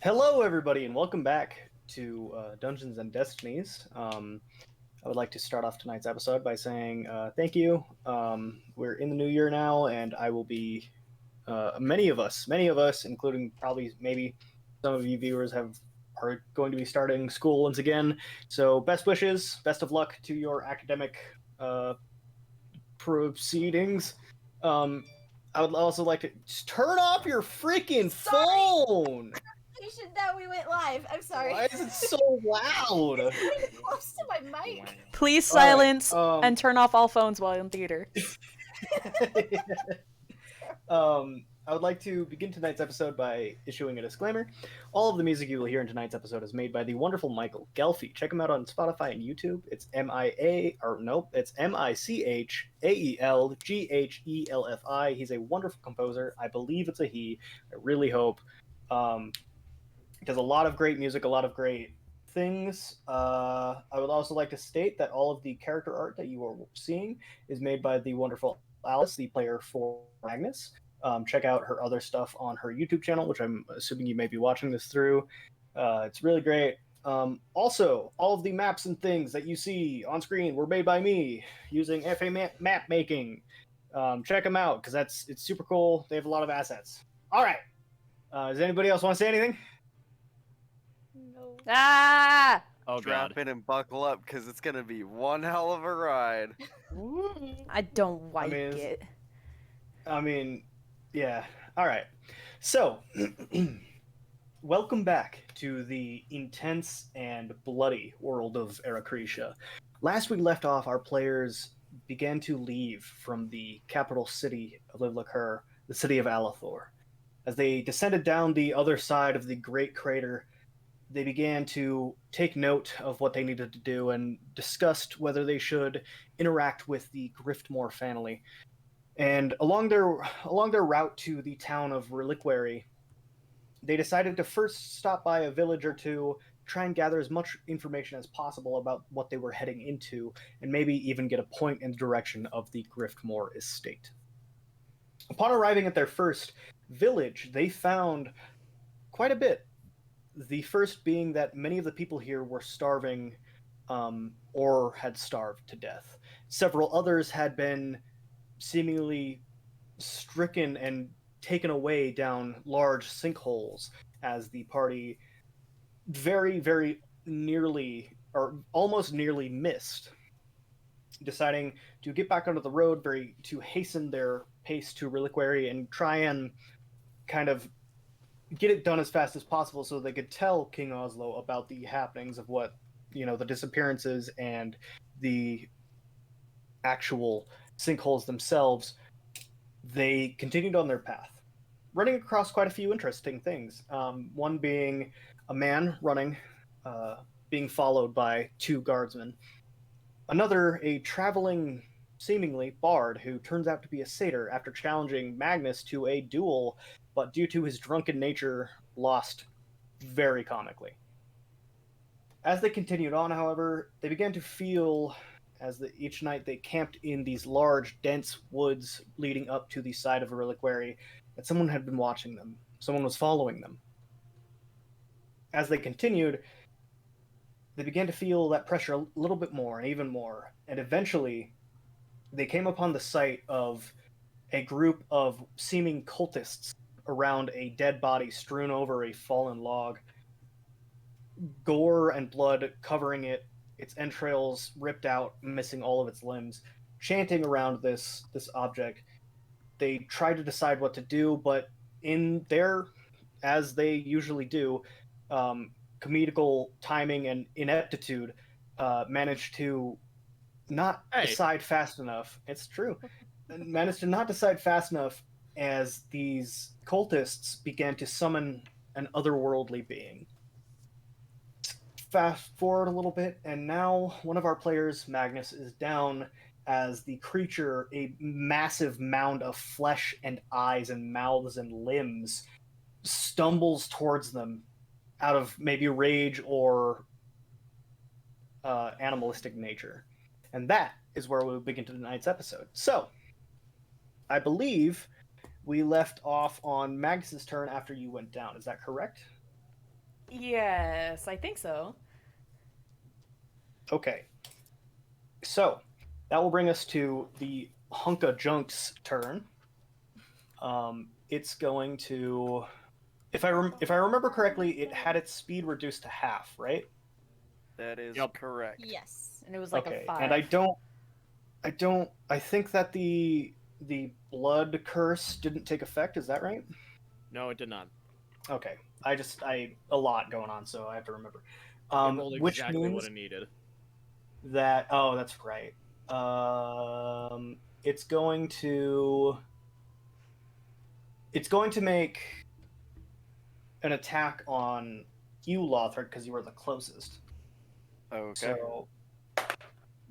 Hello, everybody, and welcome back to Dungeons and Destinies. I would like to start off tonight's episode by saying thank you. We're in the new year now, and I will be many of us, including probably maybe some of you viewers, are going to be starting school once again. So, best wishes, best of luck to your academic proceedings. Um, I would also like to just turn off your freaking Sorry. phone. That we went live. I'm sorry. Why is it so loud? It's getting close to my mic. Please All right, silence and turn off all phones while in theater. I would like to begin tonight's episode by issuing a disclaimer. All of the music you will hear in tonight's episode is made by the wonderful Michael Gelfi. Check him out on Spotify and YouTube. It's it's Michaelghelfi. He's a wonderful composer. I believe it's a he. I really hope. Does a lot of great music, a lot of great things. I would also like to state that all of the character art that you are seeing is made by the wonderful Alice, the player for Magnus. Check out her other stuff on her YouTube channel, which I'm assuming you may be watching this through. It's really great. Also, all of the maps and things that you see on screen were made by me using FA map making. Check them out because it's super cool. They have a lot of assets. All right. Does anybody else want to say anything? No. Ah! Oh god. Strap in and buckle up because it's gonna be one hell of a ride. I don't like mean, it. I mean, yeah. All right. So, welcome back to the intense and bloody world of Aracretia. Last we left off, our players began to leave from the capital city of Livlacur, the city of Alathor. As they descended down the other side of the Great Crater, they began to take note of what they needed to do and discussed whether they should interact with the Griftmore family. And along their route to the town of Reliquary, they decided to first stop by a village or two, try and gather as much information as possible about what they were heading into, and maybe even get a point in the direction of the Griftmore estate. Upon arriving at their first village, they found quite a bit. The first being that many of the people here were starving or had starved to death. Several others had been seemingly stricken and taken away down large sinkholes as the party very, very nearly or almost nearly missed, deciding to get back onto the road to hasten their pace to Reliquary and try and kind of get it done as fast as possible so they could tell King Oslo about the happenings of what, the disappearances and the actual sinkholes themselves. They continued on their path, running across quite a few interesting things. One being a man running, being followed by two guardsmen. Another, a traveling, seemingly, bard who turns out to be a satyr after challenging Magnus to a duel, but due to his drunken nature, lost very comically. As they continued on, however, they began to feel, each night they camped in these large, dense woods leading up to the side of a reliquary, that someone had been watching them. Someone was following them. As they continued, they began to feel that pressure a little bit more and even more, and eventually they came upon the sight of a group of seeming cultists around a dead body strewn over a fallen log, gore and blood covering it, its entrails ripped out, missing all of its limbs, chanting around this object. They tried to decide what to do, but in their, as they usually do, comedical timing and ineptitude, managed to not decide fast enough. It's true. Managed to not decide fast enough as these cultists began to summon an otherworldly being. Fast forward a little bit, and now one of our players, Magnus, is down as the creature, a massive mound of flesh and eyes and mouths and limbs, stumbles towards them out of maybe rage or animalistic nature. And that is where we'll begin tonight's episode. So, I believe we left off on Magnus's turn after you went down. Is that correct? Yes, I think so. Okay. So, that will bring us to the Hunka Junk's turn. It's going to, if I remember correctly, it had its speed reduced to half, right? That is Yep. correct. Yes. And it was like a Okay, 5. and I think that the blood curse didn't take effect. Is that right? No, it did not. Okay, I a lot going on, so I have to remember. It rolled Which exactly what means it needed. that that's right. It's going to make an attack on you, Lothric, because you were the closest. Okay. So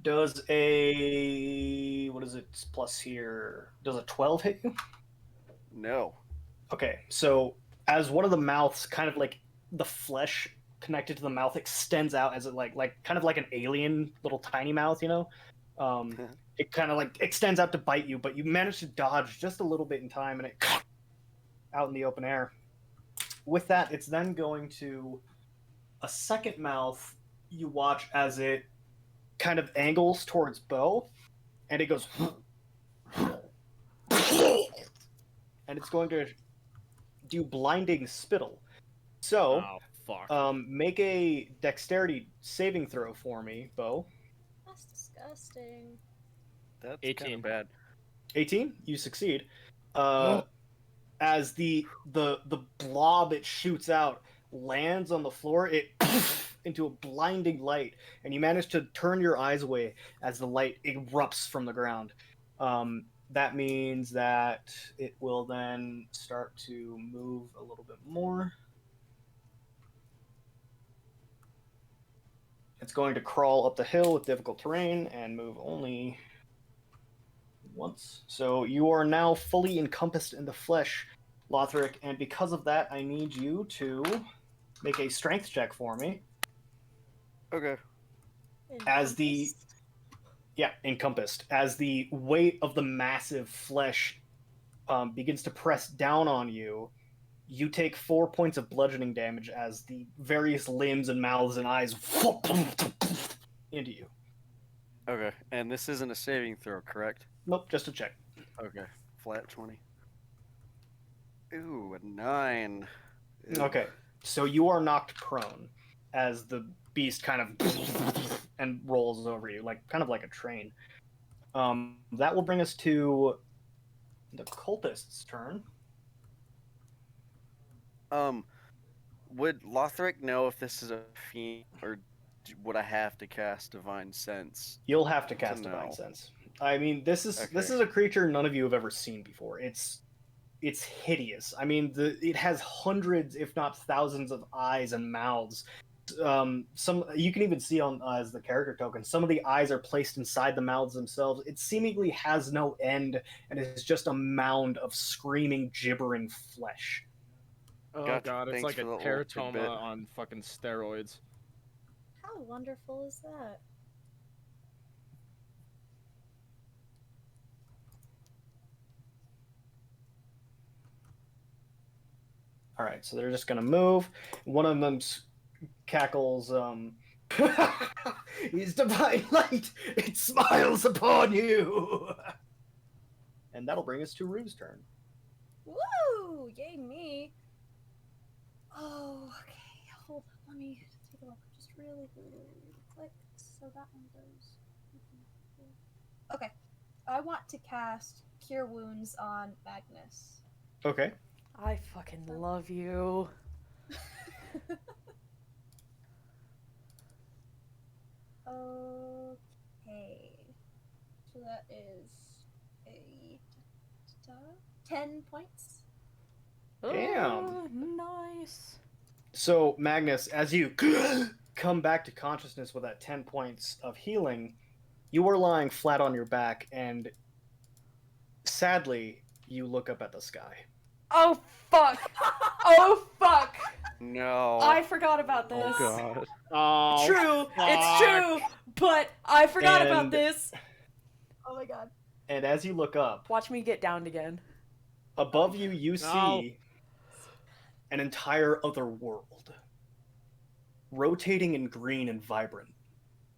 does a what is it plus here? Does a 12 hit you? No. Okay, so as one of the mouths, kind of like the flesh connected to the mouth extends out as it like kind of like an alien little tiny mouth, you know. It kind of like extends out to bite you, but you manage to dodge just a little bit in time, and it out in the open air. With that, it's then going to a second mouth. You watch as it kind of angles towards Bo, and it goes, and it's going to do blinding spittle. So, Oh, fuck. make a dexterity saving throw for me, Bo. That's disgusting. That's kind 18. of bad. 18, you succeed. As the blob it shoots out lands on the floor, it into a blinding light, and you manage to turn your eyes away as the light erupts from the ground. That means that it will then start to move a little bit more. It's going to crawl up the hill with difficult terrain and move only once. So you are now fully encompassed in the flesh, Lothric, and because of that, I need you to make a strength check for me. Okay. As the encompassed, as the weight of the massive flesh begins to press down on you, you take 4 points of bludgeoning damage as the various limbs and mouths and eyes into you. Okay. And this isn't a saving throw, correct? Nope, just a check. Okay. Flat 20. Ooh, a 9. Ew. Okay, so you are knocked prone as the beast kind of and rolls over you, like kind of like a train. That will bring us to the cultist's turn. Would Lothric know if this is a fiend, or would I have to cast Divine Sense? You'll have to cast know. Divine Sense. I mean, this is Okay. a creature none of you have ever seen before. It's hideous. I mean, it has hundreds, if not thousands, of eyes and mouths. Some you can even see on as the character token. Some of the eyes are placed inside the mouths themselves. It seemingly has no end and is just a mound of screaming, gibbering flesh. Oh Gotcha. god, it's Thanks like a for the little teratoma tidbit. on fucking steroids. How wonderful is that? All right, so they're just gonna move. One of them cackles. His divine light, it smiles upon you. And that'll bring us to Rue's turn. Woo! Yay me! Oh, okay. Hold on. Let me take a look. Just really quick. So that one goes. Okay. I want to cast Cure Wounds on Magnus. Okay. I fucking love you. Okay. So that is a 10 points. Damn. Oh, nice. So, Magnus, as you come back to consciousness with that 10 points of healing, you are lying flat on your back, and sadly, you look up at the sky. Oh, fuck. Oh, fuck. No. I forgot about this. Oh god. Oh, True. It's true. But I forgot about And- this. Oh my god. And as you look up, Watch me get downed again. above you, you No. see an entire other world. rotating in green and vibrant.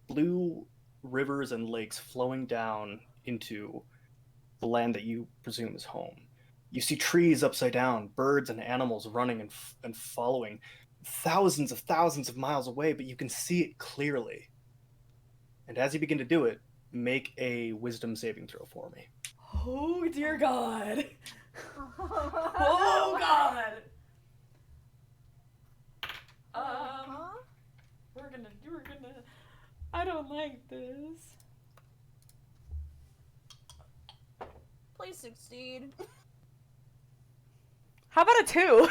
Blue rivers and lakes flowing down into the land that you presume is home. You see trees upside down, birds and animals running and following thousands of miles away, but you can see it clearly. And as you begin to do it, make a wisdom saving throw for me. Oh dear God. Oh God. Huh? We're gonna. I don't like this. Please succeed. How about a 2?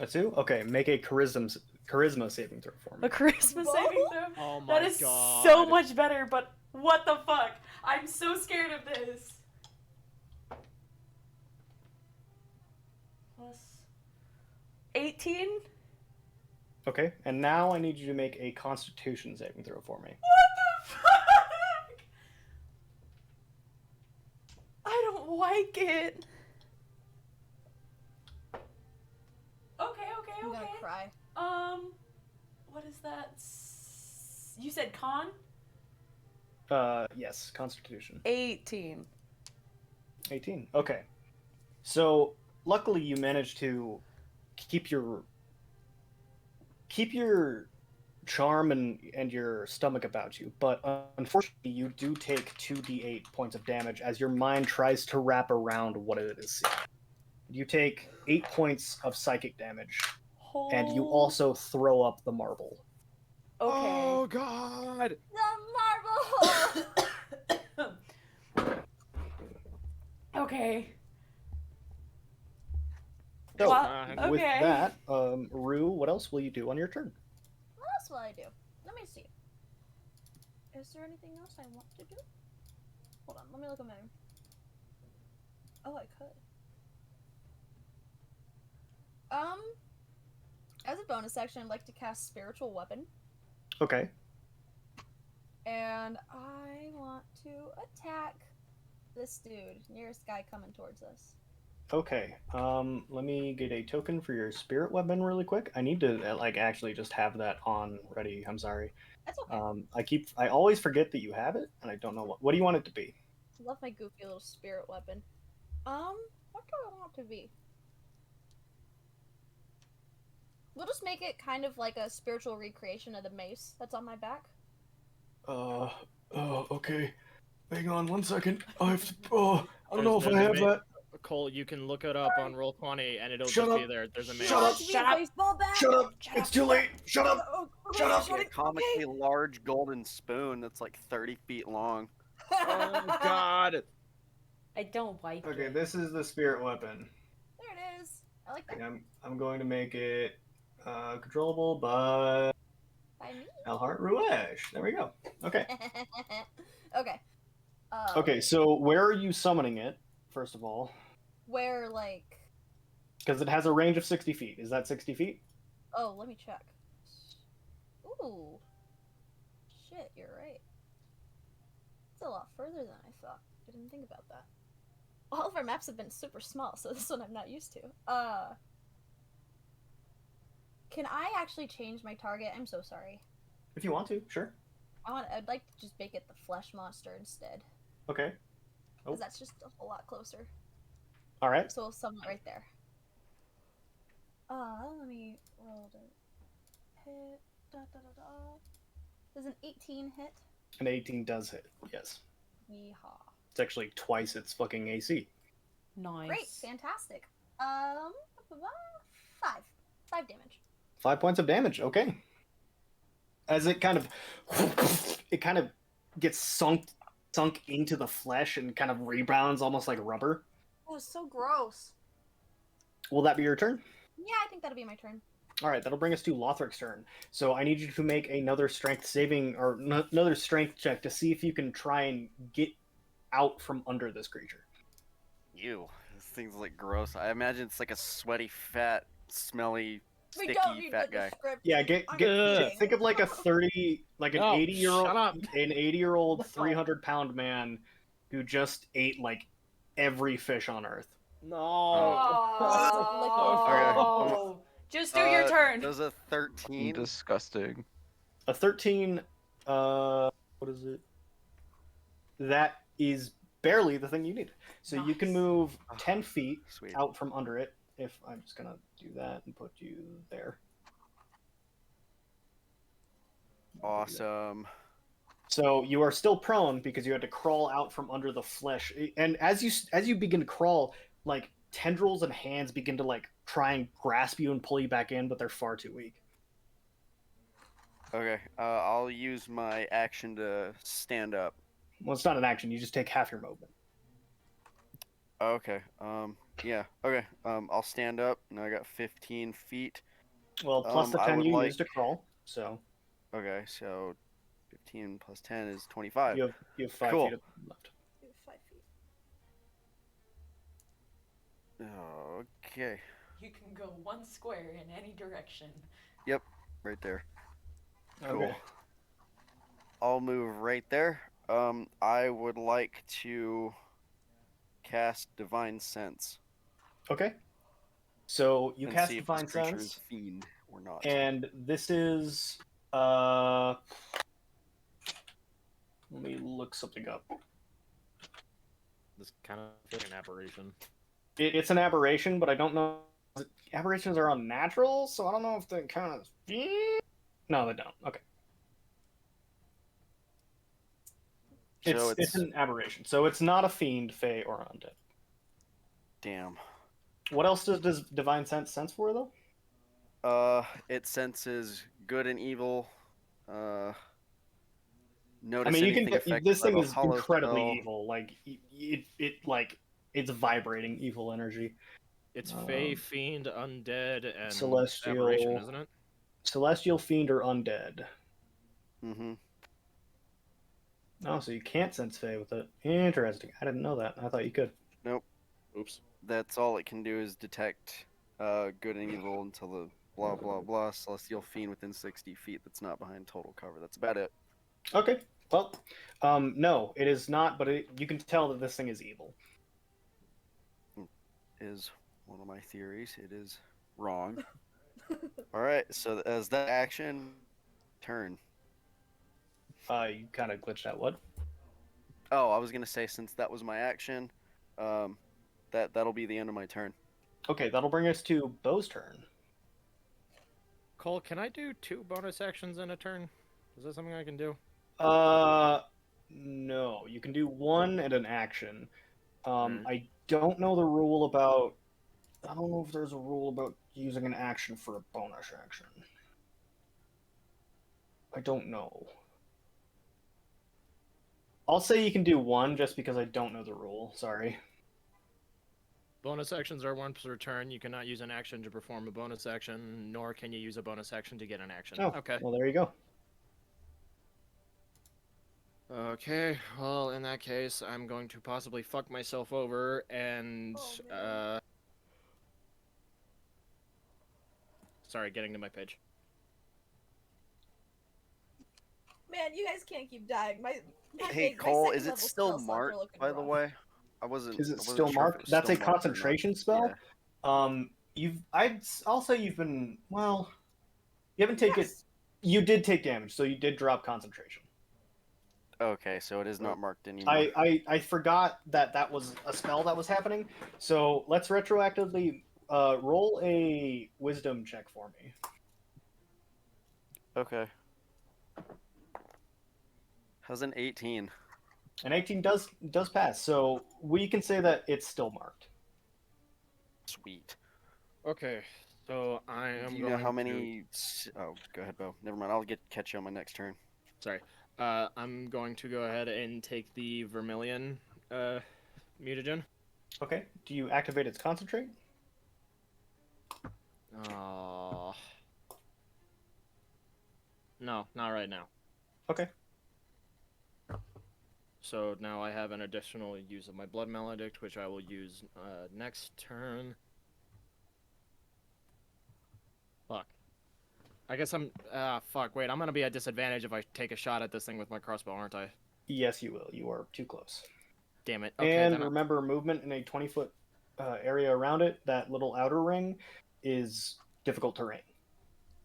A 2? Okay, make a charisma saving throw for A me. charisma saving throw? Oh my That is god. so much better, but what the fuck? I'm so scared of this. Plus 18? Okay, and now I need you to make a constitution saving throw for me. What the fuck? I don't like it. Okay. I'm gonna cry. What is that? You said con? Yes, constitution. 18. 18. Okay. So, luckily you managed to keep your charm and your stomach about you, but unfortunately you do take 2d8 points of damage as your mind tries to wrap around what it is seeing. You take 8 points of psychic damage, and you also throw up the marble. Okay. Oh god. The marble! Okay. So, Well, with okay. that, Rue, what else will you do on your turn? What else will I do? Let me see. Is there anything else I want to do? Hold on, let me look at my... Oh, I could. As a bonus action, I'd like to cast Spiritual Weapon. Okay. And I want to attack this dude, nearest guy coming towards us. Okay. Let me get a token for your spirit weapon really quick. I need to actually just have that on ready. I'm sorry. That's okay. I always forget that you have it, and I don't know what do you want it to be? I love my goofy little spirit weapon. What do I want it to be? We'll just make it kind of like a spiritual recreation of the mace that's on my back. Okay. Hang on 1 second. I have to, I don't know if There's I a have ma- that. Cole, you can look it up on Roll20 and it'll Shut just be up. there. There's a maze. Shut up. To be a baseball bat? Shut up. Shut It's up. too late. Shut up. Shut up. Like a comically large golden spoon that's like 30 feet long. Oh god. I don't like Okay, it. this is the spirit weapon. There it is. I like that. Okay, I'm going to make it controllable by By me. Alhart Ruesh. There we go. Okay. Okay. Okay, so where are you summoning it, first of all? Where, like... Because it has a range of 60 feet. Is that 60 feet? Oh, let me check. Ooh. Shit, you're right. It's a lot further than I thought. I didn't think about that. All of our maps have been super small, so this one I'm not used to. Can I actually change my target? I'm so sorry. If you want to, sure. I'd like to just make it the flesh monster instead. Okay. Oh. Because that's just a whole lot closer. All right. So we'll summon it right there. Let me roll the hit. Does an 18 hit? An 18 does hit, yes. Yeehaw. It's actually twice its fucking AC. Nice. Great, fantastic. 5 damage. 5 points of damage, okay. As it kind of gets sunk into the flesh and kind of rebounds almost like rubber. That was so gross. Will that be your turn? Yeah, I think that'll be my turn. All right, that'll bring us to Lothric's turn. So I need you to make another strength saving or another strength check to see if you can try and get out from under this creature. Ew, this thing's like gross. I imagine it's like a sweaty, fat, smelly, We don't sticky need fat the guy. description. Yeah, I'm think of like a 30, like an Oh, 80-year-old, shut up. an 80-year-old, 300-pound man who just ate like every fish on Earth. No. Oh. Okay. Just do your turn. Does a 13? Disgusting. A 13, what is it? That is barely the thing you need. So you can Nice. move Ah, 10 feet Sweet. out from under it. If I'm just gonna do that and put you there. Awesome. So you are still prone because you had to crawl out from under the flesh. And as you begin to crawl, like tendrils and hands begin to like try and grasp you and pull you back in, but they're far too weak. Okay, I'll use my action to stand up. Well, it's not an action. You just take half your movement. Okay, yeah, okay, I'll stand up. Now I got 15 feet. Well, plus the I 10 would you like- used to crawl, so Okay, so 15 plus 10 is 25. you have 5 Cool. feet left. You have 5 feet. Okay, You can go 1 square in any direction. right there. Cool. Okay. I'll move right there. I would like to cast Divine Sense Okay. So you and cast see if Divine this creature Sense, is fiend or not. and this is let me look something up. This kind of feels like an aberration. It's an aberration, but I don't know. Aberrations are unnatural, so I don't know if they count as. No, they don't. Okay. So It's an aberration, so it's not a fiend, fey, or undead. Damn. What else does Divine Sense for, though? It senses good and evil. I Notice mean, you anything can. affected This by thing the is hollow incredibly spell. evil. Like it's vibrating evil energy. It's Fey, Um, Fiend, Undead, and Celestial. Aberration, isn't it? Celestial, fiend, or undead. Mm-hmm. Oh, so you can't sense fey with it. Interesting. I didn't know that. I thought you could. Oops. That's all it can do is detect good and evil until the blah blah blah celestial fiend within 60 feet that's not behind total cover. That's about it. Okay. Well, no, it is not. But you can tell that this thing is evil. Is one of my theories. It is wrong. All right. So as that action, turn. You kind of glitched out. What? Oh, I was gonna say since that was my action, that'll be the end of my turn. Okay, that'll bring us to Bo's turn. Cole, can I do 2 bonus actions in a turn? Is that something I can do? No. You can do one and an action. Alright. I don't know the rule about. I don't know if there's a rule about using an action for a bonus action. I don't know. I'll say you can do one just because I don't know the rule. Sorry. Bonus actions are once per turn. You cannot use an action to perform a bonus action, nor can you use a bonus action to get an action. Oh, Okay. well, there you go. Okay, well, in that case, I'm going to possibly fuck myself over and, Oh, man. Sorry, getting to my page. Man, you guys can't keep dying. My Hey my Cole, second is it level still spell slots are marked? looking By the rough. way, I wasn't. Is I it wasn't still sure if marked? it was That's a still marked or not. concentration spell. Yeah. I'll say you've been, well, you haven't taken, Yes. you did take damage, so you did drop concentration. Okay, so it is not marked anymore. I forgot that was a spell that was happening, so let's retroactively roll a wisdom check for me. Okay. How's an 18? An 18 does pass, so we can say that it's still marked. Sweet. Okay, so I am Do you going know how to... many? Oh, go ahead, Bo. Never mind. I'll catch you on my next turn. Sorry. I'm going to go ahead and take the Vermilion mutagen. Okay. Do you activate its concentrate? No, not right now. Okay. So now I have an additional use of my Blood Maledict, which I will use next turn. Fuck. I guess I'm... fuck, wait, I'm gonna be at disadvantage if I take a shot at this thing with my crossbow, aren't I? Yes, you will. You are too close. Damn it. Okay, And then remember, movement in a 20-foot area around it, that little outer ring, is difficult terrain.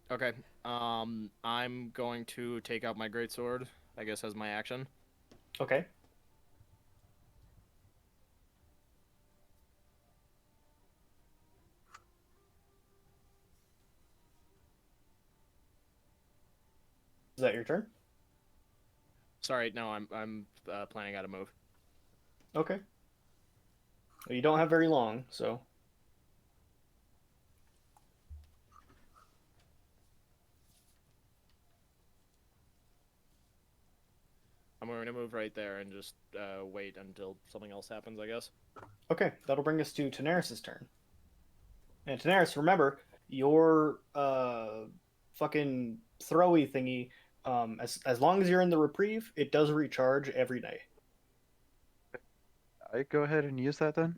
Okay. I'm going to take out my greatsword, I guess, as my action. Okay. Is that your turn? Sorry, no, I'm planning out a move. Okay. Well, you don't have very long, so. I'm going to move right there and just wait until something else happens, I guess. Okay, that'll bring us to Tanaris' turn. And Tanaris, remember, your fucking throwy thingy, as long as you're in the reprieve, it does recharge every day. I go ahead and use that then.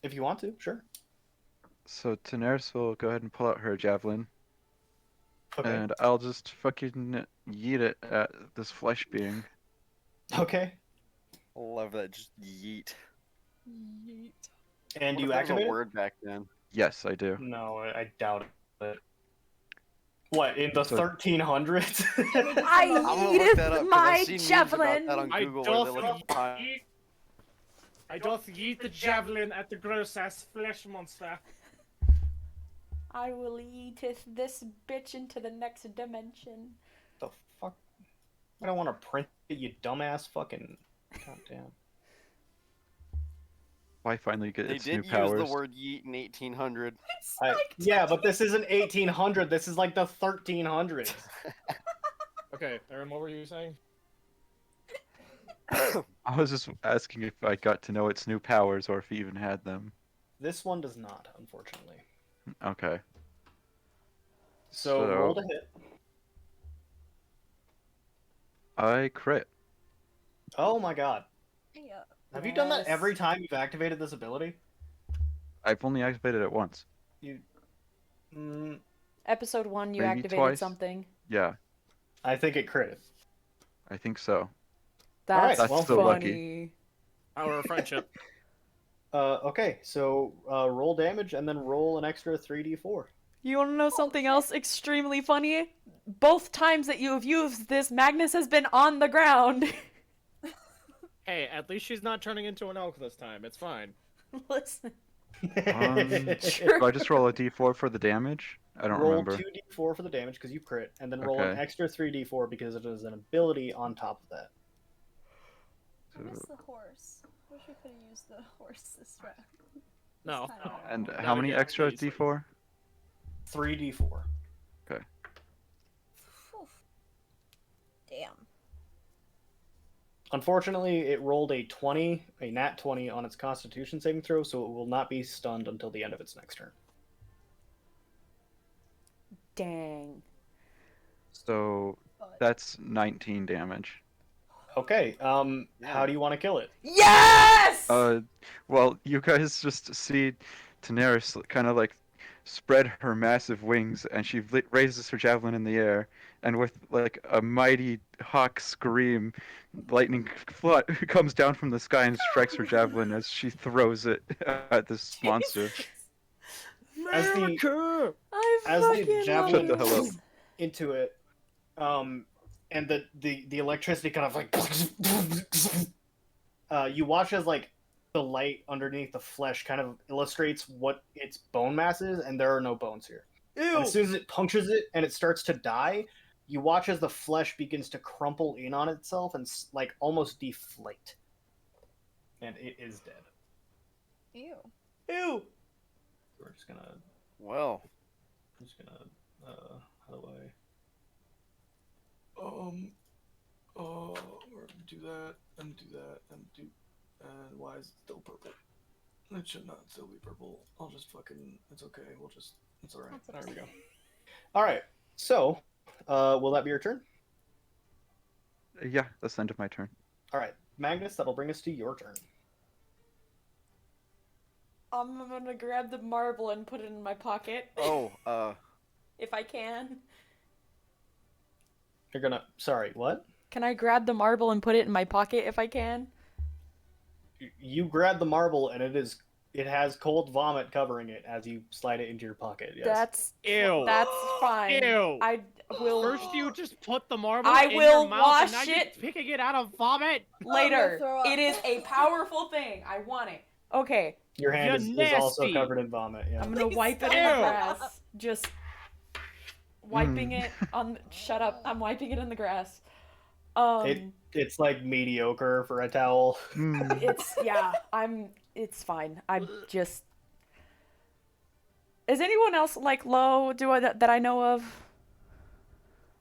If you want to, sure. So Daenerys will go ahead and pull out her javelin, Okay. and I'll just fucking yeet it at this flesh being. Okay. Love that. Just yeet. Yeet. And What you if that was activate a it? word back then? Yes, I do. No, I doubt it. What, in the So- 1300s? I I'm gonna look that up yeeted 'cause my I've seen memes about that on javelin. Google where they look at time. I doth yeet the javelin at the gross-ass flesh monster. I will eateth this bitch into the next dimension. The fuck? I don't want to print it, you dumbass fucking. Goddamn. Why finally get They its did new use powers? the word yeet in 1800. Yeah, but this isn't 1800. This is like the 1300s. Okay, Aaron, what were you saying? I was just asking if I got to know its new powers or if he even had them. This one does not, unfortunately. Okay. So roll to hit. I crit. Oh my god. Yeah. Have you done that Yes. every time you've activated this ability? I've only activated it once. You. Mm, Episode 1, you Maybe activated twice. something. Yeah, I think it critted. I think so. Alright, That's well, still lucky. funny. Our friendship. Okay, so roll damage and then roll an extra 3d4. You want to know something else extremely funny? Both times that you have used this, Magnus has been on the ground. Hey, at least she's not turning into an elk this time. It's fine. Listen. Do I just roll a d4 for the damage? I don't roll remember. 2d4 for the damage because you crit, and then roll an Okay. extra 3d4 because it is an ability on top of that. I miss the horse. Wish we could have used the horse this round. No. This time around. And That how would many get extra easy. d4? 3d4. Oof. Damn. Unfortunately, it rolled a nat 20 on its Constitution saving throw, so it will not be stunned until the end of its next turn. Dang. So But... that's 19 damage. Okay, how do you want to kill it? Yes! Well, you guys just see Daenerys kind of like spread her massive wings, and she raises her javelin in the air, and with like a mighty hawk scream, lightning comes down from the sky and strikes her javelin as she throws it at this monster. As the America! as the fucking javelin Shut the hell up. into it, and the electricity kind of like you watch as like the light underneath the flesh kind of illustrates what its bone mass is, and there are no bones here. And as soon as it punctures it and it starts to die, you watch as the flesh begins to crumple in on itself and like almost deflate, and it is dead. Ew. Ew. We're just gonna. Well, I'm just gonna. How do I? We're gonna do that and do that and do. And why is it still purple? It should not still be purple. I'll just fucking. It's okay. We'll just. It's alright. There we go. Alright. So, will that be your turn? Yeah, that's the end of my turn. Alright. Magnus, that'll bring us to your turn. I'm gonna grab the marble and put it in my pocket. oh, If I can. You're gonna. Sorry, what? Can I grab the marble and put it in my pocket if I can? You grab the marble and it is It has cold vomit covering it as you slide it into your pocket. Yes. That's Ew. fine. Ew. I will First, you just put the marble I in will your mouth, and now wash you're it. picking it out of vomit. later. throw up. It is a powerful thing. I want it. Okay, Your hand You're is also nasty. covered in vomit. Yeah. I'm gonna Please wipe it stop. in the Ew. grass. Just wiping it on. Shut up! I'm wiping it in the grass. It's like mediocre for a towel. Mm. It's yeah. It's fine. I'm just. Is anyone else like low? That I know of?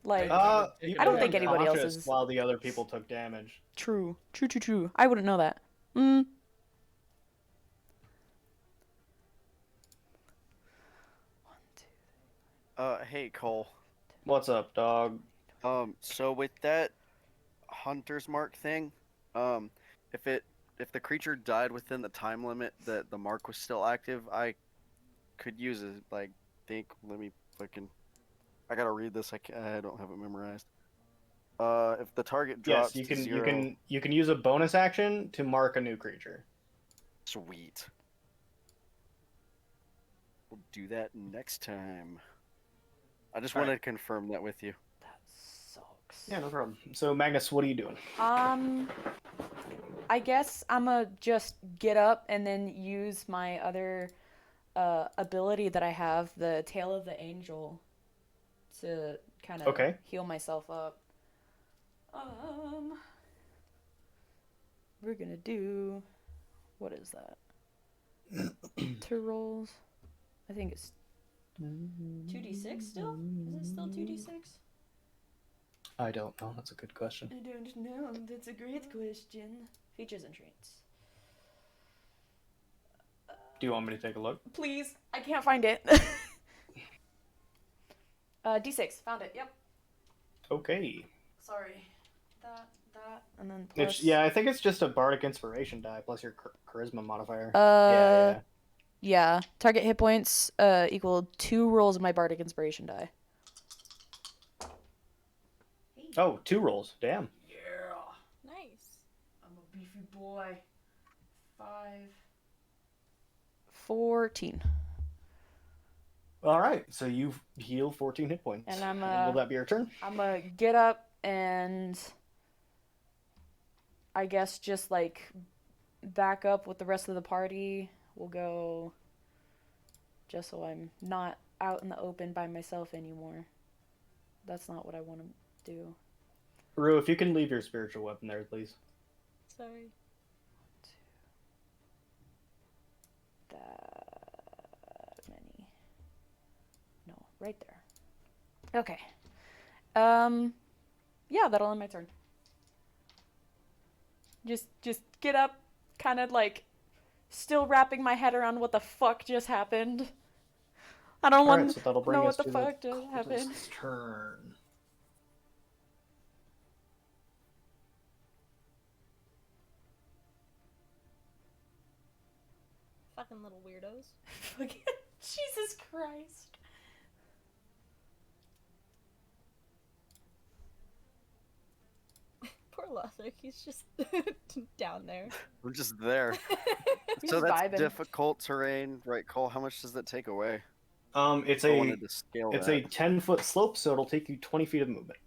Like You I don't were think anybody else unconscious is. while the other people took damage. True. I wouldn't know that. Hey Cole. What's up, dog? So with that hunter's mark thing, if the creature died within the time limit that the mark was still active, I could use it. Like, let me fucking. I gotta read this. I don't have it memorized. If the target drops Yes, you to can 0, you can use a bonus action to mark a new creature. Sweet. We'll do that next time. I just wanted to confirm that with you. That sucks. Yeah, no problem. So Magnus, what are you doing? I guess I'ma just get up and then use my other ability that I have, the Tail of the Angel, to kind of Okay. heal myself up. We're gonna do. What is that? 2 rolls. I think it's 2d6 still? Is it still 2d6? I don't know. That's a good question. I don't know. That's a great question. Features and traits. Do you want me to take a look? Please, I can't find it. D6, found it. Yep. Okay. Sorry. That, and then plus. Yeah, I think it's just a bardic inspiration die plus your charisma modifier. Yeah. Yeah. Target hit points equal 2 rolls of my bardic inspiration die. Oh, 2 rolls. Damn. Yeah. Nice. I'm a beefy boy. 5. 14. All right. So you heal 14 hit points. And I'm will that be your turn? I'm gonna get up and I guess just like back up with the rest of the party. We'll go just so I'm not out in the open by myself anymore. That's not what I want to do. Rue, if you can leave your spiritual weapon there, please. Sorry. That many. No, right there. Okay. Yeah, that'll end my turn. Just get up, kind of like still wrapping my head around what the fuck just happened. I don't want so that'll to bring know us what the to fuck just happened. cultist's turn. Fucking little weirdos. Jesus Christ. Poor Lothar, he's just down there. We're just there. He's So that's vibing. difficult terrain, right, Cole? How much does that take away? It's I a wanted to scale it's that. a 10-foot slope, so it'll take you 20 feet of movement.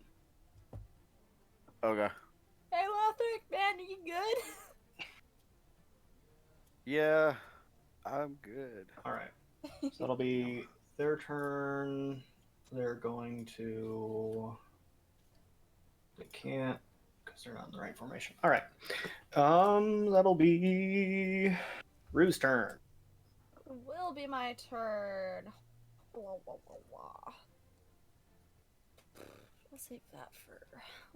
Okay. Hey Lothar, man, are you good? Yeah, I'm good. All right. So that'll be their turn. They're going to. They can't because they're not in the right formation. All right. That'll be Rue's turn. Will be my turn. Wah, wah, wah, wah. I'll save that for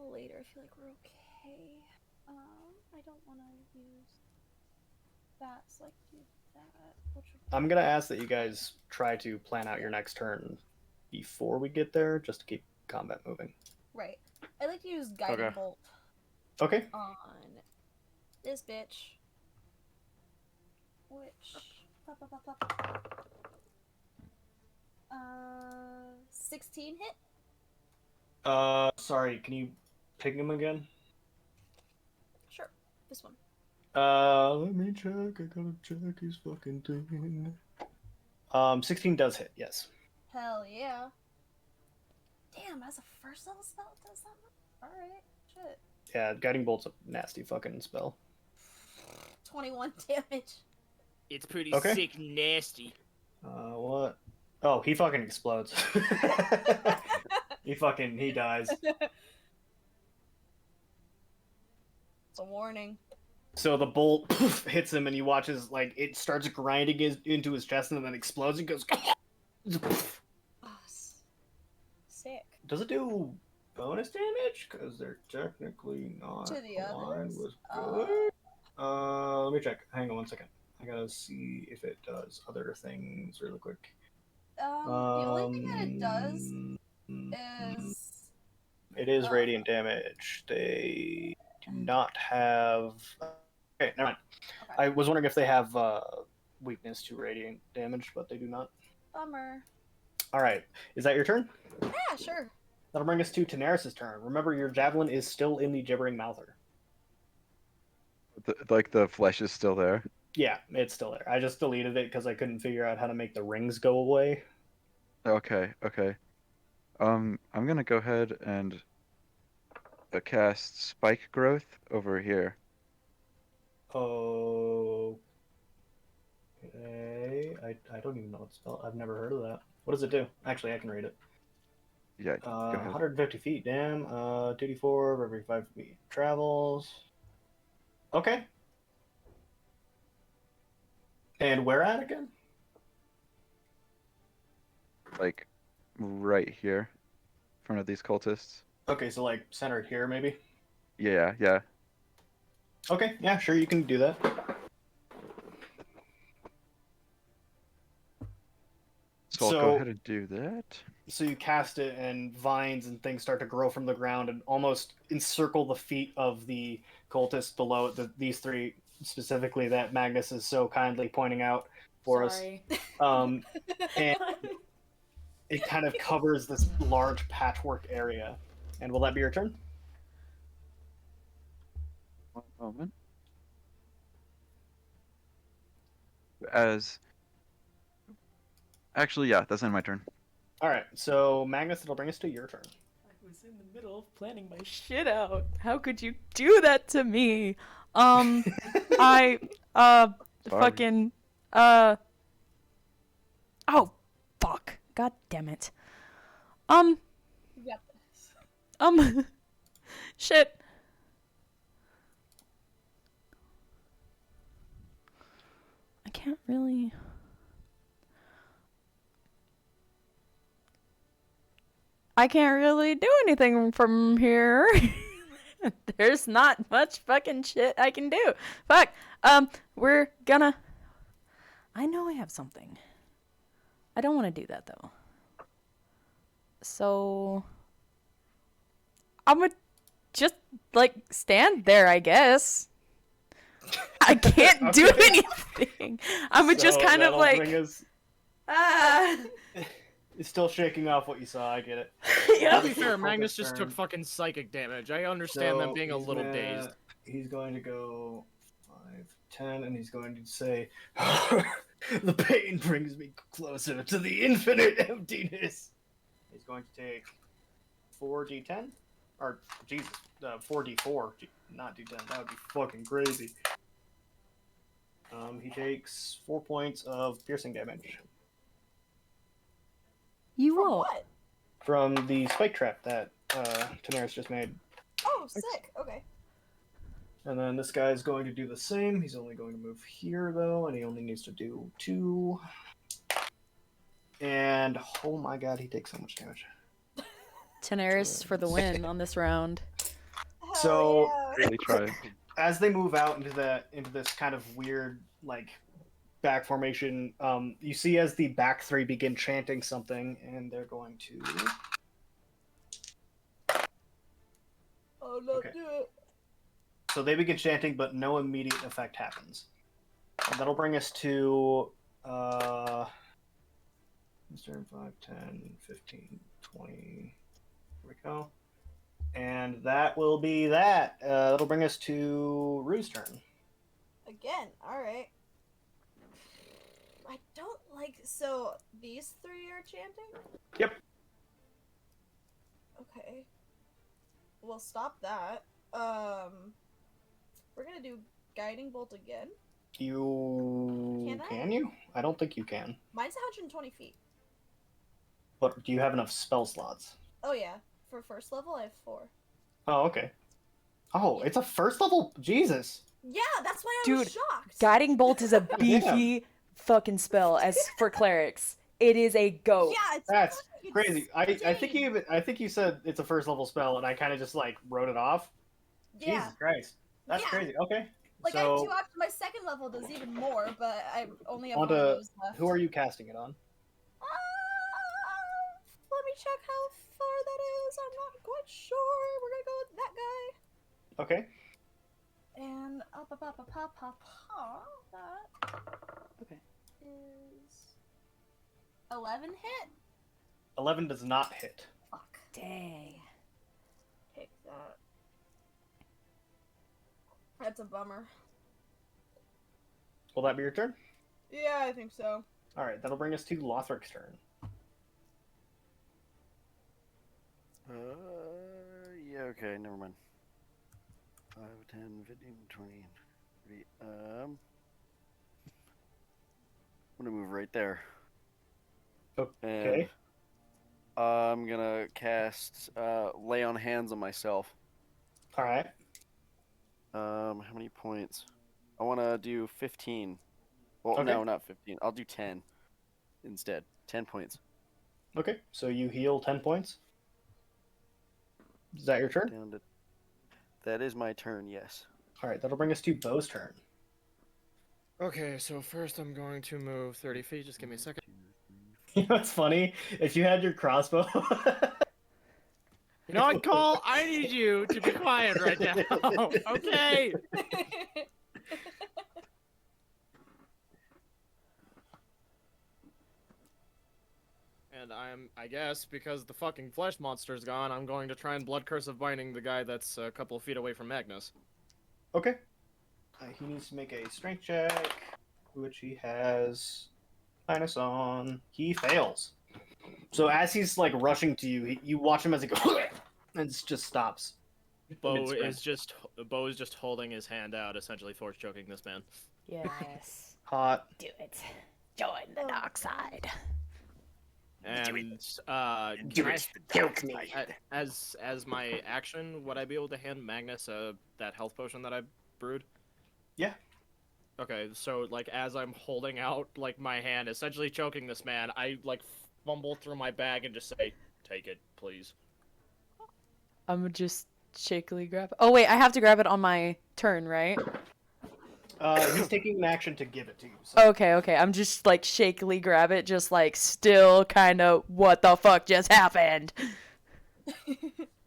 later. I feel like we're okay. I don't want to use that, so I can do that. Which would I'm gonna ask that you guys try to plan out your next turn before we get there, just to keep combat moving. right. I like to use guiding Okay. bolt Okay. on this bitch. Which 16 hit? Sorry. Can you pick him again? Sure. This one. Let me check. I gotta check his fucking thing. 16 does hit, yes. Hell yeah. Damn, as a first level spell, it does that much? Alright, shit. Yeah, Guiding Bolt's a nasty fucking spell. 21 damage. It's pretty Okay. sick, nasty. What? Oh, he fucking explodes. he dies. It's a warning. So the bolt hits him, and he watches like it starts grinding into his chest, and then explodes and goes. Oh, sick. Does it do bonus damage? Because they're technically not To the aligned others? with good. Let me check. Hang on one second. I gotta see if it does other things really quick. The only thing that it does is It is radiant damage. They do not have. Okay, never mind. okay. I was wondering if they have weakness to radiant damage, but they do not. Bummer. All right, is that your turn? Yeah, sure. That'll bring us to Tanaris' turn. Remember, your javelin is still in the gibbering mouther. Like the flesh is still there. Yeah, it's still there. I just deleted it because I couldn't figure out how to make the rings go away. Okay, okay. I'm gonna go ahead and cast Spike Growth over here. Okay. I don't even know what spell. I've never heard of that. What does it do? Actually, I can read it. Yeah, go ahead. 150 feet, damn. 2d4 for every 5 feet travels. Okay. And where at again? Like right here, in front of these cultists. Okay, so like centered here, maybe? Yeah, yeah. Okay, yeah, sure, you can do that. So I'll go ahead and do that. So you cast it, and vines and things start to grow from the ground and almost encircle the feet of the cultists below it. These three specifically that Magnus is so kindly pointing out for Sorry. us. And it kind of covers this large patchwork area. And will that be your turn? One moment. Actually, yeah, that's in my turn. All right, so Magnus, it'll bring us to your turn. I was in the middle of planning my shit out. How could you do that to me? I Sorry. fucking oh fuck. God damn it. You got this. Shit. I can't really. I can't really do anything from here. There's not much fucking shit I can do. Fuck. We're gonna. I know I have something. I don't want to do that though. So I'm gonna just like stand there, I guess. I can't do Okay. anything. I'm gonna just So kind of that'll like bring us- ah. It's still shaking off what you saw. I get it. Yeah. To be fair, Focus Magnus just turn. took fucking psychic damage. I understand them So being a he's little gonna- dazed. He's going to go 5, 10, and he's going to say, "The pain brings me closer to the infinite emptiness." He's going to take 4d10, or Jesus, 4d4, not d10. That would be fucking crazy. He takes 4 points of piercing damage You From won't. what? from the spike trap that Tanaris just made. Oh, sick. Okay. And then this guy's going to do the same. He's only going to move here, though, and he only needs to do 2. And, oh my god, he takes so much damage. Tanaris for the win on this round. Hell So- yeah. Really try. As they move out into this kind of weird, like, back formation, you see as the back three begin chanting something, and they're going to... Oh, no, Okay. do it. So they begin chanting, but no immediate effect happens. And that'll bring us to 5, 10, 15, 20. Here we go. And that will be that. That'll bring us to Rue's turn. again. All right. I don't like. So these three are chanting. Yep. Okay. We'll stop that. We're gonna do guiding bolt again. You Can I? you? I don't think you can. Mine's 120 feet. But do you have enough spell slots? Oh yeah. For first level, I have 4. Oh, okay. Oh, it's a first level. Jesus. Yeah, that's why I Dude, was shocked. Guiding Bolt is a beefy fucking spell as for clerics. It is a goat. Yeah, it's That's fucking crazy. insane. I think you said it's a first level spell, and I kind of just like wrote it off. Yeah. Jesus Christ, that's Yeah. crazy. Okay. Like I have So 2 options. My second level does even more, but I only have On 1 of to- those left. who are you casting it on? Let me check how far that is. I'm not quite sure. We're gonna go with that guy. Okay. And that Okay. is 11 hit. 11 does not hit. Fuck. Dang. Take that. That's a bummer. Will that be your turn? Yeah, I think so. All right, that'll bring us to Lothric's turn. Yeah, okay, never mind. 5, 10, 15, 20, 30. I'm gonna move right there. Okay. And I'm gonna cast Lay on Hands on myself. All right. How many points? I wanna do 15. Well, Okay. no, not 15. I'll do 10 instead. 10 points. Okay. So you heal 10 points. Is that your turn? Down to... That is my turn, yes. All right, that'll bring us to Bo's turn. Okay, so first I'm going to move 30 feet. Just give me a second. You know what's funny? If you had your crossbow. You know what, Cole? I need you to be quiet right now. Okay. And I guess, because the fucking flesh monster's gone, I'm going to try and blood curse of binding the guy that's a couple of feet away from Magnus. Okay. He needs to make a strength check, which he has minus on. He fails. So as he's like rushing to you, you watch him as he goes and it just stops. Bo Mid-sprint. is just holding his hand out, essentially force choking this man. Yes. Hot. Do it. Join the dark side. And as my action, would I be able to hand Magnus that health potion that I brewed? Yeah. Okay, so like as I'm holding out like my hand, essentially choking this man, I like fumble through my bag and just say, "Take it, please." I'm gonna just shakily grab it. Oh wait, I have to grab it on my turn, right? He's taking an action to give it to you. So. Okay. I'm just like shakily grab it, just like still kind of what the fuck just happened.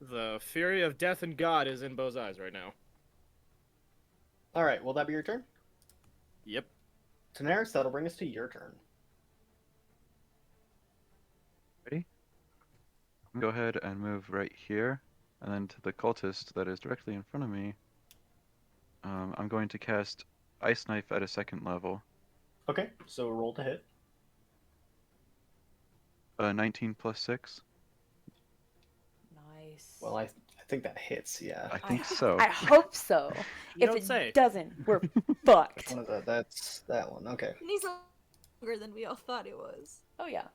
The fury of death and God is in Bo's eyes right now. All right, will that be your turn? Yep. Daenerys, that'll bring us to your turn. Ready? Go ahead and move right here, and then to the cultist that is directly in front of me. I'm going to cast Ice Knife at a 2nd level. Okay, so roll to hit. 19 plus 6. Nice. Well, I think that hits. Yeah. I think so. I hope so. You If don't it say. doesn't, we're fucked. That's that one. Okay. And he's longer than we all thought it was. Oh yeah.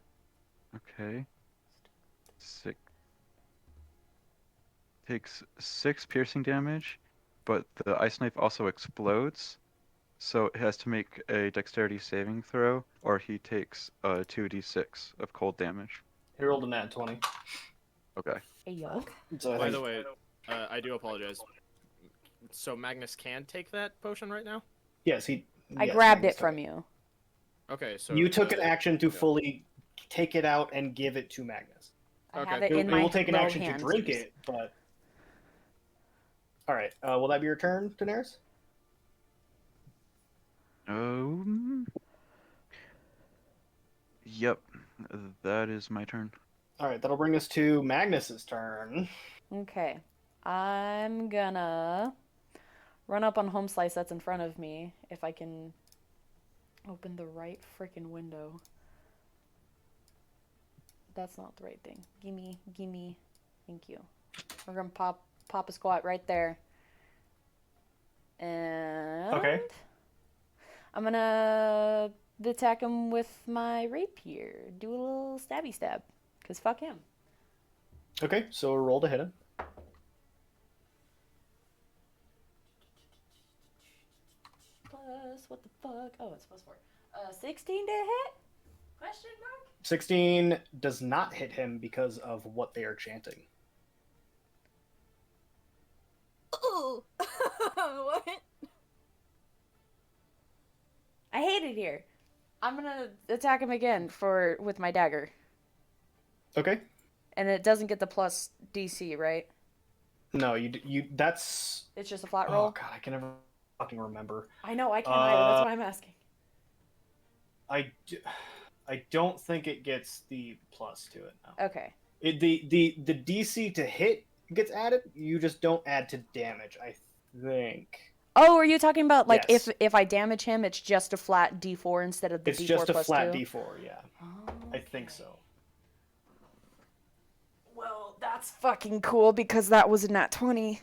Okay. 6. Takes 6 piercing damage, but the ice knife also explodes, so it has to make a dexterity saving throw, or he takes 2d6 of cold damage. He rolled a nat 20. Okay. Hey yo. So I By think- the way, I do apologize. So Magnus can take that potion right now? yes, he. I yes, grabbed Magnus it from took you. Okay, so You took an action to yeah. fully take it out and give it to Magnus. I Okay. have it It in my will take an little action hand. to drink it, but. All right. Will that be your turn, Daenerys? Yep. That is my turn. All right. That'll bring us to Magnus's turn. Okay. I'm gonna run up on home slice that's in front of me if I can open the right freaking window. That's not the right thing. Gimme. Thank you. We're gonna pop a squat right there. And Okay. I'm gonna attack him with my rapier. Do a little stabby stab. Cause fuck him. Okay, so roll to hit him. Plus, what the fuck? Oh, it's plus 4. 16 to hit? Question mark? 16 does not hit him because of what they are chanting. Ooh. What? I hate it here. I'm gonna attack him again with my dagger. Okay. And it doesn't get the plus DC, right? No, you that's... It's just a flat Oh, roll? God, I can never fucking remember. I know, I can't either. That's why I'm asking. I don't think it gets the plus to it, no. Okay. The DC to hit gets added, you just don't add to damage, I think. Oh, are you talking about, like, Yes. if I damage him, it's just a flat D4 instead of the It's D4 just a plus flat 2? D4, yeah. I think so. Well, that's fucking cool because that was a nat 20.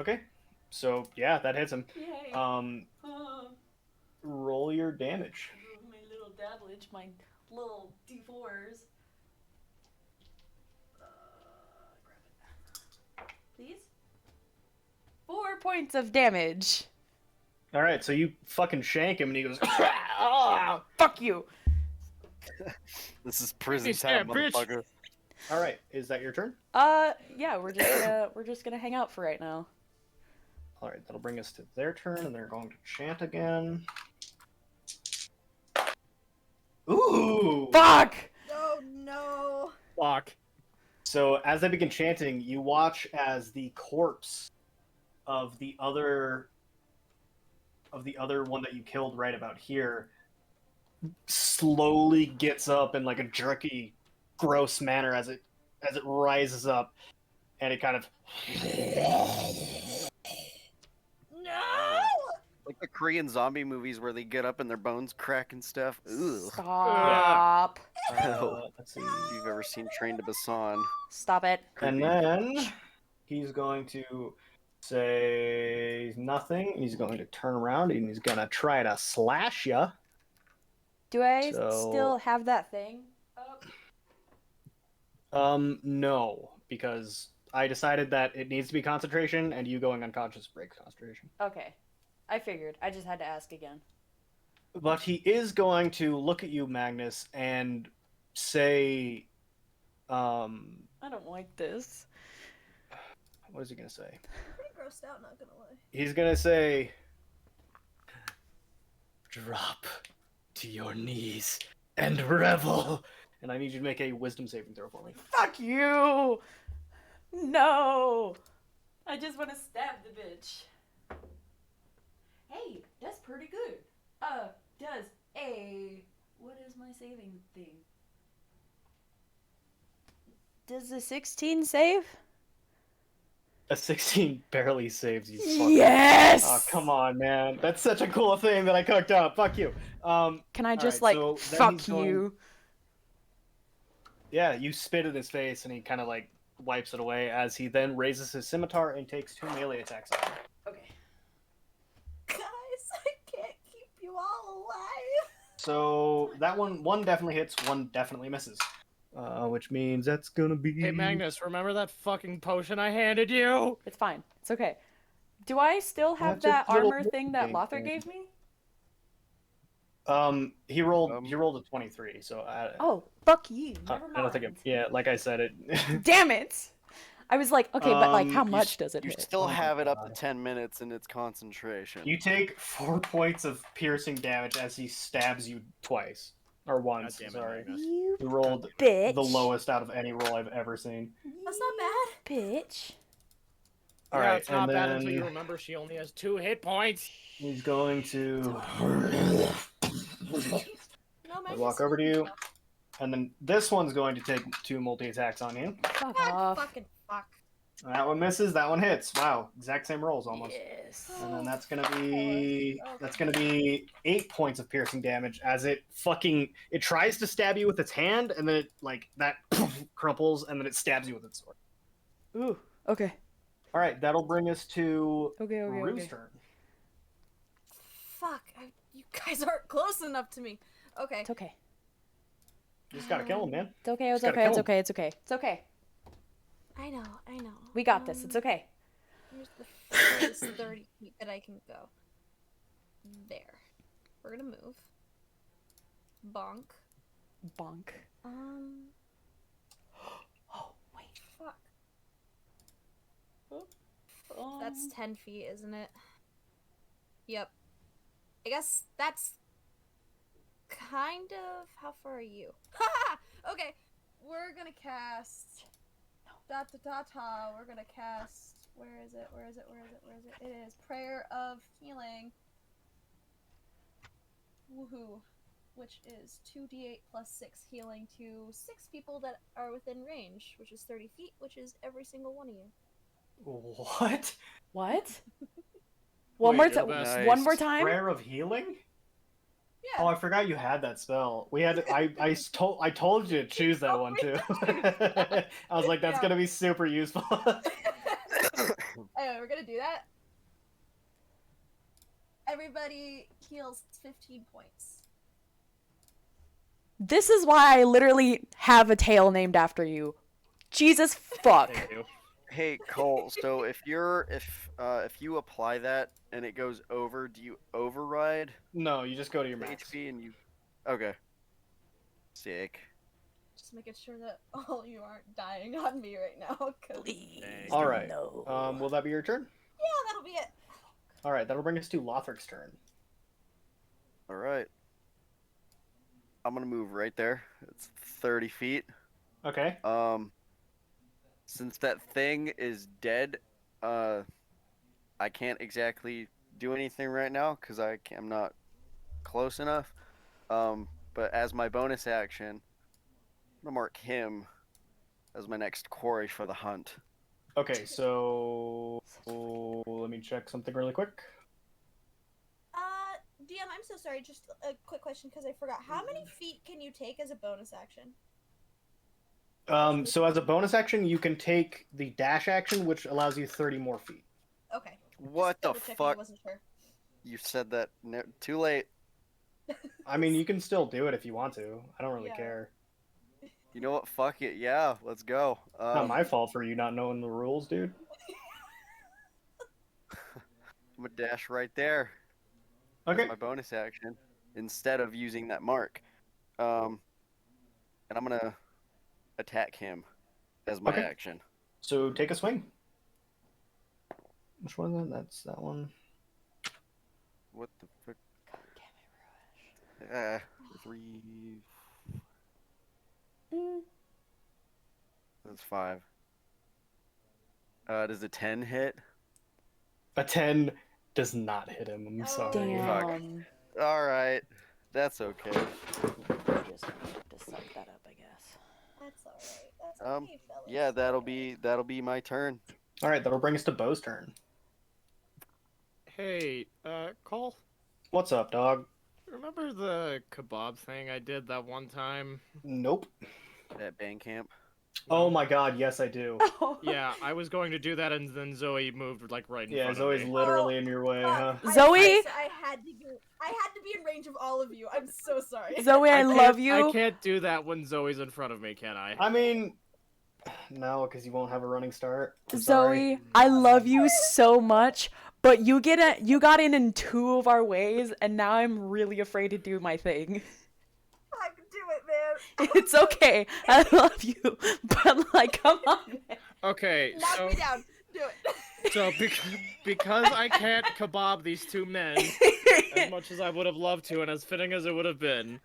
Okay. So, yeah, that hits him. Yay. Roll your damage. My little dabblage, my little D4s. Grab it. Please? 4 points of damage. Alright, so you fucking shank him and he goes, "Ah!" Fuck you. This is prison Hey, time, Sam, bitch. motherfucker. Alright, is that your turn? Yeah, we're just gonna hang out for right now. Alright, that'll bring us to their turn, and they're going to chant again. Ooh! Fuck! Oh no. Fuck. So as they begin chanting, you watch as the corpse of the other one that you killed right about here slowly gets up in like a jerky, gross manner as it rises up, and it kind of No. Like the Korean zombie movies where they get up and their bones crack and stuff. Ugh. Stop. Let's see. If you've ever seen Train to Busan. Stop it. And then he's going to say nothing. He's going to turn around and he's going to try to slash you. Do I So- still have that thing up? No, because I decided that it needs to be concentration, and you going unconscious breaks concentration. Okay. I figured. I just had to ask again. But he is going to look at you, Magnus, and say, I don't like this. what is he going to say? Pretty grossed out, not gonna lie. He's going to say, drop to your knees and revel. And I need you to make a wisdom saving throw for me. Fuck you! No! I just want to stab the bitch. Hey, that's pretty good. Does a... What is my saving thing? Does a 16 save? A 16 barely saves you. Fuck. Yes! Oh, come on, man. That's such a cool thing that I cooked up. Fuck you. Can I just, Alright, like, so then fuck he's going- you? Yeah, you spit in his face, and he kind of, like, wipes it away as he then raises his scimitar and takes 2 melee attacks on you. Okay. Guys, I can't keep you all alive. So that one definitely hits, one definitely misses. Which means that's gonna be... Hey, Magnus, remember that fucking potion I handed you? It's fine. It's okay. Do I still have That's a that little armor thing that thing. Lothar gave me? He rolled a 23, so Oh, fuck you. Never I don't think it... mind. Yeah, like I said, it... Damn it! I was like, okay, but like, how you much does it You hit? still Oh my have it up to God. 10 minutes in its concentration. You take 4 points of piercing damage as he stabs you twice. Or once, God damn it, sorry. Magnus. You You rolled bitch. the lowest out of any roll I've ever seen. That's not bad. Bitch. Yeah, Alright, it's not and bad until you then remember she only has 2 hit points. he's going to No, man. walk over to you. And then this one's going to take 2 multi-attacks on you. Fuck God, off. fucking fuck. That one misses. That one hits. Wow, exact same rolls almost. Yes. And then that's gonna be 8 points of piercing damage as it tries to stab you with its hand, and then it crumples, and then it stabs you with its sword. Ooh. Okay. All right, that'll bring us to Okay. Rue's turn. Fuck, you guys aren't close enough to me. Okay. It's okay. You just gotta kill him, man. It's okay. It's Just gotta okay. It's kill okay. It's okay. It's okay. I know. We got this. It's okay. Here's the furthest 30 feet that I can go. There. We're gonna move. Bonk. Bonk. Oh, wait. Fuck. That's 10 feet, isn't it? Yep. I guess that's kind of... How far are you? Ha! Okay. We're gonna cast... We're gonna cast... Where is it? It is Prayer of Healing. Woohoo. Which is 2d8 plus 6 healing to 6 people that are within range, which is 30 feet, which is every single one of you. What? What? Wait, Nice. One more time. Prayer of healing? Yeah. Oh, I forgot you had that spell. We had. I told you to choose that one too. I was like, that's gonna be super useful. Anyway, we're gonna do that. Everybody heals 15 points. This is why I literally have a tail named after you. Jesus fuck. Thank you. Hey Cole, so if you apply that and it goes over, do you override No, you just go to your the max. HP and you? Okay. Sick. Just making sure that all you aren't dying on me right now. Cause... Please. All right. No. Will that be your turn? Yeah, that'll be it. All right, that'll bring us to Lothric's turn. All right. I'm gonna move right there. It's 30 feet. Okay. Since that thing is dead, I can't exactly do anything right now because I'm not close enough. But as my bonus action, I'm gonna mark him as my next quarry for the hunt. Okay, so let me check something really quick. DM, I'm so sorry. Just a quick question because I forgot. How many feet can you take as a bonus action? So as a bonus action, you can take the dash action, which allows you 30 more feet. Okay. What the Double checking, I fuck? wasn't sure. You said that too late. I mean, you can still do it if you want to. I don't really Yeah. care. You know what? Fuck it. Yeah, let's go. Not my fault for you not knowing the rules, dude. I'm gonna dash right there. Okay. As my bonus action instead of using that mark. And I'm gonna attack him as my Okay. action. So take a swing. Which one is that? That's that one. What the frick? God damn it, 3. Mm. That's 5. Does a 10 hit? A 10 does not hit him. I'm sorry. Damn. Alright. That's okay. Just have to suck that up, I guess. That's alright. That's Um, okay, fellas. Yeah, that'll be my turn. All right, that'll bring us to Bo's turn. Hey, Cole, What's up, dog? remember the kebab thing I did that one time? Nope. At band camp. Oh my god, yes I do. Yeah, I was going to do that, and then Zoe moved like right in Yeah, front Zoe's of me. literally in your way, huh? Zoe? I had to be in range of all of you. I'm so sorry. Zoe, I can't- love you. I can't do that when Zoe's in front of me, can I? I mean, no, because you won't have a running start. I'm Zoe, sorry. I love you so much, but you got in 2 of our ways, and now I'm really afraid to do my thing. I can do it, man. It's okay. I love you, but like, come on, man. Okay, Knock so me down. Do it. so because I can't kebab these 2 men as much as I would have loved to, and as fitting as it would have been,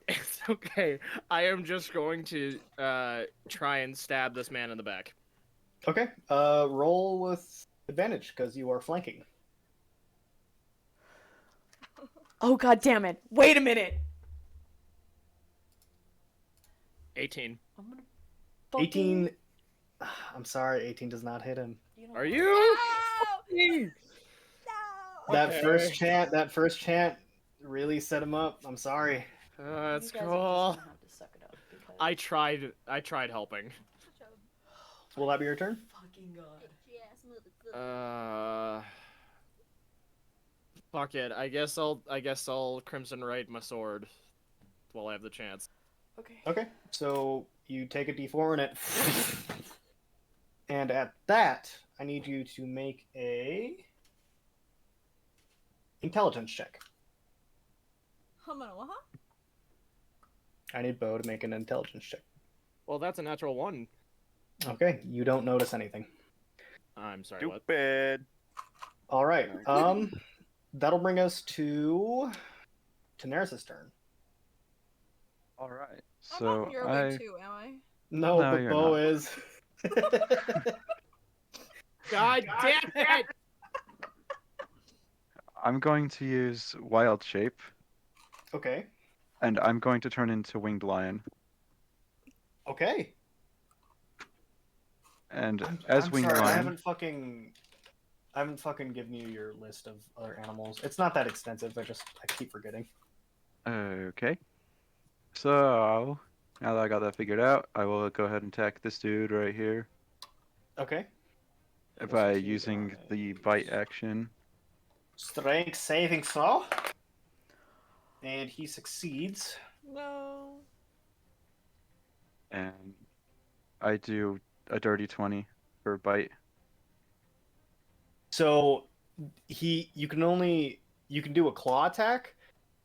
it's okay. I am just going to try and stab this man in the back. Okay, roll with advantage, because you are flanking. Oh god damn it! Wait a minute. 18. I'm gonna 18 I'm sorry, 18 does not hit him. Are you? No! f***ing- No! That Okay. first chant really set him up. I'm sorry. That's you guys are just cool. gonna have to suck it up because I tried helping. Such a Will that be your turn? fucking god. bitchy ass motherfucker. Fuck it. I guess I'll Crimson Right my sword while I have the chance. Okay. Okay, so you take a d4 and it. And at that, I need you to make a intelligence check. Huh? I need Bo to make an intelligence check. Well, that's a natural 1. Okay, you don't notice anything. I'm sorry. What? Stupid. All right. That'll bring us to Daenerys' turn. All right. I'm So not nearly 2, am I? No, No, but you're Bo not. is. God damn it! I'm going to use Wild Shape, Okay. and I'm going to turn into Winged Lion. Okay. And I'm as Winged sorry, I Lion, haven't fucking given you your list of other animals. It's not that extensive. I keep forgetting. okay. So now that I got that figured out, I will go ahead and attack this dude right here Okay. by using the bite action. Strength saving throw. And he succeeds. No. And I do a dirty 20 for bite. So you can do a claw attack,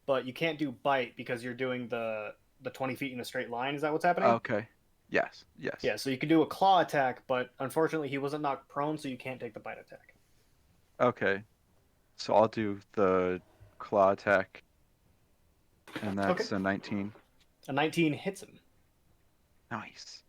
but you can't do bite because you're doing the 20 feet in a straight line. Is that what's happening? Okay. Yes. Yeah, so you can do a claw attack, but unfortunately he wasn't knocked prone, so you can't take the bite attack. Okay. So I'll do the claw attack, and that's Okay. a 19. A 19 hits him. Nice.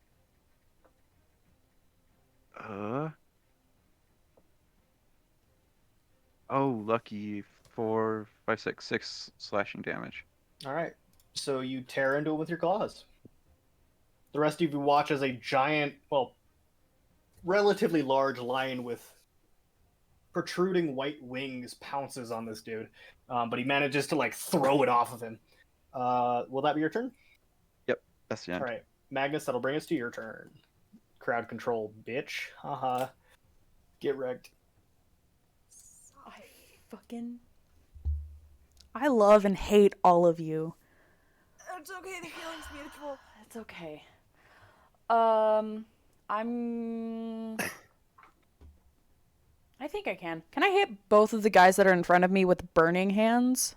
Oh, lucky 4, 5, 6 slashing damage. All right. So you tear into him with your claws. The rest of you watch as a giant, well, relatively large lion with protruding white wings pounces on this dude, but he manages to like throw it off of him. Will that be your turn? That's the end. All right, Magnus. That'll bring us to your turn. Crowd control, bitch. Haha. Get wrecked. I love and hate all of you. It's okay, the feeling's mutual. It's okay. I think I can. Can I hit both of the guys that are in front of me with burning hands?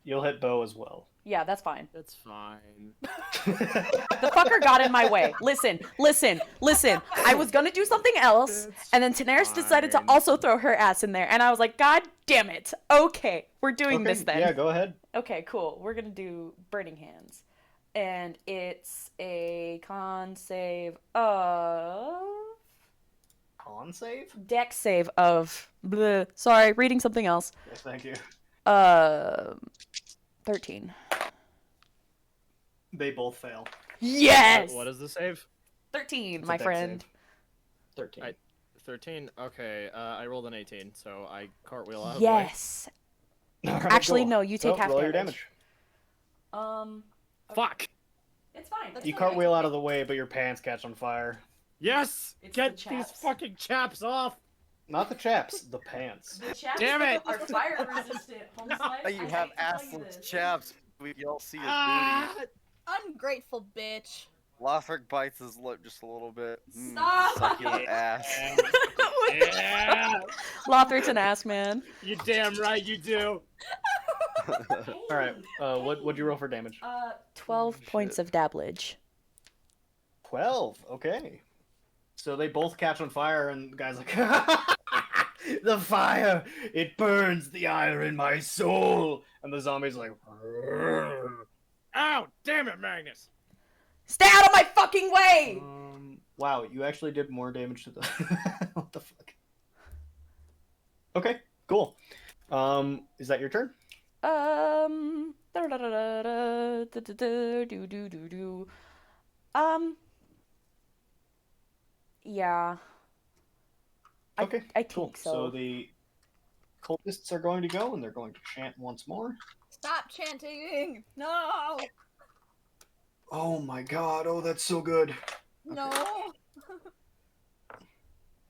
You'll hit Bo as well. Yeah, that's fine. That's fine. The fucker got in my way. Listen. I was gonna do something else, and then Daenerys decided to fine. also throw her ass in there, and I was like, God damn it. Okay, we're doing this then. Yeah, go ahead. Okay, cool. We're gonna do burning hands. And it's a con save of... Con save? Dex save of... Bleh. Sorry, reading something else. Yes, thank you. 13. They both fail. Yes! What is the save? 13, It's a my dex friend. save. 13. 13. Okay. I rolled an 18, so I cartwheel out of the way. Yes! All right, Actually, cool. no, you take So, half roll damage. your damage. Fuck. It's fine. You cartwheel out of the way, but your pants catch on fire. Yes. It's Get the these chaps. fucking chaps off. Not the chaps, the pants. The chaps Damn it! are fire resistant, homeslice. You have assless chaps. We all see his booty. Ah! Ungrateful bitch. Lothric bites his lip just a little bit. Stop! Succulent ass. Yeah. Lothric's an ass man. You damn right you do. All right. What'd you roll for damage? 12 points of dabblage. 12. Okay. So they both catch on fire, and the guy's like, "The fire! It burns the ire in my soul!" And the zombie's like, Ow! Damn it, Magnus. Stay out of my fucking way! "Wow, you actually did more damage to the." What the fuck? Okay, cool. Is that your turn? Yeah. Okay, I cool. think so. So the cultists are going to go, and they're going to chant once more. Stop chanting! No! Oh my god, oh, that's so good. No!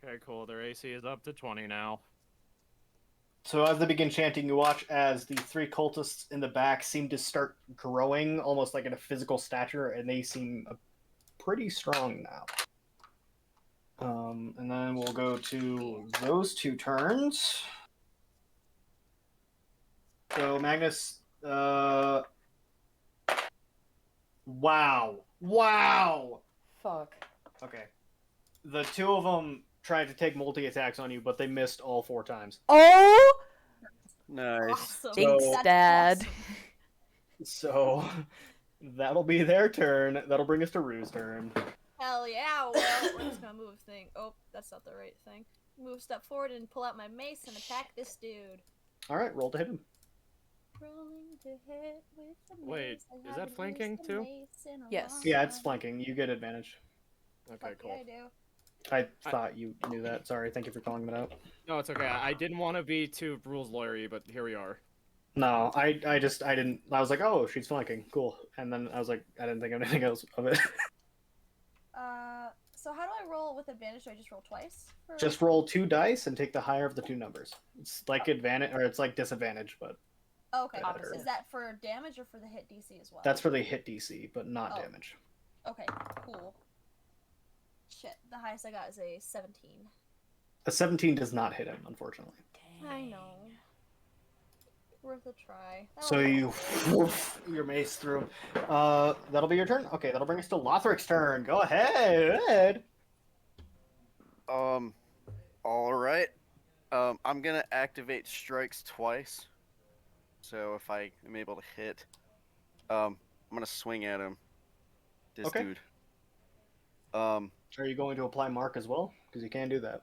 Okay, cool. Their AC is up to 20 now. So as they begin chanting, you watch as the three cultists in the back seem to start growing, almost like in a physical stature, and they seem pretty strong now. And then we'll go to those two turns. So Magnus, wow. Fuck. Okay. The two of them tried to take multi-attacks on you, but they missed all 4 times. Oh! Nice. Awesome. Thanks, So- That's Dad. awesome. So that'll be their turn. That'll bring us to Rue's turn. Hell yeah, well, we're just gonna move a thing. Oh, that's not the right thing. Move a step forward and pull out my mace and attack this dude. Alright, roll to hit him. Rolling to hit with the Wait, mace. I is that haven't flanking used the too? mace in a Yes. long Yeah, it's time. flanking. You get advantage. Okay, Fuck cool. yeah, I do. I thought you knew that. Sorry, thank you for calling that out. No, it's okay. I didn't want to be too rules lawyery, but here we are. No, I didn't. I was like, oh, she's flanking, cool. And then I was like, I didn't think of anything else of it. So how do I roll with advantage? Do I just roll twice? Just roll 2 dice and take the higher of the 2 numbers. It's like advantage, or it's like disadvantage, but Oh, okay. Opposite. Is that for damage or for the hit DC as well? that's for the hit DC, but not Oh. damage. Okay, cool. Shit, the highest I got is a 17. A 17 does not hit him, unfortunately. I know. Worth a try. So That'll you woof your mace through him. That'll be your turn. Okay, that'll bring us to Lothric's turn. Go ahead. All right. I'm gonna activate strikes twice. So if I am able to hit, I'm gonna swing at him. This Okay. dude. Are you going to apply mark as well? Because you can do that.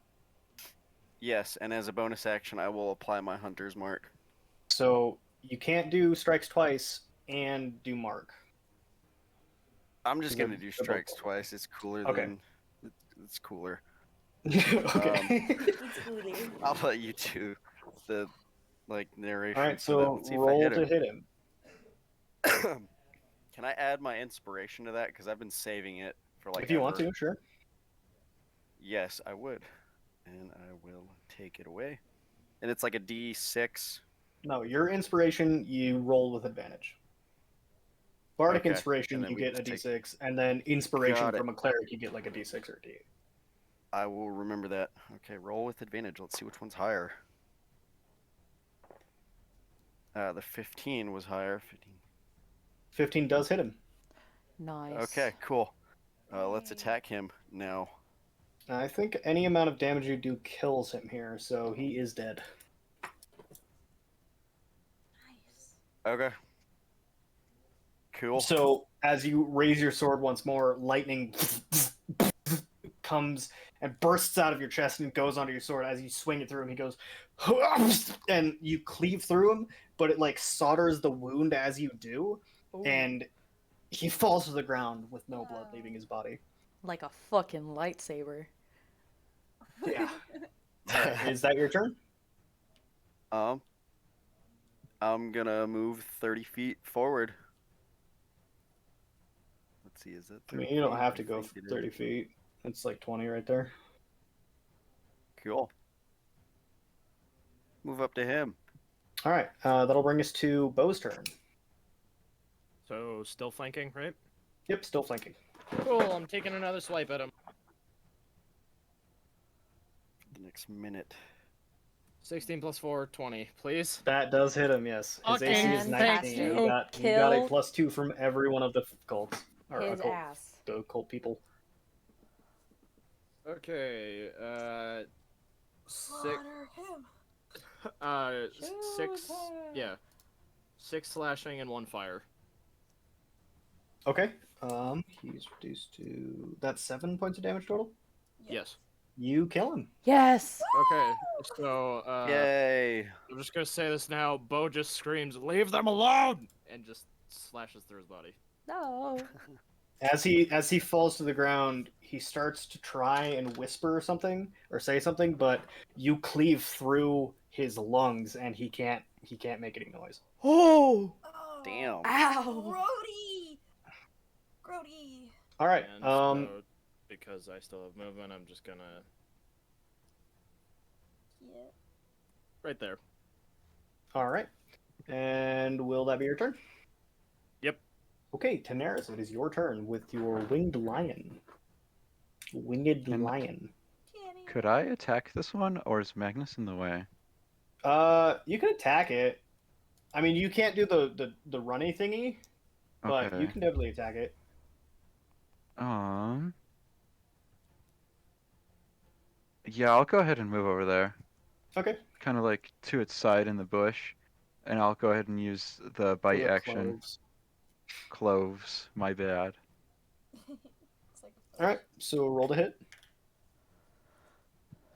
Yes, and as a bonus action, I will apply my hunter's mark. So you can't do strikes twice and do mark. I'm just They're- gonna do they're both strikes cool. twice. It's cooler Okay. than. It's cooler. Okay. It's booty. I'll let you do the narration. All right, for that. so Let's see if I roll hit to him. hit him. Can I add my inspiration to that? Because I've been saving it for like. If you want ever. to, sure. Yes, I would, and I will take it away. And it's like a D6. No, your inspiration you roll with advantage. Bardic Okay, inspiration and then you we get a just D6, and then inspiration Got it. from a cleric you get like a D6 or a D8. I will remember that. Okay, roll with advantage. Let's see which one's higher. The 15 was higher. 15. 15 does hit him. Nice. Okay, cool. Let's attack him now. I think any amount of damage you do kills him here, so he is dead. Nice. Okay. Cool. So as you raise your sword once more, lightning comes and bursts out of your chest and goes onto your sword. As you swing it through him, he goes, and you cleave through him, but it like solders the wound as you do, Ooh. and he falls to the ground with no blood leaving his body. Like a fucking lightsaber. Yeah. Is that your turn? I'm gonna move 30 feet forward. Let's see, is it? I mean, you don't 30 have to feet? go I think it is. 30 feet. It's like 20 right there. Cool. Move up to him. All right, that'll bring us to Bo's turn. So, still flanking, right? Yep, still flanking. Cool, I'm taking another swipe at him. The next minute. 16 plus 4, 20, please. That does hit him, yes. His AC is Fucking 19. thank You you. got a Kill +2 from every one of the cults. Or His occult, ass. the occult people. Okay, six, Slaughter him. six, Shoot her. yeah. 6 slashing and 1 fire. Okay. He's reduced to... That's 7 points of damage total? Yes. You kill him. Yes. Okay, so, Yay! I'm just gonna say this now. Bo just screams, "Leave them alone!" and just slashes through his body. No. As he falls to the ground, he starts to try and whisper something or say something, but you cleave through his lungs and he can't make any noise. Oh! Oh, Damn. Ow! Grody! Grody! All right. And so, because I still have movement, I'm just gonna Yeah. right there. All right. And will that be your turn? Yep. Okay, Daenerys, it is your turn with your winged lion. Winged And- lion. Could I attack this one, or is Magnus in the way? You can attack it. I mean, you can't do the runny thingy, but you Okay. can definitely attack it. Yeah, I'll go ahead and move over there. Okay. Kind of like to its side in the bush. And I'll go ahead and use the bite The action. cloves. Cloves, my bad. It's like a All right. So roll to hit.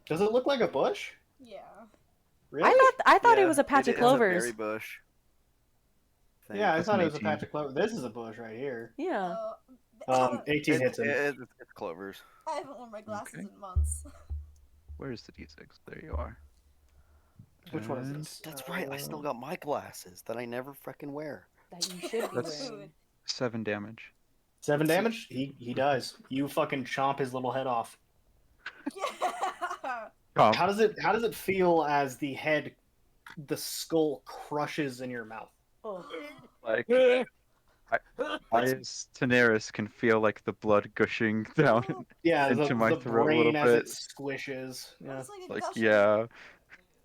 Does it look like a bush? Yeah. Really? I thought it Yeah, was a patch of is a clovers. berry bush. Yeah, I That's thought an it was a 18. patch of clover. This is a bush right here. Yeah. 18 hits him. It's clovers. I haven't worn my glasses Okay. in months. Where's the D6? There you are. Which one is And this? That's right. I still got my glasses that I never frickin' wear. That you should be That's- wearing. 7 damage. 7 damage? He dies. You fucking chomp his little head off. Yeah. Oh, How does it feel as the skull crushes in your mouth? Oh. like I as Daenerys can feel like the blood gushing down. Yeah, Into my the throat a brain little as it bit. squishes. Yeah. It's like a Like gusher. yeah,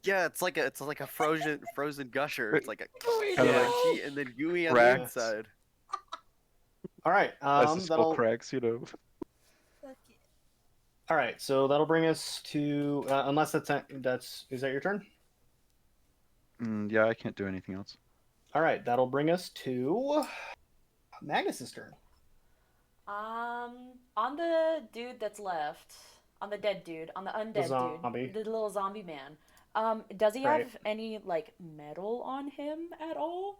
Yeah, it's like a frozen gusher. It's like a Kinda like crunchy and then gooey on the cracks. inside. All right. as the skull That'll. cracks, you know. Fuck it. All right. So that'll bring us to unless that's is that your turn? Yeah, I can't do anything else. All right. That'll bring us to Magnus's turn. On the dude that's left, on the dead dude, on the undead zombie. dude, the little zombie man. Does he Right. have any like metal on him at all?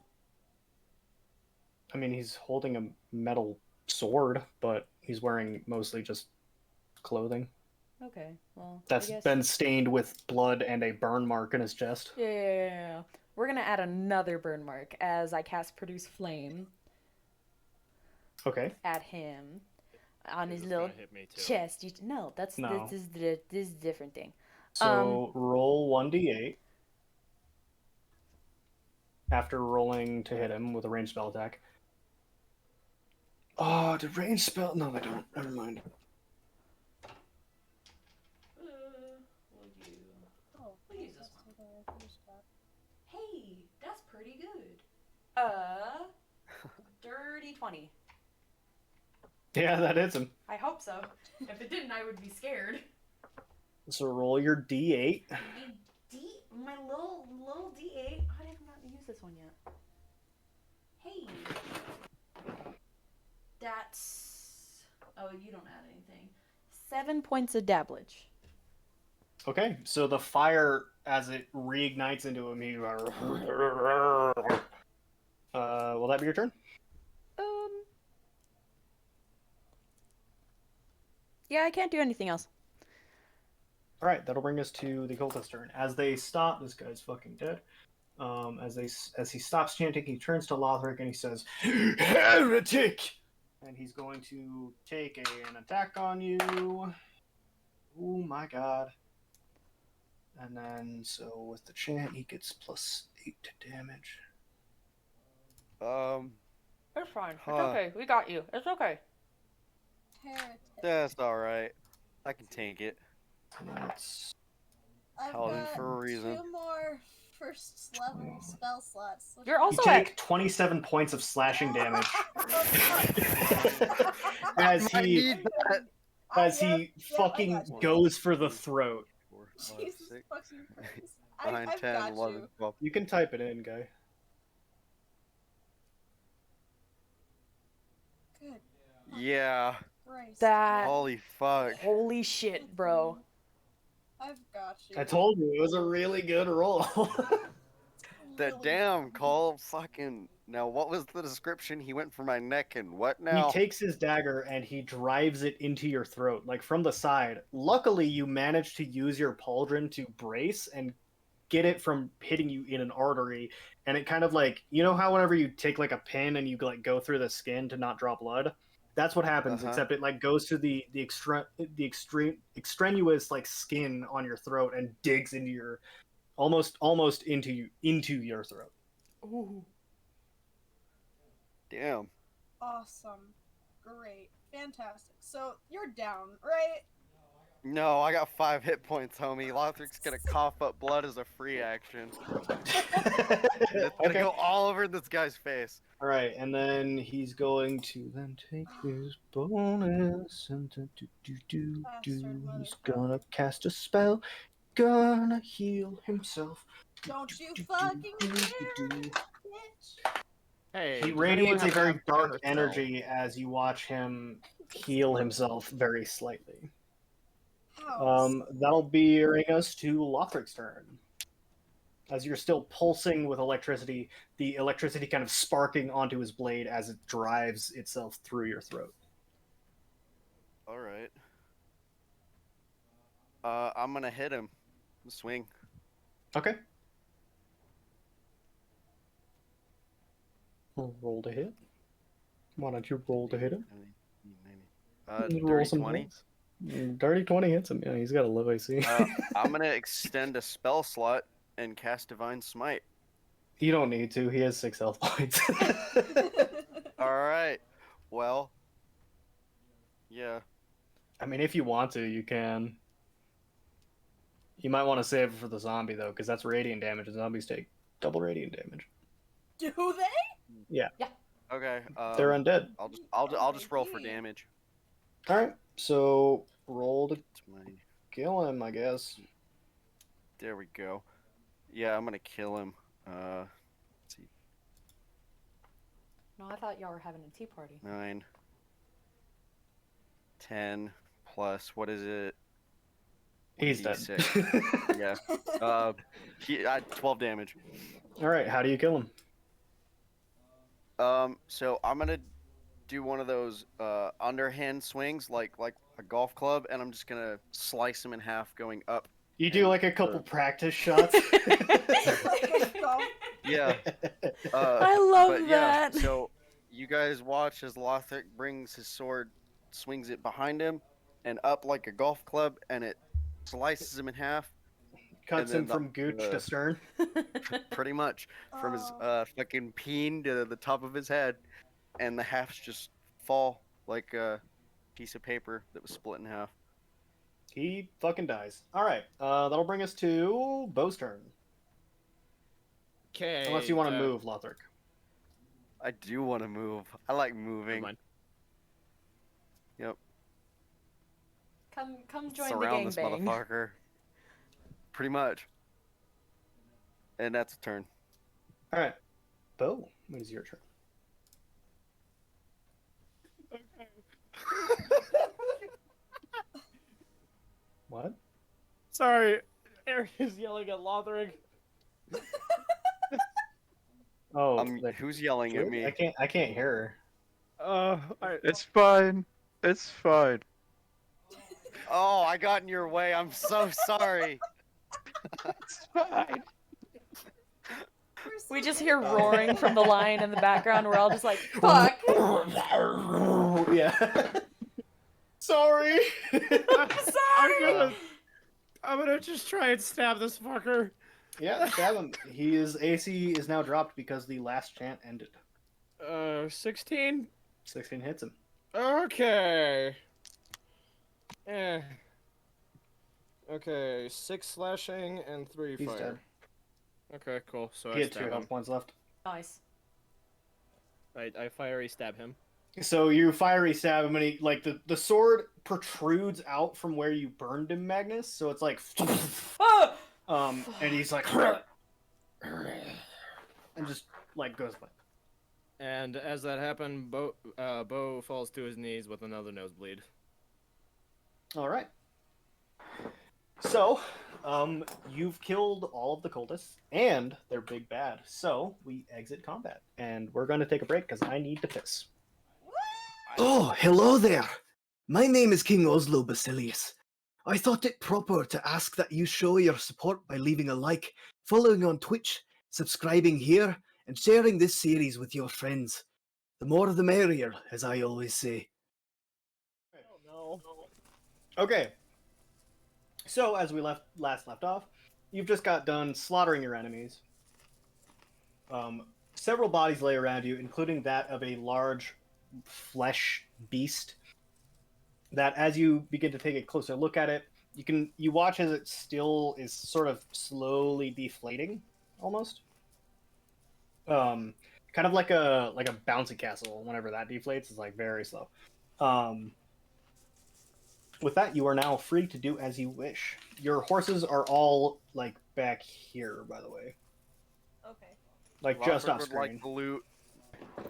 I mean, he's holding a metal sword, but he's wearing mostly just clothing Okay, well, that's I guess... been stained with blood and a burn mark in his chest. Yeah. We're gonna add another burn mark as I cast Produce Flame Okay. at him on his This is little gonna hit me too. chest. No, No. this is a different thing. So roll 1d8 after rolling to hit him with a ranged spell attack. Oh, the ranged spell? No, I don't. Never mind. Oh, We'll use this that's what I finished that. Hey, that's pretty good. Dirty 20. Yeah, that hits him. I hope so. If it didn't, I would be scared. So roll your d8. My little D8. I have not used this one yet. Hey. That's. Oh, you don't add anything. 7 points of dabblage. Okay, so the fire, as it reignites into him, he... will that be your turn? Yeah, I can't do anything else. All right, that'll bring us to the cultist turn. As they stop, this guy's fucking dead. As he stops chanting, he turns to Lothric and he says, "Heretic!" And he's going to take an attack on you. Oh my god! And then, so with the chant, he gets +8 to damage. It's fine. Huh. It's okay. We got you. It's okay. Heretic. That's all right. I can tank it. And that's I've Paladin got for a reason. 2 more first level spell slots. which- You're you also take 27 points of slashing damage as I he need that. as Yeah, he I fucking got you. goes for the throat. 4, 5, Jesus 6, fucking Christ. 9, I've 10, got 11, you. 12. You can type it in, guy. Good Yeah. Christ. That. Holy fuck. Holy shit, bro. I've got you. I told you it was a really good roll. That damn Cole fucking. Now, what was the description? He went for my neck and what He now? takes his dagger and he drives it into your throat, like from the side. Luckily, you managed to use your pauldron to brace and get it from hitting you in an artery. And it kind of like, you know how whenever you take like a pin and you like go through the skin to not draw blood? That's what happens, Uh-huh. except it like goes to the extreme extraneous like skin on your throat and digs into your almost into your throat. Ooh. Damn. Awesome. Great. Fantastic. So you're down, right? No, I got 5 hit points, homie. Lothric's gonna cough up blood as a free action. It's gonna Okay. go all over this guy's face. All right, and then he's going to then take his bonus and do. Bastard He's motherfucker. gonna cast a spell, gonna heal himself. Don't you fucking dare, bitch. Hey, He does anyone radiates a happen to very have dark counterspell? energy as you watch him heal himself very slightly. How? That'll bring us to Lothric's turn. As you're still pulsing with electricity, the electricity kind of sparking onto his blade as it drives itself through your throat. All right. I'm gonna hit him. Swing. Okay. Roll to hit. Why don't you roll to hit him? Roll Dirty some 20. dice. Dirty 20 hits him. Yeah, he's got a low AC. I'm gonna extend a spell slot and cast Divine Smite. You don't need to. He has 6 health points. All right. Well. Yeah. I mean, if you want to, you can. You might want to save it for the zombie, though, because that's radiant damage, and zombies take double radiant damage. Do they? Okay. They're undead. I'll just roll for damage. All right, so roll to 20. kill him, I guess. There we go. Yeah, I'm gonna kill him. Let's see. No, I thought y'all were having a tea party. 9. 10 plus what is it? He's dead. 1d6. Yeah. He 12 damage. All right, how do you kill him? So I'm gonna do one of those underhand swings, like a golf club, and I'm just gonna slice him in half, going up. You do like a couple practice shots. Yeah. I love But yeah, that. so you guys watch as Lothric brings his sword, swings it behind him, and up like a golf club, and it slices him in half. Cuts and him then from gooch to stern. Pretty much from his fucking peen to the top of his head, and the halves just fall like a piece of paper that was split in half. He fucking dies. All right, that'll bring us to Bo's turn. Okay. Unless you want to move, Lothric. I do want to move. I like Never moving. mind. Yep. Come join Surround the this gangbang. motherfucker. Pretty much. And that's a turn. All right, Bo, it is your turn. What? Sorry, Eric is yelling at Lothric. Oh, Who's yelling at me? I can't hear It's fine. It's fine. Oh, I got in your way. I'm so sorry. It's fine. We just hear roaring from the lion in the background. We're all just like, fuck. her. Yeah. Sorry. I'm gonna just try and stab this fucker. Yeah, stab him. His AC is now dropped because the last chant ended. 16? 16 hits him. Okay. Okay, 6 slashing and 3 He's fire. dead. Okay, cool. So He I had 2 stab health him. points left. Nice. I fiery stab him. So you fiery stab him, and he like the sword protrudes out from where you burned him, Magnus. So it's like, and he's like, and just like goes by. And as that happened, Bo falls to his knees with another nosebleed. All right. So, you've killed all of the cultists and their big bad. So we exit combat, and we're going to take a break because I need to piss. Oh, hello there. My name is King Oslo Basilius. I thought it proper to ask that you show your support by leaving a like, following on Twitch, subscribing here, and sharing this series with your friends. The more the merrier, as I always say. Oh, no. Okay. So as we last left off, you've just got done slaughtering your enemies. Several bodies lay around you, including that of a large flesh beast. That, as you begin to take a closer look at it, you watch as it still is sort of slowly deflating, almost. Kind of like a bouncy castle. Whenever that deflates, it's like very slow. With that, you are now free to do as you wish. Your horses are all like back here, by the way, Okay. like just off Lothric would screen. like to loot.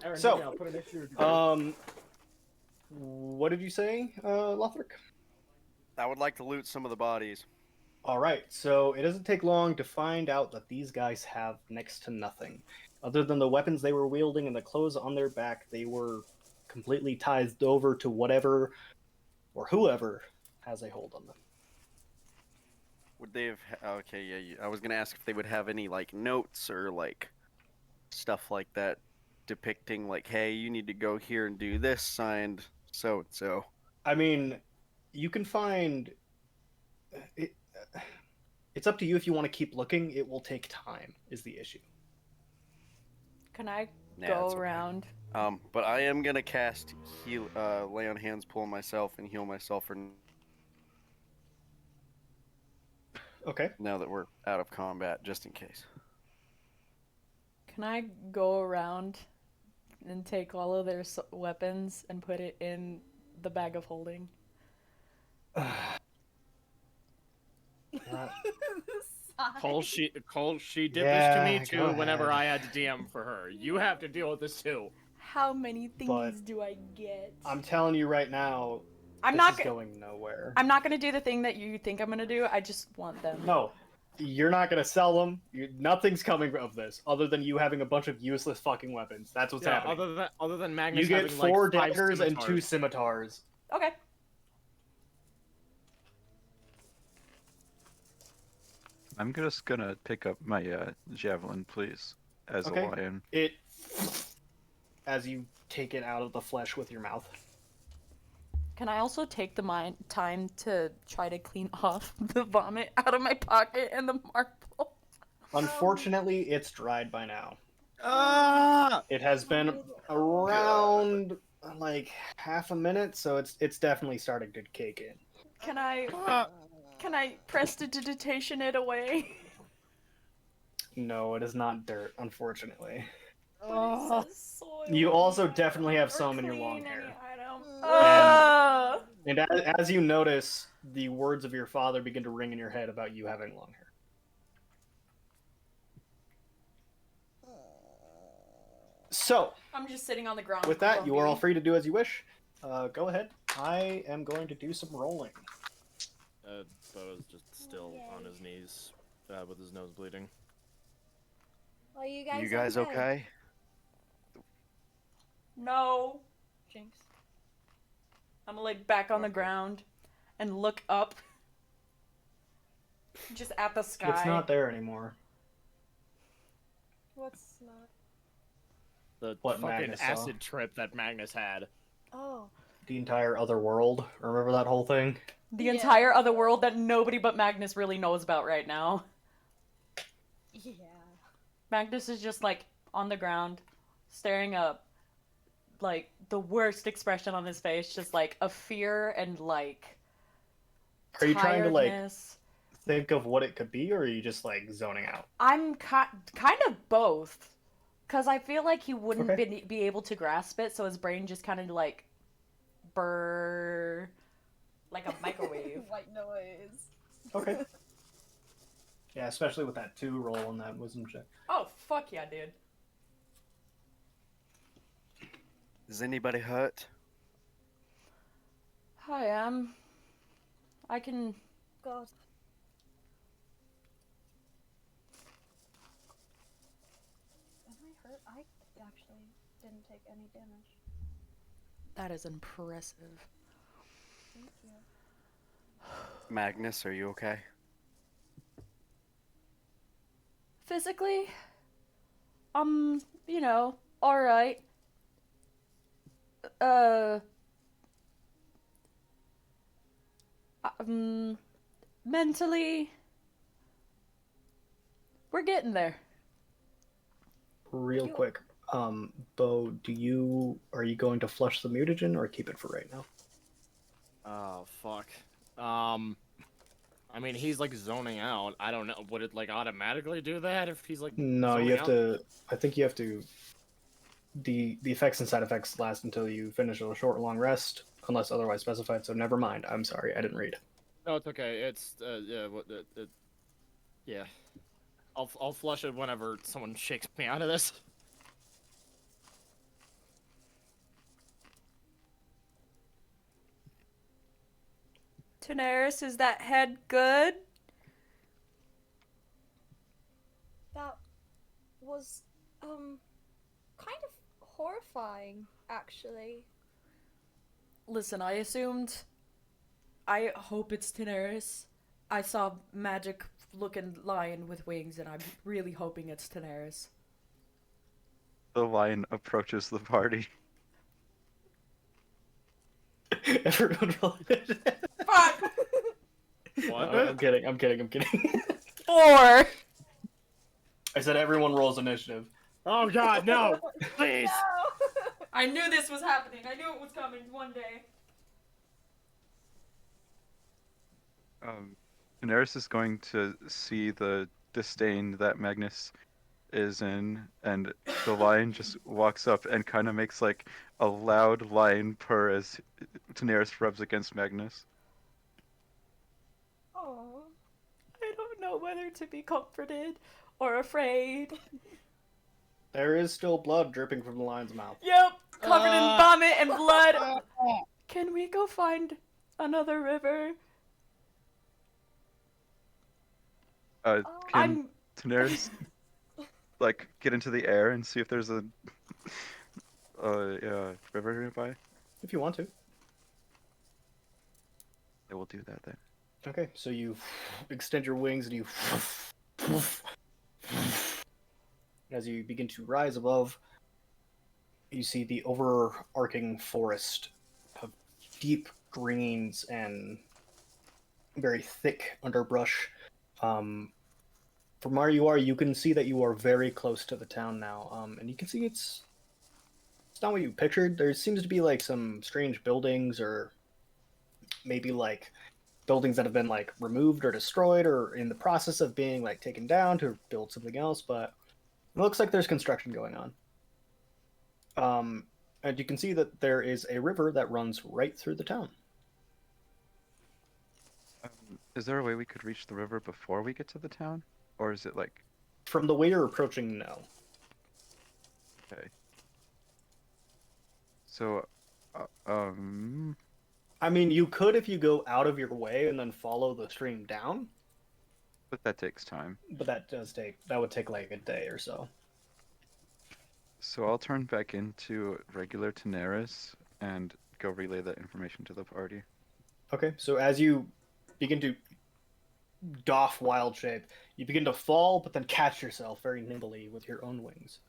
Aaron, So, maybe I'll put an issue. What did you say, Lothric? I would like to loot some of the bodies. All right, so it doesn't take long to find out that these guys have next to nothing. Other than the weapons they were wielding and the clothes on their back, they were completely tithed over to whatever or whoever has a hold on them. Would they have? Okay, yeah. I was gonna ask if they would have any like notes or like stuff like that, depicting like, hey, you need to go here and do this, signed so and so. I mean, you can find it. It's up to you if you want to keep looking. It will take time, is the issue. Can I Nah, go it's okay. around? But I am gonna cast heal, lay on hands, pull myself, and heal myself for Okay. now that we're out of combat, just in case. Can I go around and take all of their weapons and put it in the bag of holding? Cole, she did Yeah, this to me go too whenever ahead. I had to DM for her. You have to deal with this too. How many thingies But do I get? I'm telling you right now, I'm this not is going nowhere. I'm not gonna do the thing that you think I'm gonna do. I just want them. No, you're not gonna sell them. Nothing's coming of this, other than you having a bunch of useless fucking weapons. That's what's Yeah, happening. other than Magnus You get having 4 like 5 daggers and 2 scimitars. scimitars. Okay. I'm just gonna pick up my javelin, please, as Okay. a lion. It, as you take it out of the flesh with your mouth. Can I also take the time to try to clean off the vomit out of my pocket and the marble? Unfortunately, it's dried by now. Ah! It has been around like half a minute, so it's definitely starting to cake in. Can I prestidigitation it away? No, it is not dirt, unfortunately. But it says soil. You also definitely have Or some in your clean long any hair. item. And as you notice, the words of your father begin to ring in your head about you having long hair. So, I'm just sitting on the ground. with that, you are all grumpy. free to do as you wish. Go ahead. I am going to do some rolling. Bo's just still on his knees, with his nose bleeding. Are you You guys okay? No. Jinx. I'm gonna lay back on the ground and look up. Just at the sky. It's not there anymore. What's not? The What fucking Magnus saw. acid trip that Magnus had. Oh. The entire other world. Remember that whole thing? The Yeah. entire other world that nobody but Magnus really knows about right now. Yeah. Magnus is just like on the ground, staring up, like the worst expression on his face, just like a fear and like Are you trying to like tiredness. think of what it could be, or are you just like zoning out? I'm kind of both, because I feel like he wouldn't Okay. be able to grasp it, so his brain just kind of like burr, like a microwave. White noise. Okay. Yeah, especially with that 2 roll and that wisdom check. Oh fuck yeah, dude. Is anybody hurt? I can. God. I actually didn't take any damage. That is impressive. Thank you. Magnus, are you okay? Physically, you know, alright. Uh, mentally, we're getting there. Real quick, Bo, are you going to flush the mutagen or keep it for right now? Oh fuck. I mean, he's like zoning out. I don't know. Would it like automatically do that if he's like No, you zoning have out? to. I think you have to. The effects and side effects last until you finish a short or long rest, unless otherwise specified. So never mind. I'm sorry, I didn't read. No, it's okay. It's yeah, yeah. I'll flush it whenever someone shakes me out of this. Daenerys, is that head good? That was, kind of horrifying, actually. Listen, I assumed. I hope it's Daenerys. I saw magic-looking lion with wings, and I'm really hoping it's Daenerys. The lion approaches the party. Everyone roll it. Fuck! What? I'm kidding. I'm kidding. I'm kidding. 4! I said everyone rolls initiative. Oh god, no! Please! I knew this was happening. I knew it was coming one day. Daenerys is going to see the disdain that Magnus is in, and the lion just walks up and kind of makes like a loud lion purr as Daenerys rubs against Magnus. Oh. I don't know whether to be comforted or afraid. There is still blood dripping from the lion's mouth. Yep, covered in vomit and blood. Can we go find another river? Can I'm. Daenerys like get into the air and see if there's a river nearby? If you want to. Yeah, we'll do that then. Okay, so you extend your wings and you. As you begin to rise above, you see the overarching forest of deep greens and very thick underbrush. From where you are, you can see that you are very close to the town now, and you can see it's not what you pictured. There seems to be like some strange buildings, or maybe like buildings that have been like removed or destroyed, or in the process of being like taken down to build something else. But it looks like there's construction going on. And you can see that there is a river that runs right through the town. Is there a way we could reach the river before we get to the town? Or is it like... From the way you're approaching, no. Okay. So, I mean, you could if you go out of your way and then follow the stream down. but that takes time. But that would take like a day or so. So I'll turn back into regular Daenerys and go relay that information to the party. Okay, so as you begin to doff wild shape, you begin to fall, but then catch yourself very nimbly with your own wings.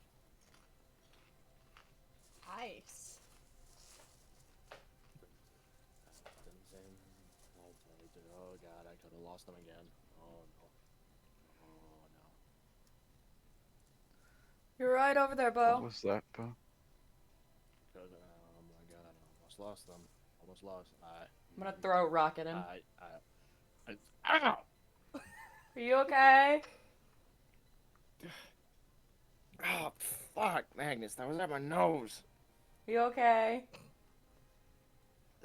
Nice. Oh god, I could have lost them again. Oh no. Oh no. You're right over there, Bo. What was that, Bo? Oh my god, I almost lost them. Almost lost. I'm gonna throw a rock at him. Ow! Are you okay? Oh, fuck, Magnus, that was at my nose. Are you okay?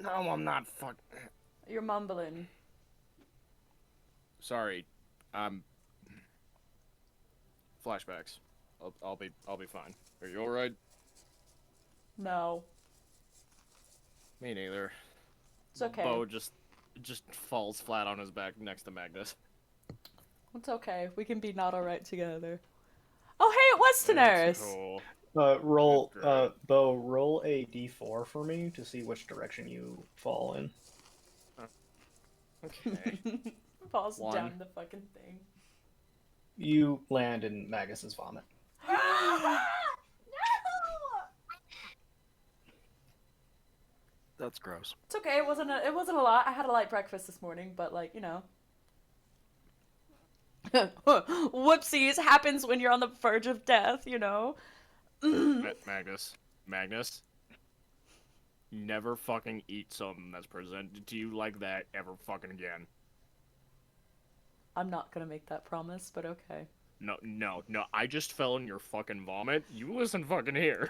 No, I'm not. Fuck. You're mumbling. Sorry. Flashbacks. I'll be fine. Are you alright? No. Me neither. It's okay. Bo just falls flat on his back next to Magnus. It's okay. We can be not alright together. Oh, hey, it was Daenerys. It's cool. Roll, Great. Bo, roll a d4 for me to see which direction you fall in. Okay. Falls One. down the fucking thing. You land in Magus's vomit. That's gross. It's okay. It wasn't a lot. I had a light breakfast this morning, but like, you know. Whoopsies happens when you're on the verge of death, you know. Magnus, never fucking eat something that's presented to you like that ever fucking again. I'm not gonna make that promise, but okay. No, I just fell in your fucking vomit. You listen fucking here.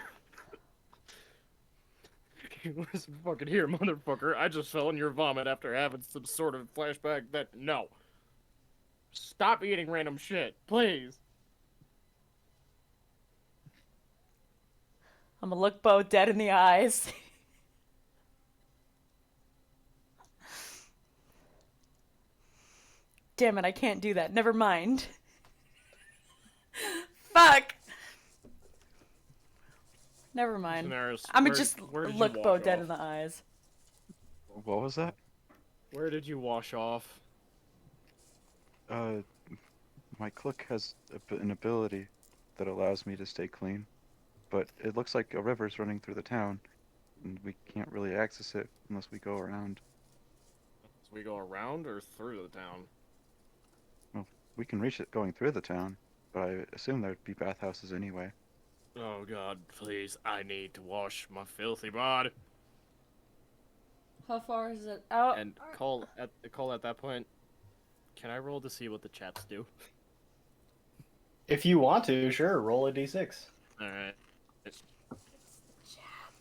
You listen fucking here, motherfucker. I just fell in your vomit after having some sort of flashback that. No. Stop eating random shit, please. I'm gonna look Bo dead in the eyes. Damn it, I can't do that. Never mind. Fuck! Never mind. Daenerys, I'm where- gonna just where did you look Bo wash dead off? in the eyes. What was that? Where did you wash off? My click has an ability that allows me to stay clean, but it looks like a river's running through the town, and we can't really access it unless we go around. So we go around or through the town? Well, we can reach it going through the town, but I assume there'd be bathhouses anyway. Oh god, please, I need to wash my filthy bod. How far is it out? And Cole at that point, can I roll to see what the chats do? If you want to, sure, roll a d6. Alright.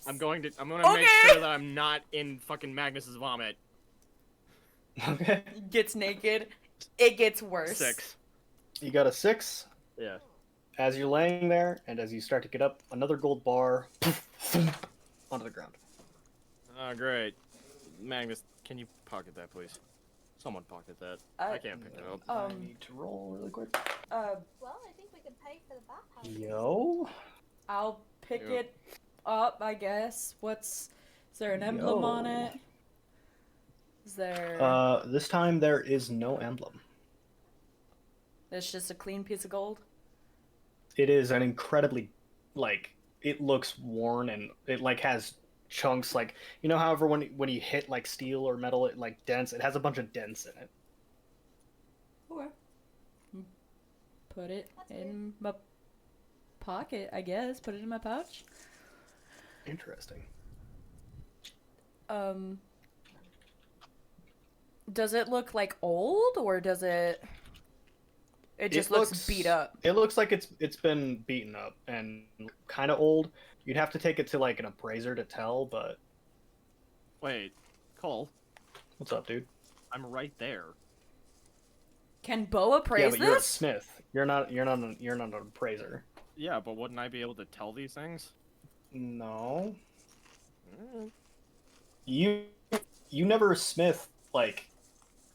I'm gonna make Okay. sure that I'm not in fucking Magnus's vomit. Okay. Gets naked. It gets worse. 6. You got a 6. Yeah. As you're laying there, and as you start to get up, another gold bar onto the ground. Oh, great. Magnus, can you pocket that, please? Someone pocket that. I can't pick it up. I need to roll really quick. Well, I think we could pay for the bathhouse. Yo. I'll pick Yep. it up, I guess. Is there an emblem on Yo. it? Is there... This time there is no emblem. It's just a clean piece of gold? It is an incredibly, like, it looks worn and it like has chunks, like, you know, however when you hit like steel or metal, it like dents. It has a bunch of dents in it. Okay. Put it That's in my pocket, I guess. Put it in my pouch. Interesting. Does it look like old, or does it... It just looks beat up? It looks like it's been beaten up and kind of old. You'd have to take it to like an appraiser to tell, but Wait, Cole, what's up, dude? I'm right there. Can Bo appraise Yeah, but you're a this? smith. You're not an appraiser. Yeah, but wouldn't I be able to tell these things? No. Mm. You never smith like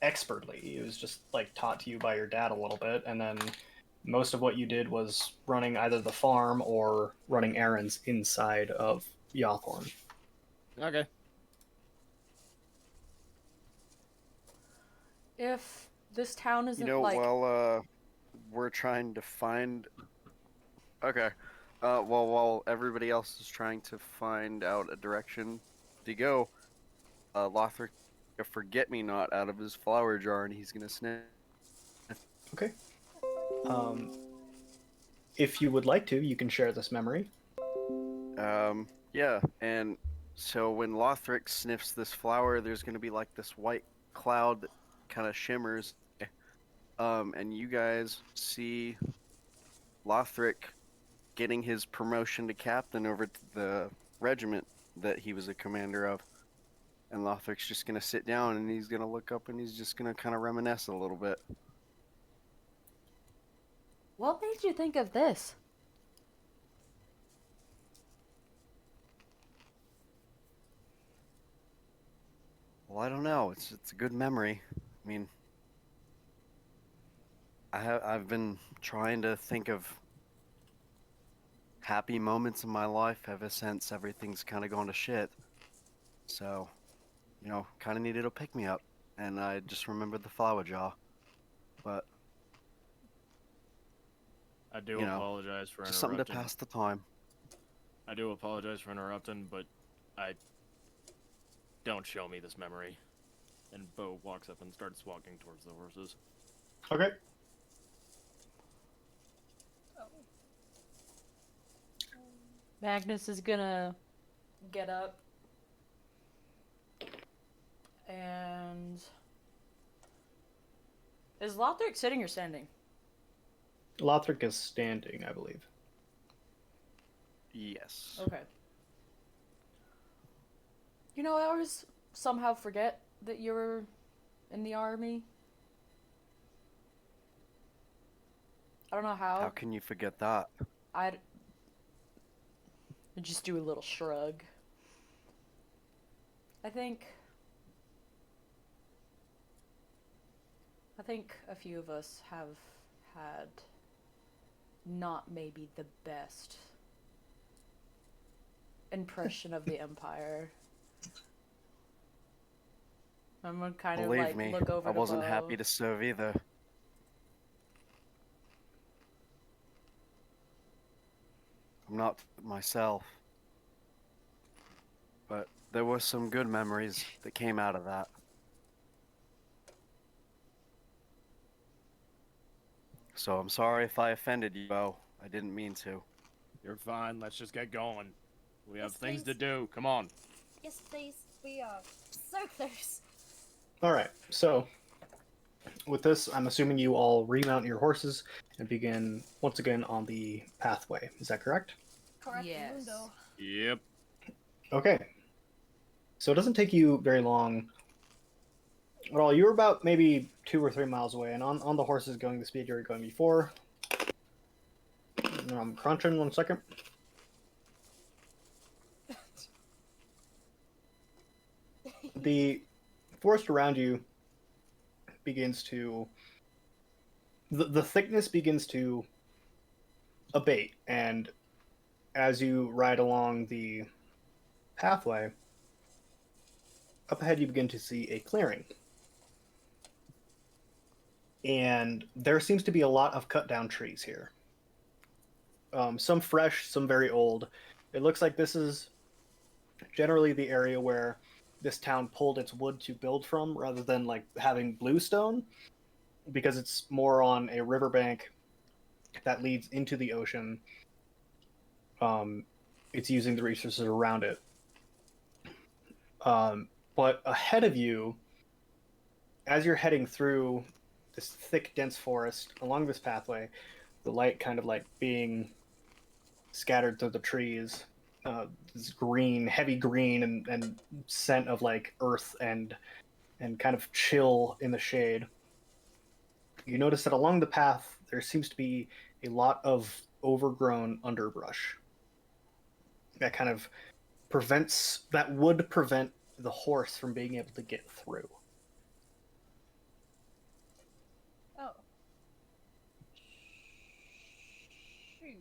expertly. It was just like taught to you by your dad a little bit, and then most of what you did was running either the farm or running errands inside of Yawthorn. Okay. If this town isn't You know, like... while we're trying to find. Okay. While everybody else is trying to find out a direction to go, Lothric a forget-me-not out of his flower jar, and he's gonna sniff. Okay. If you would like to, you can share this memory. Yeah, and so when Lothric sniffs this flower, there's gonna be like this white cloud that kind of shimmers. And you guys see Lothric getting his promotion to captain over to the regiment that he was a commander of. And Lothric's just gonna sit down and he's gonna look up and he's just gonna kind of reminisce a little bit. What made you think of this? Well, I don't know. It's a good memory. I mean, I've been trying to think of happy moments in my life ever since everything's kind of gone to shit. So, you know, kind of needed a pick me up, and I just remembered the flower jar. But I do you know, apologize for just something to interrupting. pass the time. I do apologize for interrupting, but I don't show me this memory. And Bo walks up and starts walking towards the horses. Okay. Magnus is gonna get up and is Lothric sitting or standing? Lothric is standing, I believe. Yes. Okay. You know, I always somehow forget that you're in the army. I don't know how. How can you forget that? I'd just do a little shrug. I think a few of us have had not maybe the best impression of the Empire. I'm gonna kind of Believe like me, look over I to wasn't Bo. happy to serve either. I'm not myself. But there were some good memories that came out of that. So I'm sorry if I offended you, Bo. I didn't mean to. You're fine. Let's just get going. We have Yes, things to please. do. Come on. Yes, please. We are so close. All right. So, with this, I'm assuming you all remount your horses and begin once again on the pathway. Is that correct? Correct. Yes. Mundo. Yep. Okay. So it doesn't take you very long at all. You're about maybe 2 or 3 miles away, and on the horses going the speed you were going before. I'm crunching 1 second. The forest around you begins to the thickness begins to abate, and as you ride along the pathway, up ahead you begin to see a clearing. And there seems to be a lot of cut down trees here. Some fresh, some very old. It looks like this is generally the area where this town pulled its wood to build from rather than like having bluestone, because it's more on a riverbank that leads into the ocean. It's using the resources around it. But ahead of you, as you're heading through this thick, dense forest along this pathway, the light kind of like being scattered through the trees, this green, heavy green, and scent of like earth and kind of chill in the shade. You notice that along the path there seems to be a lot of overgrown underbrush that kind of would prevent the horse from being able to get through. Oh. Shoot.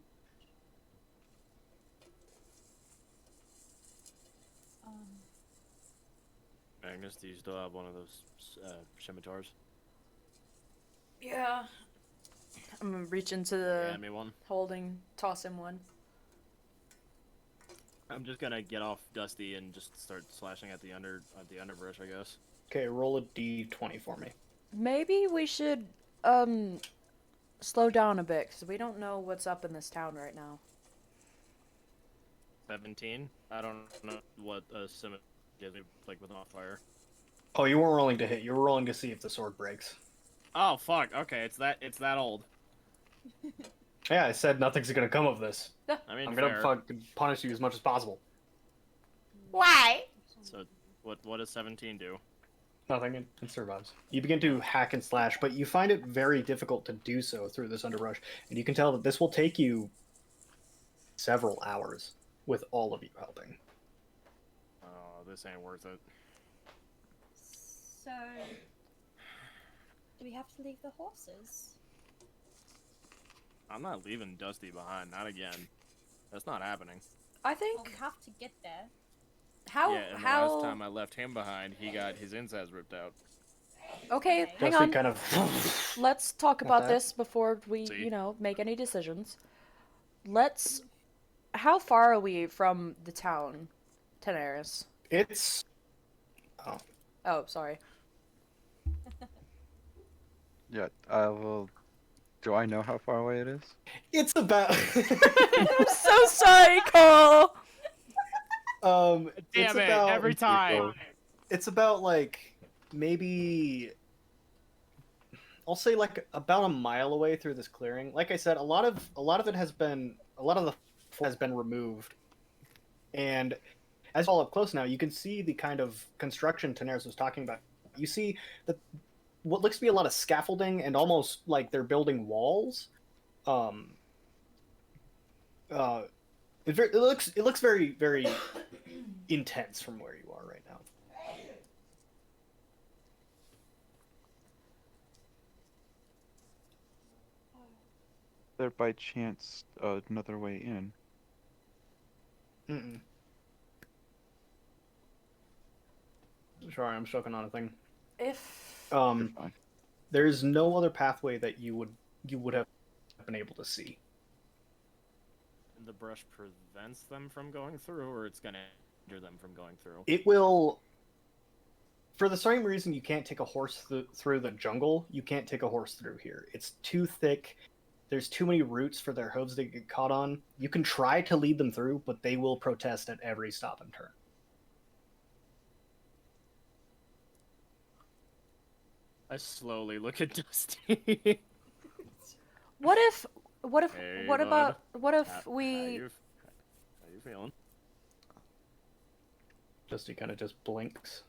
Magnus, do you still have one of those scimitars? Yeah. I'm gonna reach into the Hand me one. holding, toss him one. I'm just gonna get off Dusty and just start slashing at the underbrush, I guess. Okay, roll a d20 for me. Maybe we should slow down a bit because we don't know what's up in this town right now. 17. I don't know what a scimitar gives me, like with off fire. Oh, you weren't rolling to hit. You were rolling to see if the sword breaks. Oh fuck. Okay, it's that old. Yeah, I said nothing's gonna come of this. I mean, I'm fair. gonna fucking punish you as much as possible. Why? So, what does 17 do? Nothing. It survives. You begin to hack and slash, but you find it very difficult to do so through this underbrush, and you can tell that this will take you several hours with all of you helping. Oh, this ain't worth it. So, do we have to leave the horses? I'm not leaving Dusty behind. Not again. That's not happening. I Well, think we have to get there. how Yeah, and the how last time I left him behind, he got his insides ripped out. okay, Okay. hang Justy on. kind of. Let's talk Got about that. this before we, See? make any decisions. Let's. How far are we from the town, Tenaris? It's. Oh. Oh, sorry. Yeah, I will. Do I know how far away it is? It's about. I'm so sorry, Cole. It's Damn it! about. Every time. People. It's about like maybe. I'll say like about a mile away through this clearing. Like I said, a lot of it has been a lot of the has been removed, and as you all up close now, you can see the kind of construction Tenaris was talking about. You see that what looks to be a lot of scaffolding and almost like they're building walls. Um, it looks very very intense from where you are right now. There by chance another way in? Mm-mm. Sorry, I'm choking on a thing. If You're fine. There's no other pathway that you would have been able to see. The brush prevents them from going through, or it's gonna hinder them from going through. It will. For the same reason you can't take a horse through the jungle, you can't take a horse through here. It's too thick. There's too many roots for their hooves to get caught on. You can try to lead them through, but they will protest at every stop and turn. I slowly look at Dusty. what if Hey, what bud. about what if How we you feeling? Just he kind of just blinks.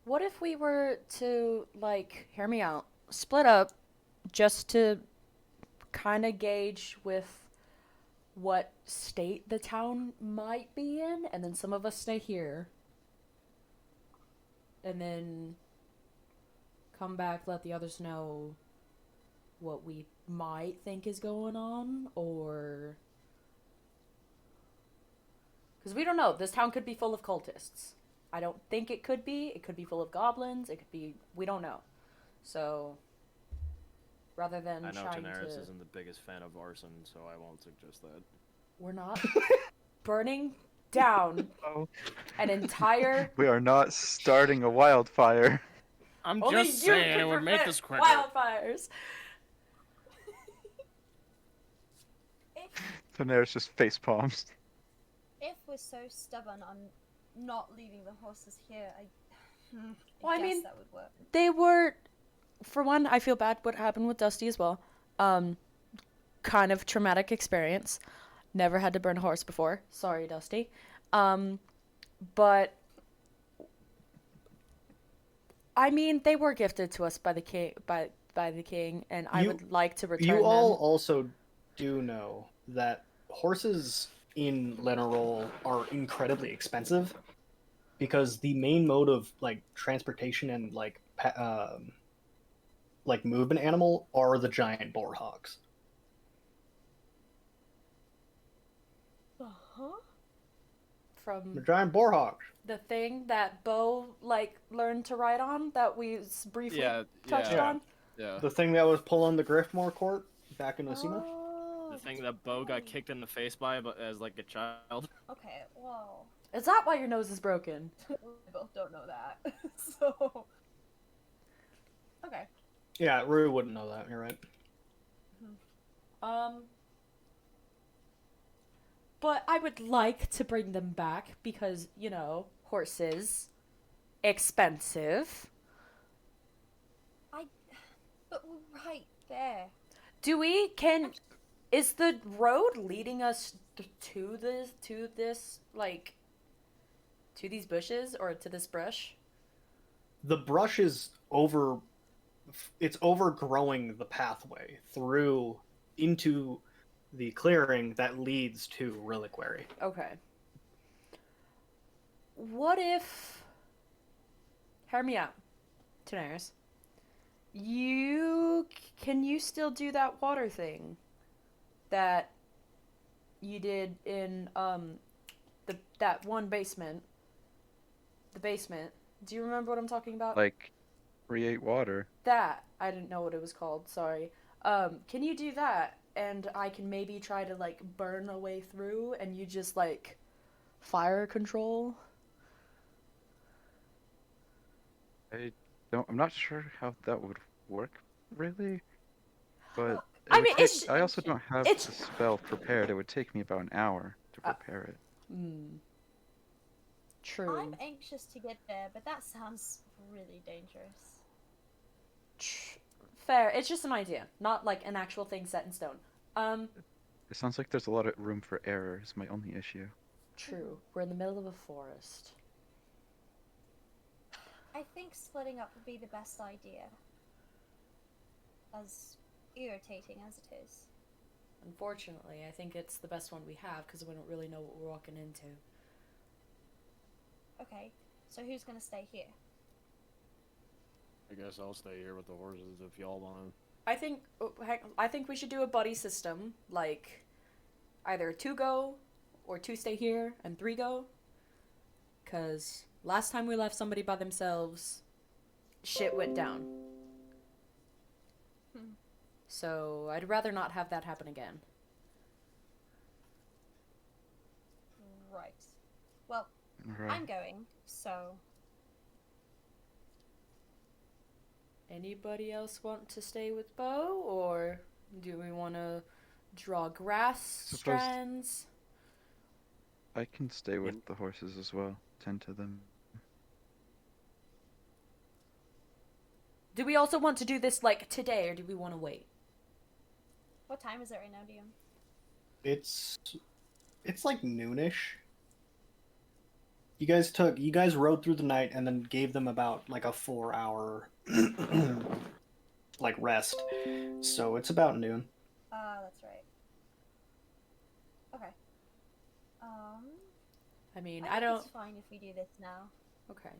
what if we were to hear me out, split up just to kind of gauge with what state the town might be in, and then some of us stay here, and then come back, let the others know what we might think is going on, or because we don't know. This town could be full of cultists. I don't think it could be. It could be full of goblins. It could be. We don't know. So rather than I know trying Daenerys to, isn't the biggest fan of arson, so I won't suggest that. we're not burning down Oh, an entire. we are not starting a wildfire. I'm Only just you saying can it would make prevent this quicker. wildfires. Daenerys just face palms. If we're so stubborn on not leaving the horses here, I Well, I guess mean, that would work. They were, for one, I feel bad what happened with Dusty as well. Kind of traumatic experience. Never had to burn a horse before. Sorry, Dusty. But I mean, they were gifted to us by the king, by the king, and I You- would like to return You all them. also do know that horses in Lenarol are incredibly expensive because the main mode of transportation and movement animal are the giant boar hogs. Uh-huh. The From giant boar hogs. the thing that Bo learned to ride on that we briefly touched yeah. on. Yeah. The thing that was pulling the Griftmore court back in Osima. Oh, The thing that Bo got kicked in the face by as a child. okay, well, Is that why your nose is broken? we both don't know that. So, okay. Yeah, Rue wouldn't know that. You're right. But I would like to bring them back because, horses, expensive. But we're right there. Is the road leading us to these bushes or to this brush? The brush is it's overgrowing the pathway through into the clearing that leads to reliquary. Okay. What if... Hear me out, Daenerys. Can you still do that water thing that you did in that one basement? The basement. Do you remember what I'm talking about? Like, create water. That. I didn't know what it was called. Sorry. Can you do that? And I can maybe try to like burn a way through, and you just like fire control. I'm not sure how that would work, really. But I mean, it's I also don't have it's- the spell prepared. It would take me about an hour to prepare it. True. I'm anxious to get there, but that sounds really dangerous. Fair. It's just an idea, not like an actual thing set in stone. It sounds like there's a lot of room for error is my only issue. True. We're in the middle of a forest. I think splitting up would be the best idea. As irritating as it is. Unfortunately, I think it's the best one we have because we don't really know what we're walking into. Okay, so who's gonna stay here? I guess I'll stay here with the horses if y'all want. I think we should do a buddy system, like either 2 go or 2 stay here and 3 go. Cause last time we left somebody by themselves, shit went down. So I'd rather not have that happen again. Right. Well, Right. I'm going, so... Anybody else want to stay with Bo, or do we want to draw grass strands? I can stay with the horses as well. Tend to them. Do we also want to do this like today, or do we want to wait? What time is it right now, DM? It's like noonish. You guys rode through the night and then gave them about like a 4-hour like rest. So it's about noon. That's right. Okay. I mean, I I don't. It's fine if we do this now. Okay.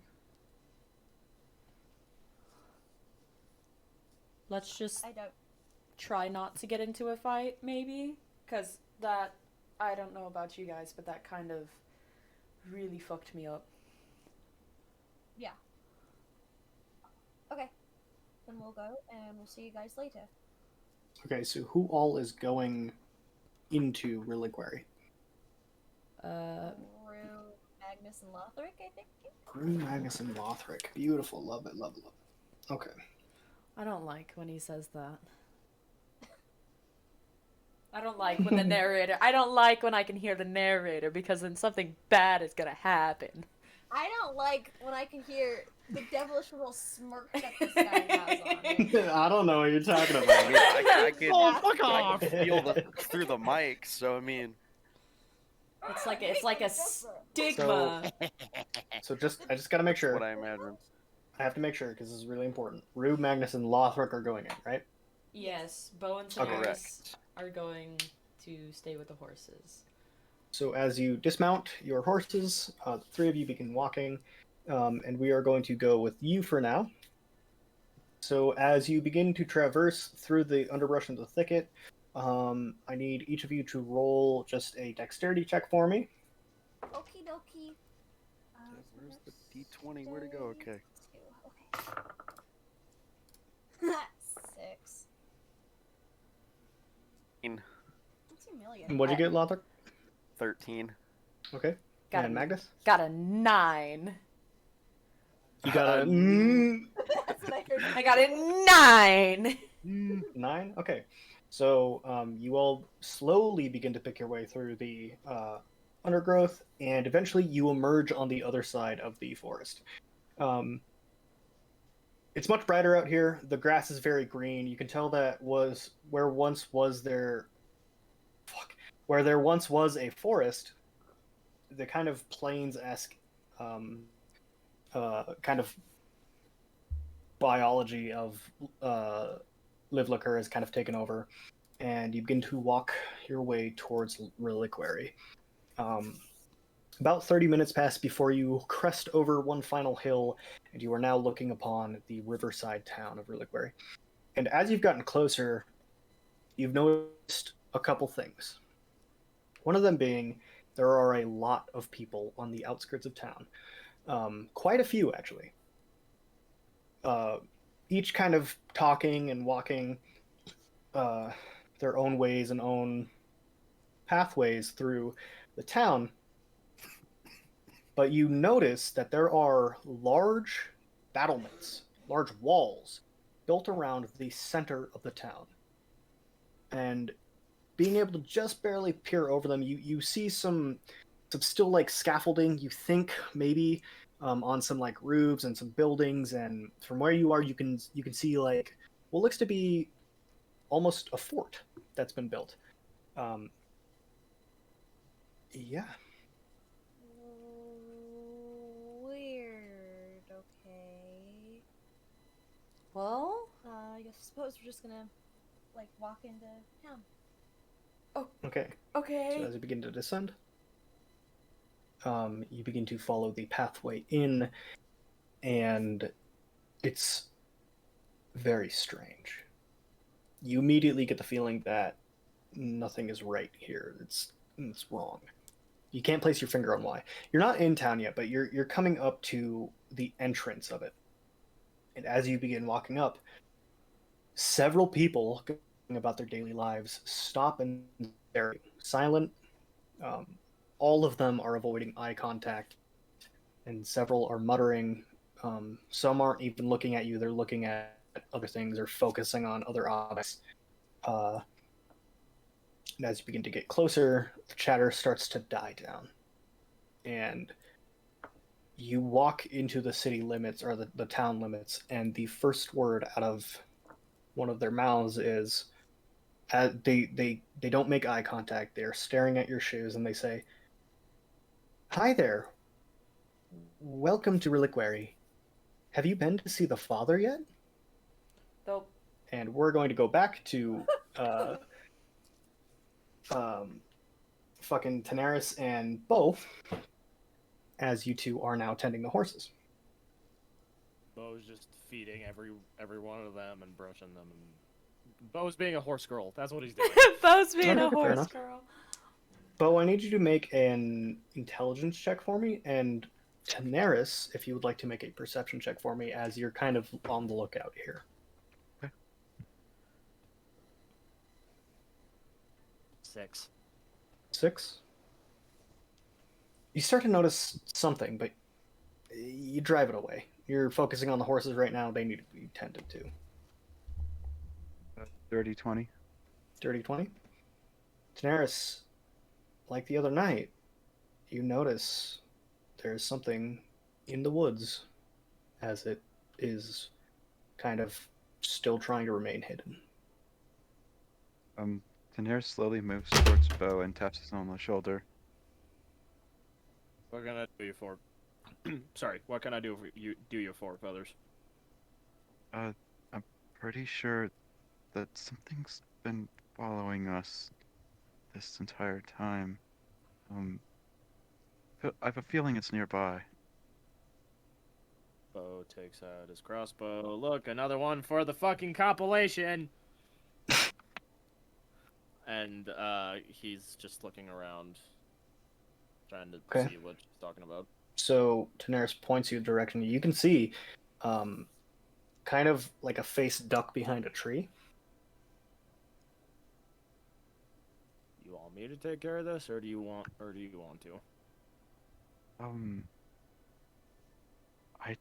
Let's just I don't. try not to get into a fight, maybe? Because that, I don't know about you guys, but that kind of really fucked me up. Yeah. Okay. Then we'll go, and we'll see you guys later. Okay, so who all is going into reliquary? Rue, Magnus, and Lothric, I think? Rue, Magnus, and Lothric. Beautiful. Love it, love it, love it. Okay. I don't like when he says that. I don't like when the narrator. I don't like when I can hear the narrator because then something bad is gonna happen. I don't like when I can hear the devilish little smirk that this guy has on it. I don't know what you're talking I about. mean, I could, Oh, fuck I off! could feel through the mic, so I mean, It's like a stigma. So I just gotta make sure. what I imagine. I have to make sure because this is really important. Rue, Magnus, and Lothric are going in, right? Yes, Bo and Okay. Tanaris Correct. are going to stay with the horses. So as you dismount your horses, the 3 of you begin walking, and we are going to go with you for now. So as you begin to traverse through the underbrush into the thicket, I need each of you to roll just a dexterity check for me. Okie dokie. Where's the D20? Where'd it go? Okay. Okay. 6. In That's a million. And what'd you get, Lothric? 13. Okay. Got And a- Magnus? Got a 9. You got a That's what I heard. I got a 9. 9? Okay. So you all slowly begin to pick your way through the undergrowth, and eventually you emerge on the other side of the forest. It's much brighter out here. The grass is very green. You can tell that was where there once was a forest. The kind of plains-esque kind of biology of Livlicker has kind of taken over, and you begin to walk your way towards Reliquary. About 30 minutes pass before you crest over one final hill, and you are now looking upon the riverside town of Reliquary. And as you've gotten closer, you've noticed a couple things. One of them being there are a lot of people on the outskirts of town. Quite a few, actually. Each kind of talking and walking their own ways and own pathways through the town. But you notice that there are large battlements, large walls built around the center of the town. And being able to just barely peer over them, you see some still like scaffolding. You think maybe on some like roofs and some buildings, and from where you are, you can see like what looks to be almost a fort that's been built. Yeah. Weird. Okay. Well, I suppose we're just gonna like walk into town. Okay. okay. So as you begin to descend, you begin to follow the pathway in, and it's very strange. You immediately get the feeling that nothing is right here. It's wrong. You can't place your finger on why. You're not in town yet, but you're coming up to the entrance of it. And as you begin walking up, several people going about their daily lives stop and they're silent. All of them are avoiding eye contact, and several are muttering. Some aren't even looking at you; they're looking at other things or focusing on other objects. And as you begin to get closer, the chatter starts to die down, and you walk into the city limits or the town limits, and the first word out of one of their mouths is, they don't make eye contact. They're staring at your shoes, and they say, "Hi there. Welcome to Reliquary. Have you been to see the father yet?" Dope. And we're going to go back to fucking Tanaris and Bo, as you two are now tending the horses. Bo's just feeding every one of them and brushing them. And Bo's being a horse girl. That's what he's doing. Bo's being a Okay, fair horse enough. girl. Bo, I need you to make an intelligence check for me, and Tanaris, if you would like to make a perception check for me, as you're kind of on the lookout here. 6. 6. You start to notice something, but you drive it away. You're focusing on the horses right now. They need to be tended to. Dirty 20. Dirty 20. Tanaris, like the other night, you notice there's something in the woods, as it is kind of still trying to remain hidden. Daenerys slowly moves towards Bo and taps him on the shoulder. What can I do you for? Sorry, what can I do you for, feathers? I'm pretty sure that something's been following us this entire time. I have a feeling it's nearby. Bo takes out his crossbow. Look, another one for the fucking compilation. And he's just looking around, trying to Okay. see what she's talking about. So Tanaris points you in the direction. You can see kind of like a face duck behind a tree. You want me to take care of this, or do you want to? I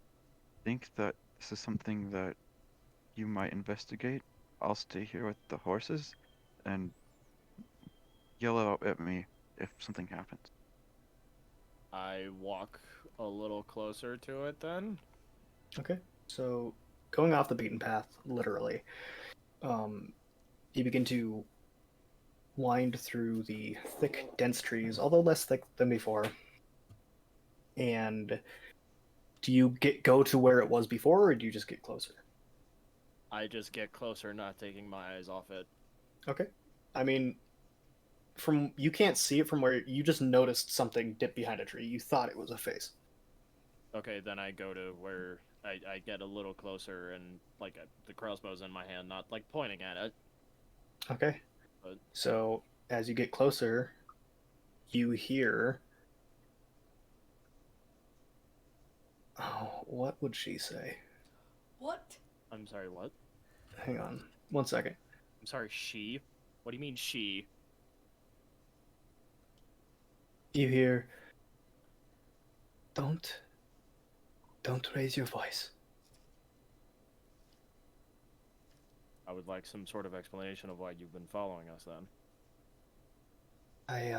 think that this is something that you might investigate. I'll stay here with the horses and yell out at me if something happens. I walk a little closer to it then. Okay. So going off the beaten path, literally, you begin to wind through the thick, dense trees, although less thick than before. And do you go to where it was before, or do you just get closer? I just get closer, not taking my eyes off it. Okay. I mean, from you can't see it from where you just noticed something dip behind a tree. You thought it was a face. Okay, then I go to where I get a little closer and like the crossbow's in my hand, not like pointing at it. Okay. But So as you get closer, you hear. Oh, what would she say? What? I'm sorry, what? Hang on, 1 second. I'm sorry, she? What do you mean she? You hear, don't raise your voice. I would like some sort of explanation of why you've been following us then. I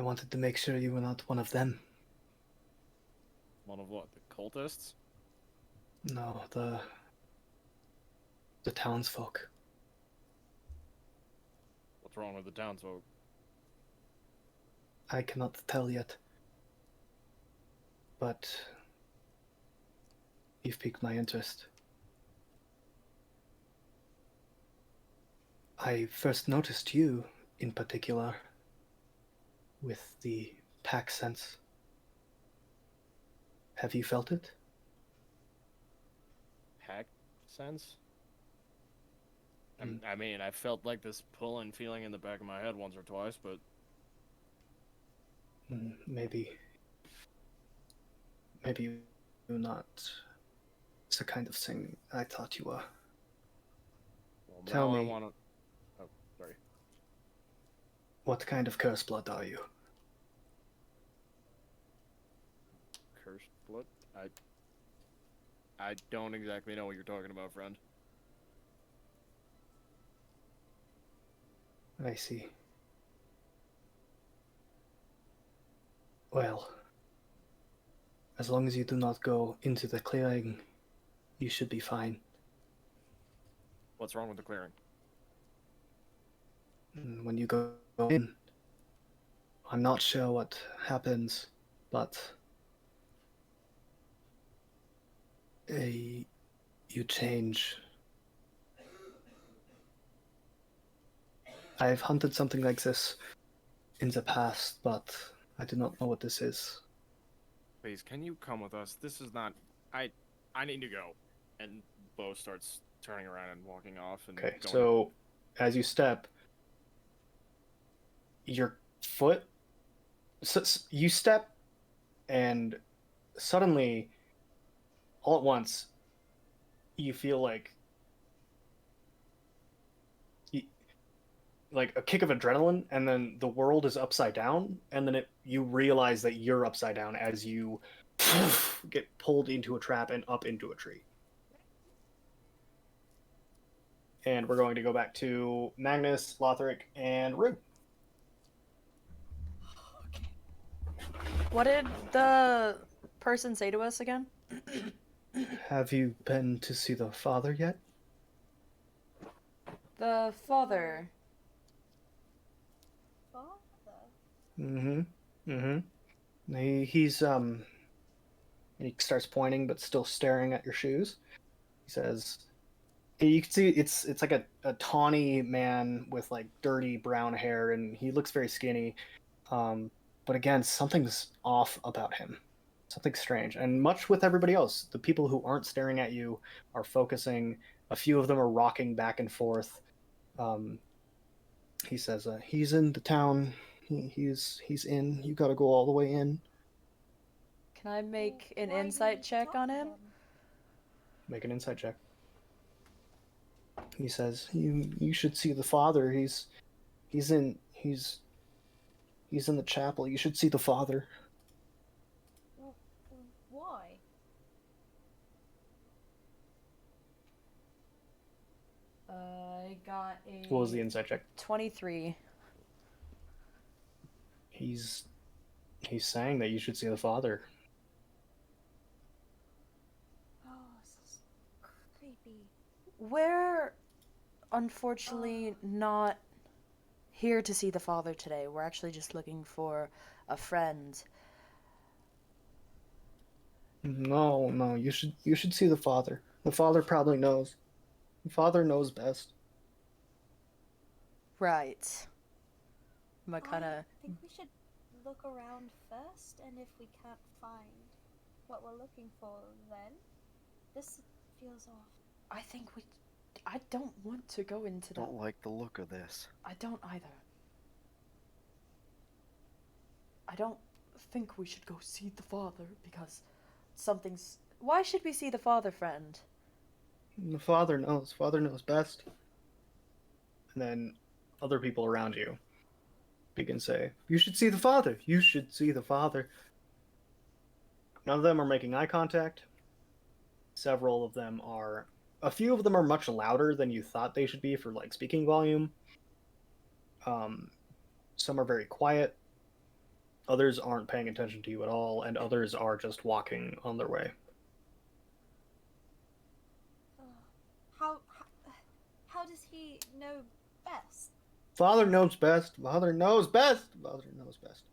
wanted to make sure you were not one of them. One of what? The cultists? No, the townsfolk. What's wrong with the townsfolk? I cannot tell yet. But you've piqued my interest. I first noticed you, in particular, with the pack sense. Have you felt it? Hack sense? I mean, I felt like this pulling feeling in the back of my head once or twice, but Maybe you're not. It's the kind of thing I thought you were. well, Tell now I me. want to. Oh, sorry. What kind of curse blood are you? Cursed blood? I don't exactly know what you're talking about, friend. I see. Well, as long as you do not go into the clearing, you should be fine. What's wrong with the clearing? When you go in, I'm not sure what happens, but you change. I've hunted something like this in the past, but I do not know what this is. Please, can you come with us? This is not. I need to go. And Bo starts turning around and walking off. And Okay, going so as you step, your foot. You step, and suddenly, all at once, you feel like a kick of adrenaline, and then the world is upside down, and then you realize that you're upside down as you get pulled into a trap and up into a tree. And we're going to go back to Magnus, Lothric, and Rue. What did the person say to us again? Have you been to see the father yet? The father. Father. He's he starts pointing but still staring at your shoes. He says, you can see it's like a tawny man with like dirty brown hair, and he looks very skinny. But again, something's off about him. Something strange. And much with everybody else, the people who aren't staring at you are focusing. A few of them are rocking back and forth. He says, he's in the town. He's in. You got to go all the way in. Can I make an Why do we insight need to check talk on to him? Make an insight check. He says, you should see the father. He's in the chapel. You should see the father. Why? I got a What was the insight check? 23. He's saying that you should see the father. Oh, this is creepy. We're unfortunately not here to see the father today. We're actually just looking for a friend. No, you should see the father. The father probably knows. The father knows best. Right. I'm gonna kind I of. think we should look around first, and if we can't find what we're looking for, then this feels off. I think we. I don't want to go into that. Don't like the look of this. I don't either. I don't think we should go see the father because something's. Why should we see the father, friend? The father knows. Father knows best. And then other people around you begin to say, "You should see the father. You should see the father." None of them are making eye contact. Several of them are. A few of them are much louder than you thought they should be for like speaking volume. Some are very quiet. Others aren't paying attention to you at all, and others are just walking on their way. How how does he know best? Father knows best. Father knows best. Father knows best.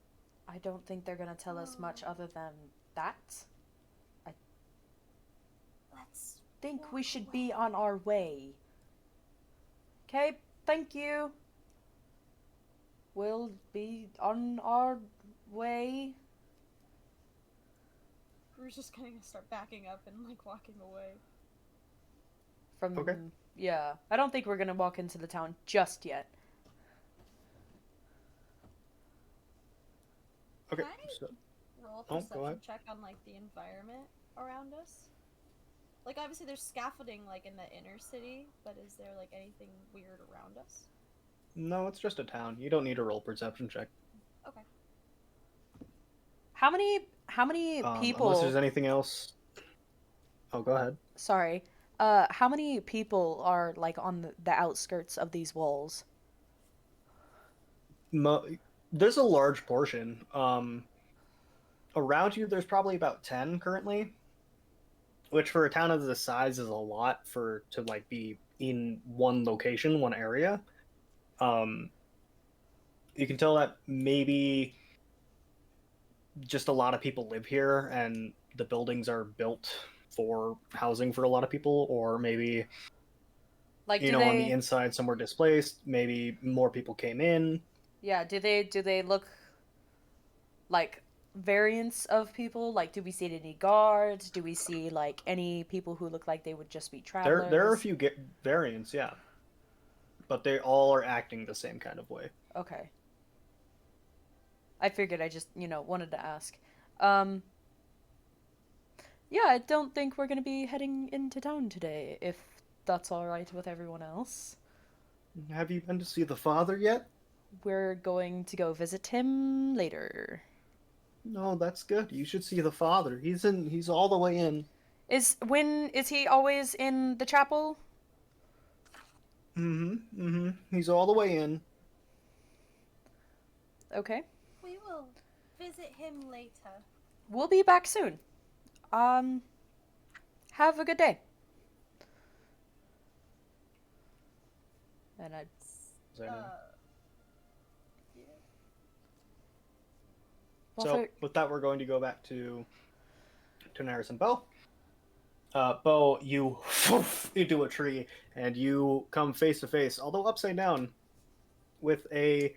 I don't think they're gonna tell us much other than that. Let's Think walk we should away. be on our way. Okay, thank you. We'll be on our way. We're just gonna start backing up and like walking away. From Okay. Yeah, I don't think we're gonna walk into the town just yet. Okay. Can I So, roll a Oh, go perception ahead. check on like the environment around us? Like obviously there's scaffolding like in the inner city, but is there like anything weird around us? no, it's just a town. You don't need a roll perception check. Okay. How many people Unless there's anything else. Oh, go ahead. Sorry. How many people are like on the outskirts of these walls? There's a large portion. Around you, there's probably about 10 currently, which for a town of this size is a lot to like be in one location, one area. You can tell that maybe just a lot of people live here, and the buildings are built for housing for a lot of people, or maybe Like, on the inside some were displaced. Maybe more people came in. Yeah, do they look like variants of people? Like, do we see any guards? Do we see like any people who look like they would just be travelers? There are a few variants, yeah, but they all are acting the same kind of way. Okay. I figured I just, wanted to ask. Yeah, I don't think we're gonna be heading into town today, if that's all right with everyone else. Have you been to see the father yet? We're going to go visit him later. No, that's good. You should see the father. He's all the way in. Is he always in the chapel? He's all the way in. Okay. We will visit him later. We'll be back soon. Have a good day. And I So with that, we're going to go back to Daenerys and Bo. Bo, you into a tree, and you come face to face, although upside down, with a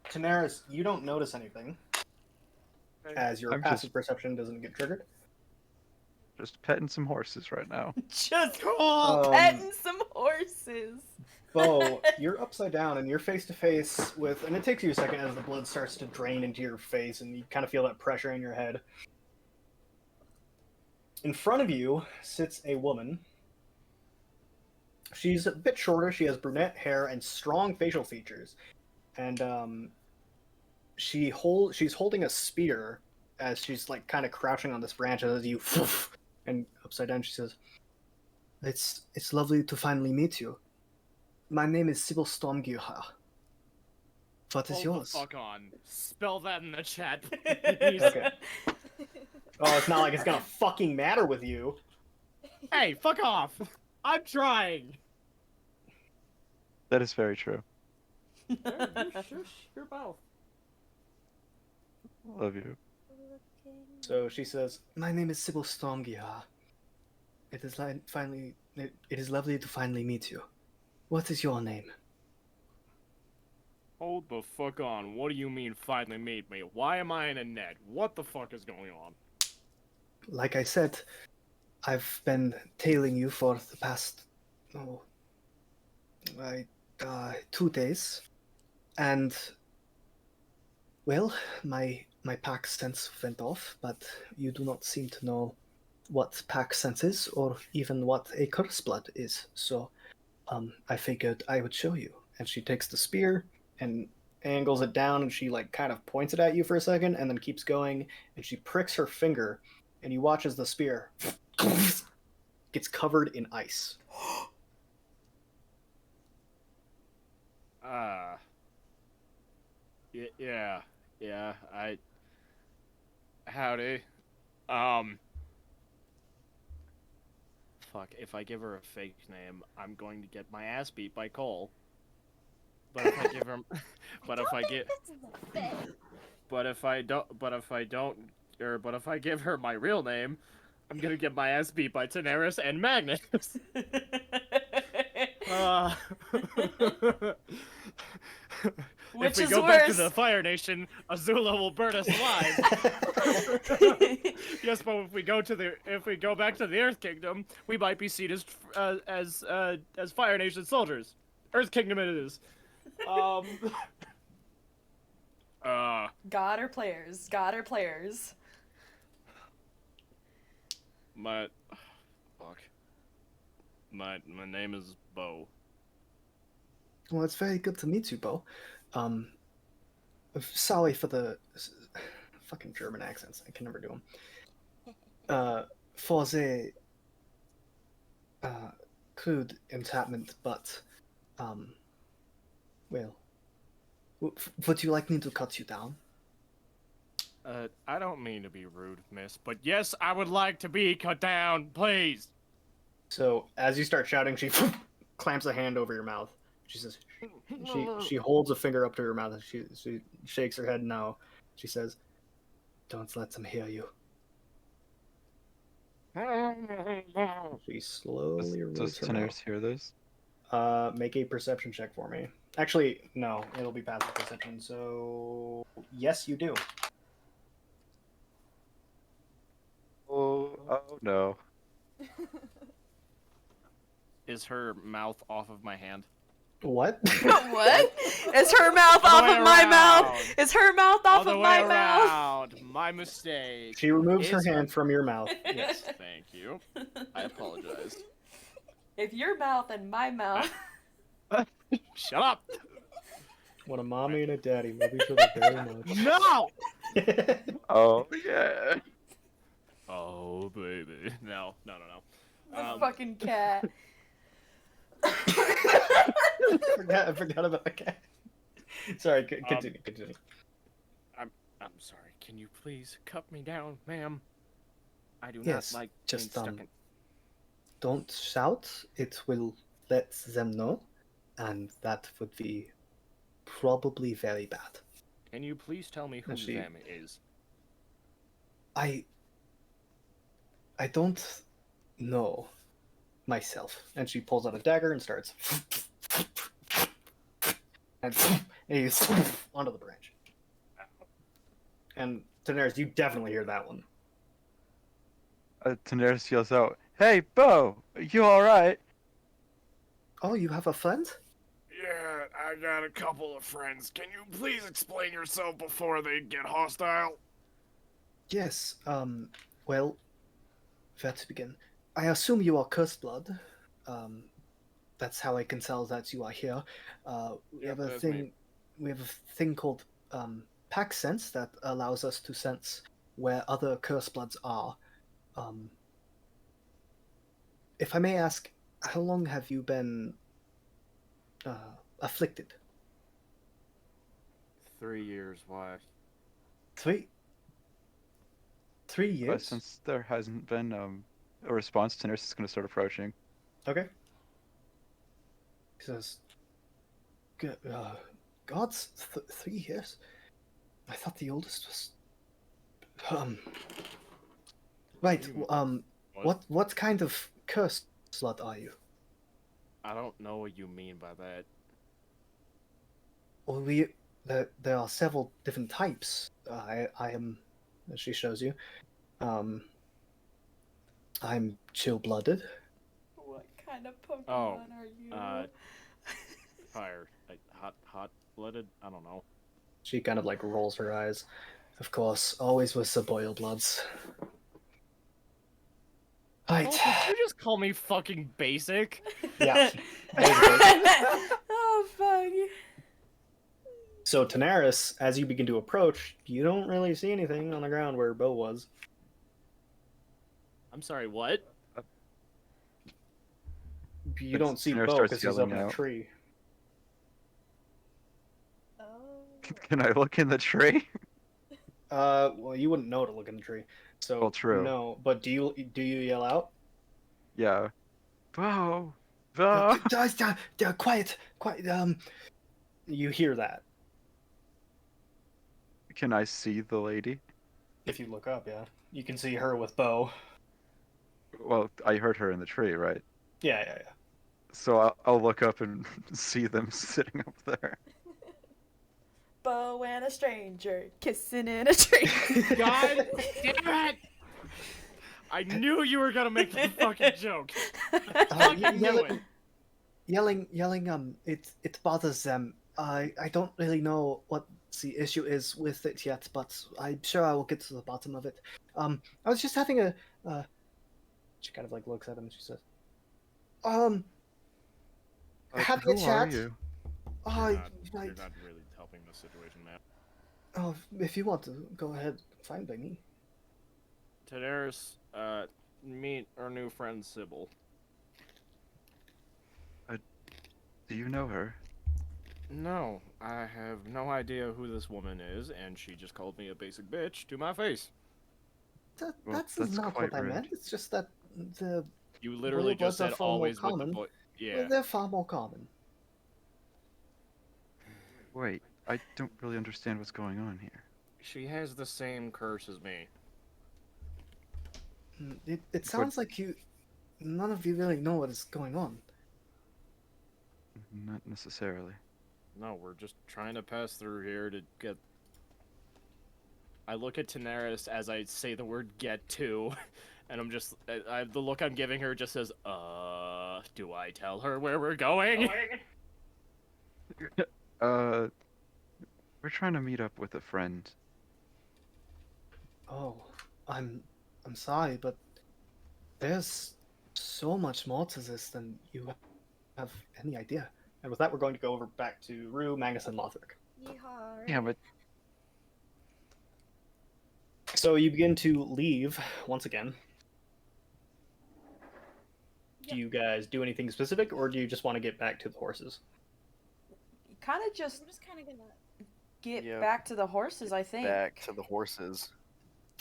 Daenerys. You don't notice anything, as your I'm passive perception doesn't get triggered. Just petting some horses right now. just Um, petting some horses. Bo, you're upside down and you're face to face with, and it takes you a second as the blood starts to drain into your face and you kind of feel that pressure in your head. In front of you sits a woman. She's a bit shorter. She has brunette hair and strong facial features, and she's holding a spear as she's like kind of crouching on this branch as you and upside down. She says, "It's lovely to finally meet you. My name is Sybil Stormgear. What is Hold yours?" the fuck on. Spell that in the chat, please. Okay. Oh, it's not like it's gonna fucking matter with you. Hey, fuck off! I'm trying! That is very true. Shush your mouth. Love you. So she says, "My name is Sybil Stormgear. It is finally. It is lovely to finally meet you. What is your name? Hold the fuck on. What do you mean finally meet me? Why am I in a net? What the fuck is going on? Like I said, I've been tailing you for the past 2 days, and well, my pack sense went off, but you do not seem to know what pack sense is, or even what a curse blood is. So, I figured I would show you. And she takes the spear and angles it down, and she like kind of points it at you for a second, and then keeps going, and she pricks her finger, and you watch as the spear gets covered in ice. Yeah, howdy. Fuck, if I give her a fake name, I'm going to get my ass beat by Cole. But if I give her, but if I get, but if I give her my real name, I'm gonna get my ass beat by Daenerys and Magnus. Which if we is go back to worse? the Fire Nation, Azula will burn us alive. Yes, but if we go back to the Earth Kingdom, we might be seen as Fire Nation soldiers. Earth Kingdom it is. God or players? God or players? My name is Bo. Well, it's very good to meet you, Bo. Sorry for the fucking German accents. I can never do them. For the crude entrapment, but well, would you like me to cut you down? I don't mean to be rude, miss, but yes, I would like to be cut down, please. So as you start shouting, she clamps a hand over your mouth. She says, she holds a finger up to her mouth and she shakes her head no. She says, "Don't let them hear you." She slowly Does removes her mouth. Daenerys hear this? Make a perception check for me. Actually, no, it'll be passive perception. So yes, you do. Oh no. Is her mouth off of my hand? What? What? Is her mouth All off the of way my mouth? around. Is her mouth All off the of way my mouth? around. My mistake. She removes her Is- hand from your mouth. Yes. Thank you. I apologize. If your mouth and my mouth. Shut up. What a mommy and a daddy love each other very much. No. Oh yeah. Oh baby. No. The fucking cat. I forgot about the cat. Sorry, continue. I'm sorry. Can you please cut me down, ma'am? I do Yes, not like just, being stuck in... Don't shout. It will let them know, and that would be probably very bad. Can you please tell me who She- them is? I don't know myself. And she pulls out a dagger and starts. And he's onto the branch. And Daenerys, you definitely hear that one. Daenerys yells out, "Hey, Bo, you all right?" Oh, you have a friend? Yeah, I got a couple of friends. Can you please explain yourself before they get hostile? Yes. Well, where to begin? I assume you are cursed blood. That's how I can tell that you are here. We have a that's thing. me. We have a thing called pack sense that allows us to sense where other cursed bloods are. If I may ask, how long have you been afflicted? 3 years, why? 3 years? Since there hasn't been a response, Daenerys is going to start approaching. Okay. He says, God's 3 years? I thought the oldest was... Right, what kind of curse slut are you? I don't know what you mean by that. Well, there are several different types. I am, as she shows you, I'm chill-blooded. What kind of Pokemon Oh, are you? Fire, like hot-blooded. I don't know. She kind of like rolls her eyes. Of course, always with the boiled bloods. Right. Oh, did you just call me fucking basic? Yeah. Oh fuck. So Tanaris, as you begin to approach, you don't really see anything on the ground where Bo was. I'm sorry, what? You don't see Tanaris Bo starts because he's up yelling in a out. tree. Oh. Can I look in the tree? Well, you wouldn't know to look in the tree. So Well, true. no, but do you yell out? Yeah. Bo! Bo! Quiet, quiet. You hear that Can I see the lady? if you look up. Yeah, you can see her with Bo. Well, I heard her in the tree, right? Yeah. So I'll look up and see them sitting up there. Bo and a stranger kissing in a tree. God damn it! I knew you were gonna make the fucking joke. Fucking knew it. Yelling. It bothers them. I don't really know what the issue is with it yet, but I'm sure I will get to the bottom of it. I was just having a. She kind of like looks at him and she says, having a Who are chat. you? You're not really helping the situation, man. Oh, if you want to go ahead, fine by me. Tadaris, meet our new friend Sybil. Do you know her? No, I have no idea who this woman is, and she just called me a basic bitch to my face. Well, That's that's not quite what I rude. meant. It's just that the You literally Boiled just bloods are said far more always with the common. boy. Yeah. they're far more common. Wait, I don't really understand what's going on here. She has the same curse as me. It sounds like none of you really know what is going on. Not necessarily. No, we're just trying to pass through here to get. I look at Tanaris as I say the word "get to," and I'm just. The look I'm giving her just says, do I tell her where we're going? We're trying to meet up with a friend. Oh, I'm sorry, but there's so much more to this than you have any idea. And with that, we're going to go over back to Rue, Magnus, and Lothric. Yeehaw. Yeah, but So you begin to leave once again. Do you guys do anything specific, or do you just want to get back to the horses? Kind of just I'm just kind of gonna. get Yep. back to the horses, I think. Back to the horses.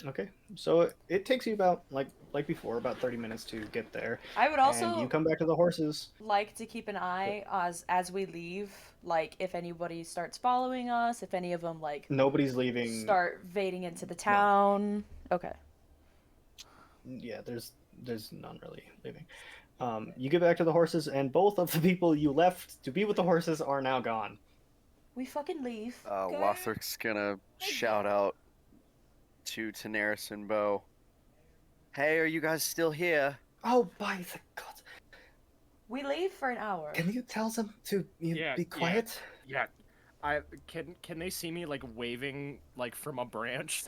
Okay, so it takes you about like before, about 30 minutes to get there. I would And also you come back to the horses. like to keep an eye as we leave, like if anybody starts following us, if any of them like Nobody's leaving. start vading into the town. Okay. Yeah, there's none really leaving. You get back to the horses, and both of the people you left to be with the horses are now gone. We fucking leave. Okay. Lothric's gonna shout out to Tanaris and Bo. Hey, are you guys still here? Oh, by the god! We leave for an hour. Can you tell them to Yeah, be quiet? Yeah. Can they see me like waving like from a branch?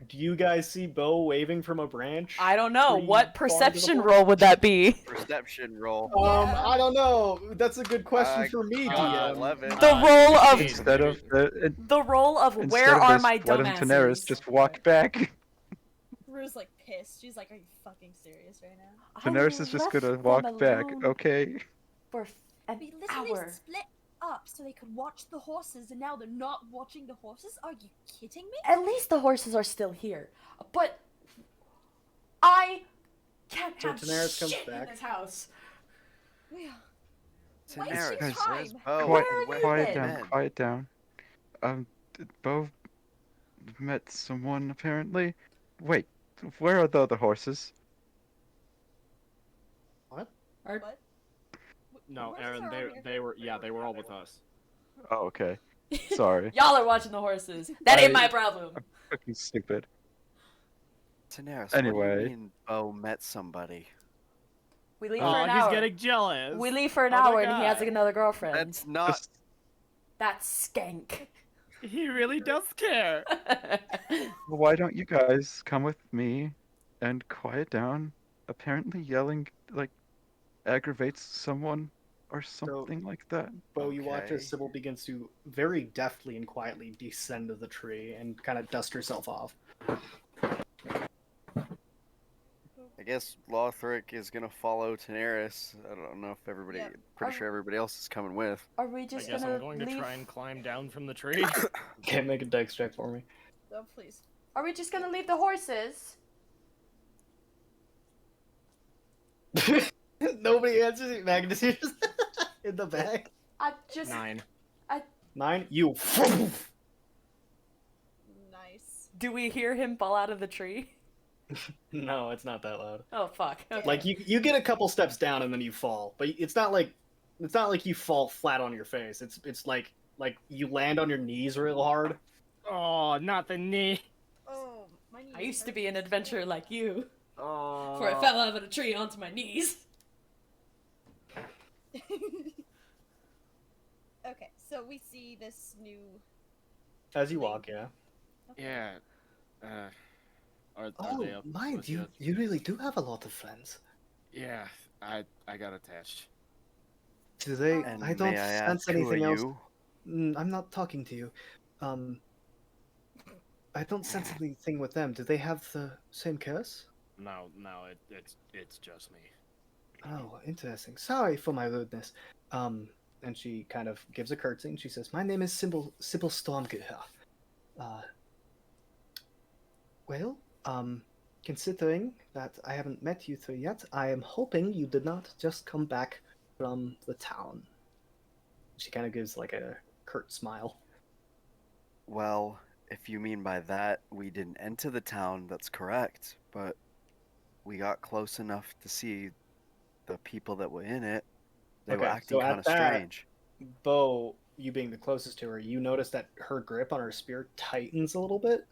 Do you guys see Bo waving from a branch? I don't know. Pretty What far to the perception horse? roll would that be? Perception roll. I don't know. That's a good question for me, DM. 11. The roll of Shade, instead of maybe. the roll of instead where of are this, my why doesn't Tanaris dumbasses? just walk back? Rue's like pissed. She's like, "Are you fucking serious right now?" I Tanaris is just left gonna them walk back. alone Okay. for an We literally hour. split up so they could watch the horses, and now they're not watching the horses. Are you kidding me? At least the horses are still here. But I can't So have Tanaris comes shit in back. this house. Yeah. Tanaris, Wasting where's time. Bo? Where are Where's you Quiet been? down, Ben? quiet down. Bo met someone apparently. Wait, Where are the other horses? What? Are, What? No, Horses Aaron, are they on here. they were yeah, they were all with us. Oh, okay. Sorry. Y'all are watching the horses. That ain't my problem. I'm fucking stupid. Daenerys, what do Anyway. you mean Bo met somebody? We leave Oh, for an he's hour. getting jealous. We leave for an Oh my hour and he has God. another girlfriend. That's not. Just That's skank. He really does care. why don't you guys come with me and quiet down? Apparently yelling like aggravates someone or something like that. Bo, you watch Okay. as Sybil begins to very deftly and quietly descend of the tree and kind of dust herself off. I guess Lothric is gonna follow Daenerys. I don't know if everybody. Yep. Pretty sure everybody else is coming with. Are we I just guess gonna I'm going to leave? try and climb down from the tree. Can't make a dex check for me. Oh, please. Are we just gonna leave the horses? Nobody answers it. Magnus is just in the back. I just 9. 9. You. Nice. do we hear him fall out of the tree? No, it's not that loud. Oh fuck. Okay. Like you get a couple steps down and then you fall, but it's not like you fall flat on your face. It's like you land on your knees real hard. Oh, not the knee. Oh, my knees. I used to be an adventurer like you, Oh. before I fell out of a tree onto my knees. Okay, so we see this new. As you walk, yeah. Yeah. Are Oh, they up mind with you, you really do have a lot of friends. Yeah, I got attached. Do they? And I don't may I sense ask, who are anything else. you? I'm not talking to you. I don't sense anything with them. Do they have the same curse? No, it's just me. Oh, interesting. Sorry for my rudeness. And she kind of gives a curtsy and she says, "My name is Sybil Stormgeher. Well, considering that I haven't met you three yet, I am hoping you did not just come back from the town." She kind of gives like a curt smile. Well, if you mean by that, we didn't enter the town, that's correct. But we got close enough to see the people that were in it. They were Okay, acting so at kind of that- strange. Bo, you being the closest to her, you notice that her grip on her spear tightens a little bit,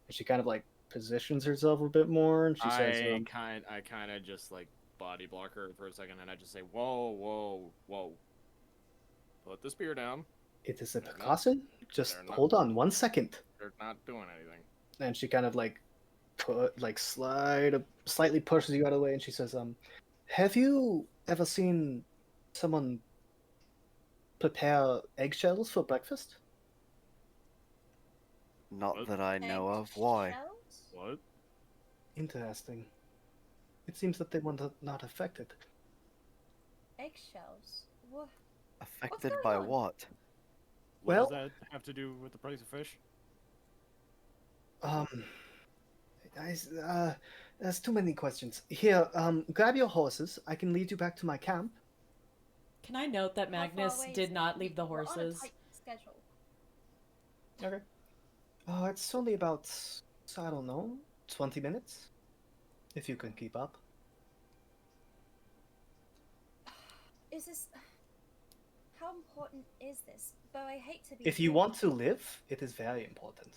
and she kind of like positions herself a bit more, and she says, I kind of just like body block her for a second, and I just say, "Whoa. Put the spear down. "It is a They're not- precaution. Just they're not- hold on 1 second." They're not doing anything." And she kind of like slightly pushes you out of the way, and she says, "Have you ever seen someone prepare eggshells for breakfast?" Not What? that I know of. Why? Eggshells? What? Interesting. It seems that they were not affected. Eggshells? What? Affected going by on? what? What Well- does that have to do with the price of fish? There's too many questions. Here, grab your horses. I can lead you back to my camp. Can I note that How far Magnus away did is- not leave the we're on a horses? tight schedule. Okay. It's only about, I don't know, 20 minutes, if you can keep up. Is this? How important is this? Though I hate to be. If you rude. want to live, it is very important.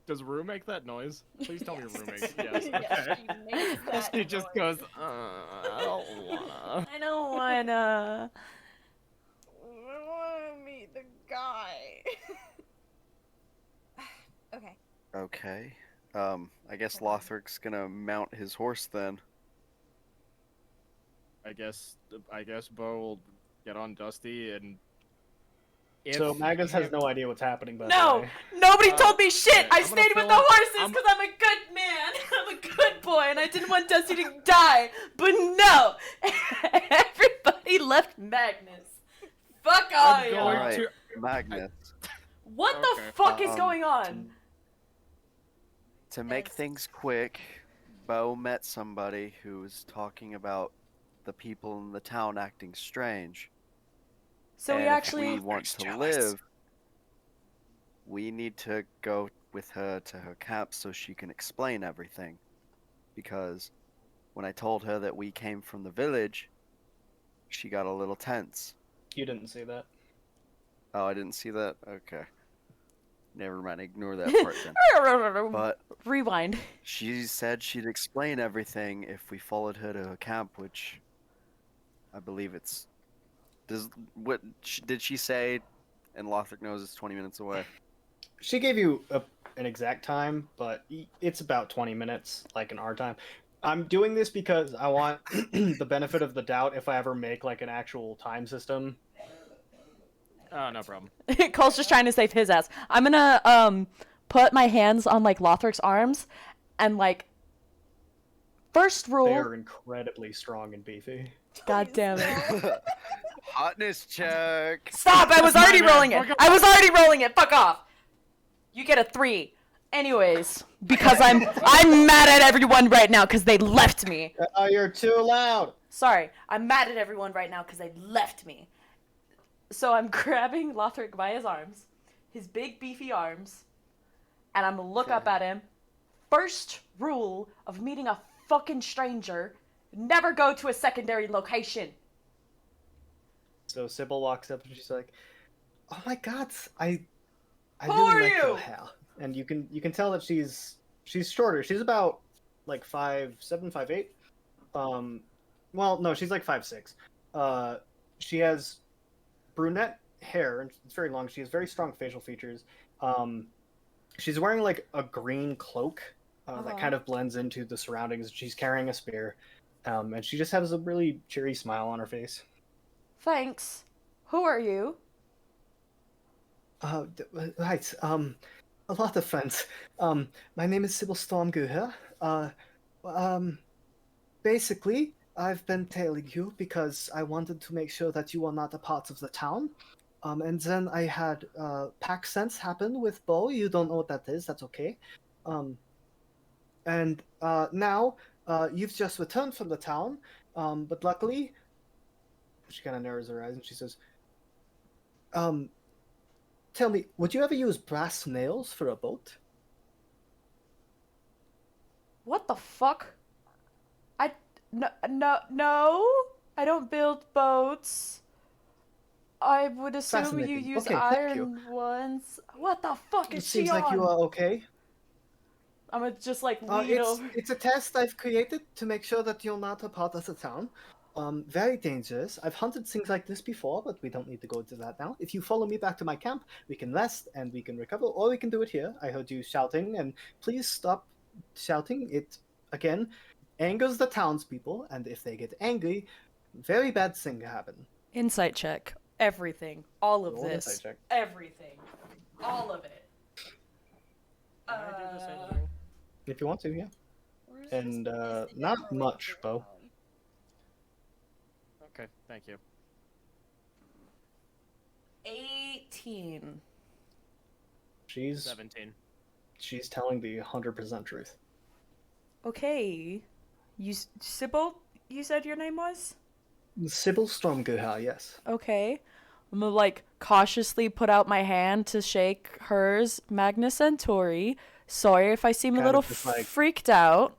Does Rue make that noise? Please tell me Rue makes. Yes. Yes, Okay. she makes that She just noise. goes. I don't wanna. I don't wanna. I want to meet the guy. Okay. Okay. I guess Lothric's gonna mount his horse then. I guess Bo will get on Dusty and. So if Magnus has if- no idea what's happening, by the No! way. Nobody Uh, told me shit! okay, I I'm gonna stayed with fill the in- horses I'm- because I'm a good man! I'm a good boy and I didn't want Dusty to die! But no! Everybody left Magnus! Fuck all I'm y'all! going Alright. to. Magnus. What Okay. the fuck is Um, going on? To make Yes. things quick, Bo met somebody who was talking about the people in the town acting strange. So we and if actually. we want He's to jealous. live. we need to go with her to her camp so she can explain everything. Because when I told her that we came from the village, she got a little tense. You didn't see that. Oh, I didn't see that? Okay. Never mind, ignore that part then. But Rewind. she said she'd explain everything if we followed her to her camp, which I believe it's... did she say? And Lothric knows it's 20 minutes away. She gave you an exact time, but it's about 20 minutes, like in our time. I'm doing this because I want the benefit of the doubt if I ever make like an actual time system. Oh, no problem. Cole's just trying to save his ass. I'm gonna put my hands on like Lothric's arms, and like first They rule. are incredibly strong and beefy. God damn it! Hotness check! Stop! I was already man. rolling it. Fuck I was already rolling it. Fuck off. You get a 3. Anyways, because I'm mad at everyone right now because they left me. Oh, you're too loud. Sorry, I'm mad at everyone right now because they left me. So I'm grabbing Lothric by his arms, his big beefy arms, and I'm gonna look up at him. First rule of meeting a fucking stranger: never go to a secondary location. So Sybil walks up and she's like, "Oh my God, I Who really are like you?" your hair." And you can tell that she's shorter. She's about like 5'7", 5'8". Well, no, she's like 5'6". She has brunette hair and it's very long. She has very strong facial features. She's wearing like a green cloak that kind of blends into the surroundings. She's carrying a spear, and she just has a really cheery smile on her face. Thanks. Who are you? Right. A lot of friends. My name is Sybil Stormguher. Basically, I've been tailing you because I wanted to make sure that you are not a part of the town. And then I had pack sense happen with Bo. You don't know what that is. That's okay. And now you've just returned from the town. But luckily, she kind of narrows her eyes and she says, tell me, would you ever use brass nails for a boat? What the fuck? No. I don't build boats. I would assume you Fascinating. use Okay, thank iron you. ones. What the fuck It is she seems like on? you are okay. I'm gonna just like lean over. It's a test I've created to make sure that you're not a part of the town. Very dangerous. I've hunted things like this before, but we don't need to go into that now. If you follow me back to my camp, we can rest and we can recover, or we can do it here. I heard you shouting, and please stop shouting. It, again, angers the townspeople, and if they get angry, very bad thing can happen. Insight check. Everything. All of Roll an this. insight check. Everything. All of it. Can I do the same thing? If you want to, yeah. Where's And this not decorator much, Bo. from? Okay, thank you. 18. She's 17. telling the 100% truth. Okay. Sybil, you said your name was? Sybil Stormguher, yes. Okay. I'm gonna like cautiously put out my hand to shake hers. Magnus Centauri. Sorry if I seem a Kind little of just, like- freaked out.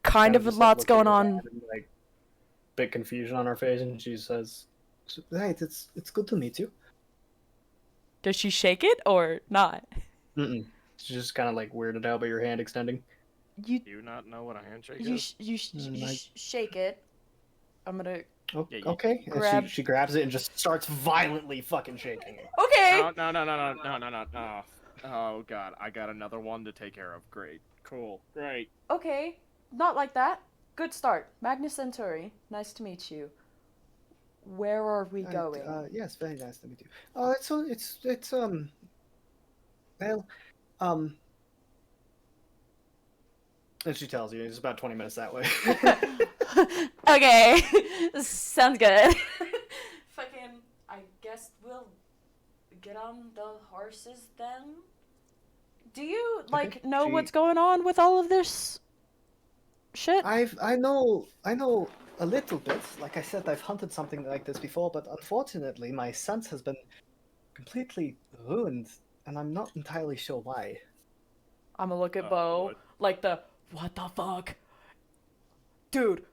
Kind of just, lots looks at going your on. hand and, like, bit confusion on her face, and she says, "Right, it's good to meet you." Does she shake it or not? Mm-mm. She's just kind of like weirded out by your hand extending. You Do you not know what a handshake you is? shake it. I'm gonna. Oh, Yeah, you- okay. And grab- she grabs it and just starts violently fucking shaking it. Okay. No. Oh god, I got another one to take care of. Great. Cool. Great. Okay. Not like that. Good start. Magnus Centauri. Nice to meet you. Where are we going? Yes, very nice to meet you. It's well, And she tells you it's about 20 minutes that way. Okay. Sounds good. Fucking. I guess we'll get on the horses then. Do you like know she- what's going on with all of this shit? I know a little bit. Like I said, I've hunted something like this before, but unfortunately, my sense has been completely ruined and I'm not entirely sure why. I'm gonna look at Bo what? like the what the fuck, dude.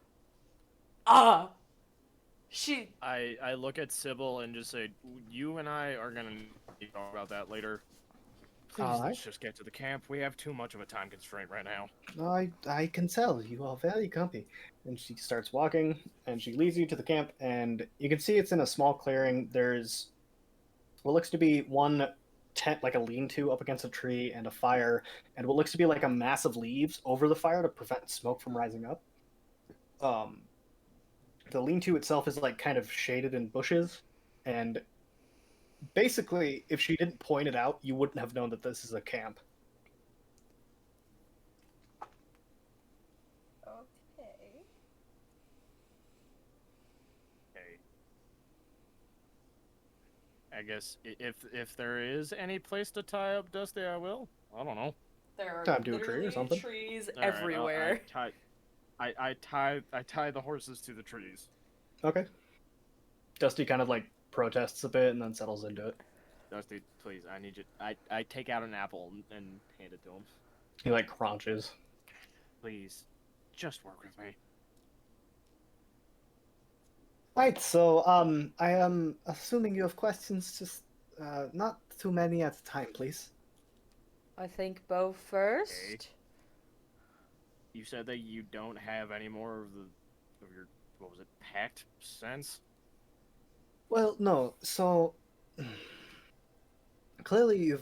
Ah, she. I look at Sybil and just say, "You and I are gonna need to talk about that later. Please, Alright. let's just get to the camp. We have too much of a time constraint right now." I can tell you are very grumpy. And she starts walking, and she leads you to the camp, and you can see it's in a small clearing. There's what looks to be one tent, like a lean-to up against a tree, and a fire, and what looks to be like a mass of leaves over the fire to prevent smoke from rising up. Um, the lean-to itself is like kind of shaded in bushes, and basically, if she didn't point it out, you wouldn't have known that this is a camp. Okay. Okay. I guess if there is any place to tie up Dusty, I will. I don't know. There are Time to a tree or literally something. trees All right, everywhere. I tie the horses to the trees. Okay. Dusty kind of like protests a bit and then settles into it. Dusty, please, I need you. I take out an apple and hand it to him. He like crunches. Please, just work with me. Right, so I am assuming you have questions, just not too many at a time, please. I think Bo first. Okay. You said that you don't have any more of your what was it, pact sense? Well, no, so clearly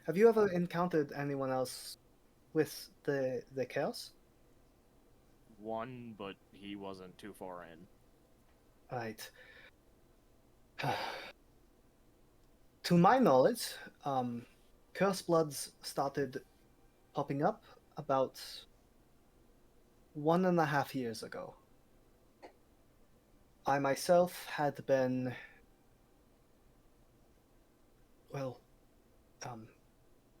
have you ever encountered anyone else with the chaos? One, but he wasn't too far in. Right. To my knowledge, curse bloods started popping up about 1.5 years ago. I myself had been, well,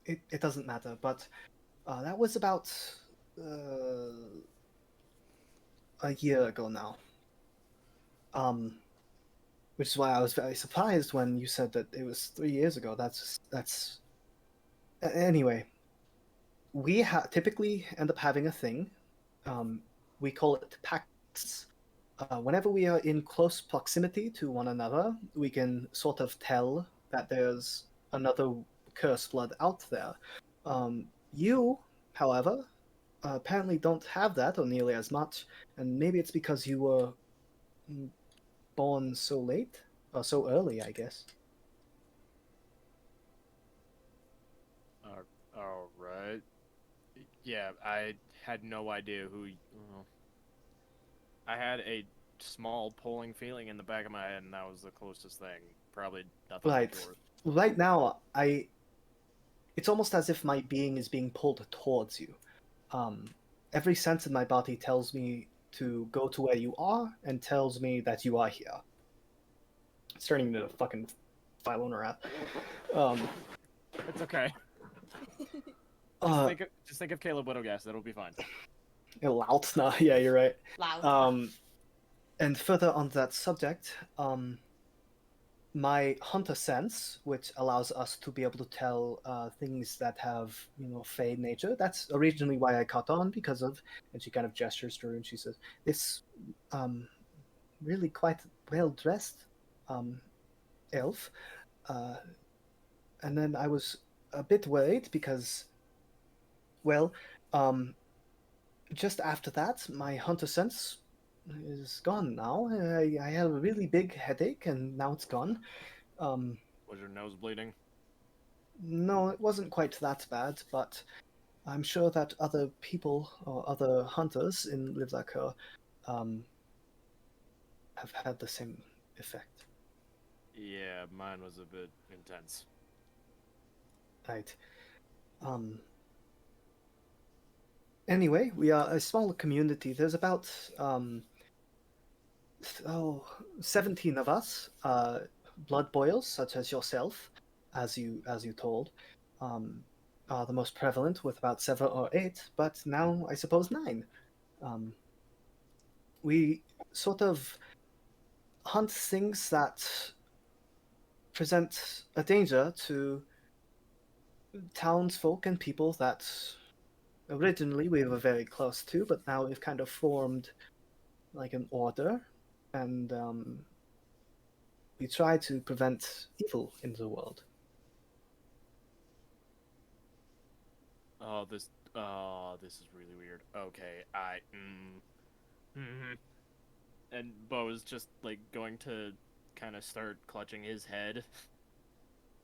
it doesn't matter, but that was about a year ago now. Which is why I was very surprised when you said that it was 3 years ago. That's anyway. We typically end up having a thing. We call it pacts. Whenever we are in close proximity to one another, we can sort of tell that there's another curse blood out there. You, however, apparently don't have that or nearly as much, and maybe it's because you were born so late or so early, I guess. All right. Yeah, I had no idea who. I had a small pulling feeling in the back of my head, and that was the closest thing. Probably nothing. Right. Right now, it's almost as if my being is being pulled towards you. Every sense in my body tells me to go to where you are and tells me that you are here. It's turning into a fucking Philo rap. It's okay. Just think of Caleb Widowgas. That'll be fine. Lout. No, yeah, you're right. Loud. And further on that subject, my hunter sense, which allows us to be able to tell things that have, fey nature. That's originally why I caught on, because of, and she kind of gestures to her and she says, this really quite well dressed elf. And then I was a bit worried because, well, just after that, my hunter sense is gone now. I had a really big headache, and now it's gone. Was your nose bleeding? No, it wasn't quite that bad, but I'm sure that other people or other hunters in Livlaker have had the same effect. Yeah, mine was a bit intense. Right. Anyway, we are a small community. There's about 17 of us, blood boils such as yourself, as you told, are the most prevalent, with about 7 or 8, but now I suppose 9. We sort of hunt things that present a danger to townsfolk and people that originally we were very close to, but now we've kind of formed like an order, and we try to prevent evil in the world. This is really weird. Okay, mhm. And Bo is just like going to kind of start clutching his head.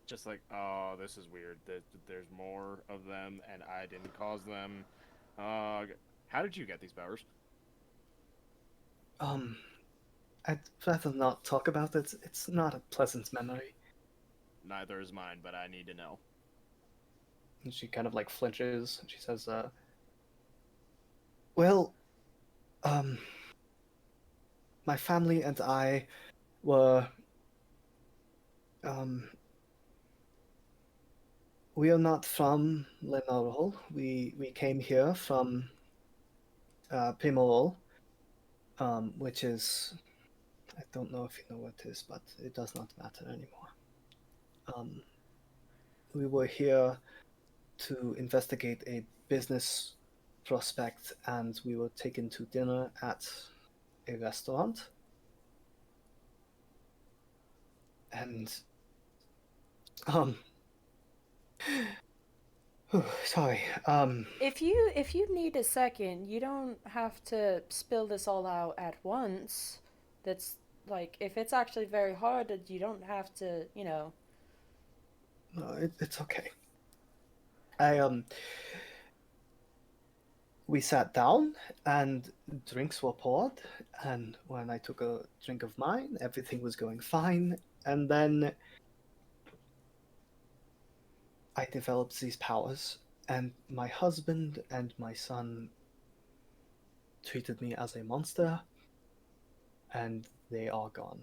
Just like, oh, this is weird. There's more of them, and I didn't cause them. How did you get these powers? I'd rather not talk about it. It's not a pleasant memory. Neither is mine, but I need to know. And she kind of like flinches. And she says, "Well, um, my family and I were, um, we are not from Lenorol. We came here from Primorol, which is, I don't know if you know what it is, but it does not matter anymore. Um, we were here to investigate a business prospect, and we were taken to dinner at a restaurant. And um, sorry. If you need a second, you don't have to spill this all out at once. That's like if it's actually very hard, you don't have to, you know. No, it's okay. I We sat down and drinks were poured, and when I took a drink of mine, everything was going fine, and then I developed these powers, and my husband and my son treated me as a monster, and they are gone.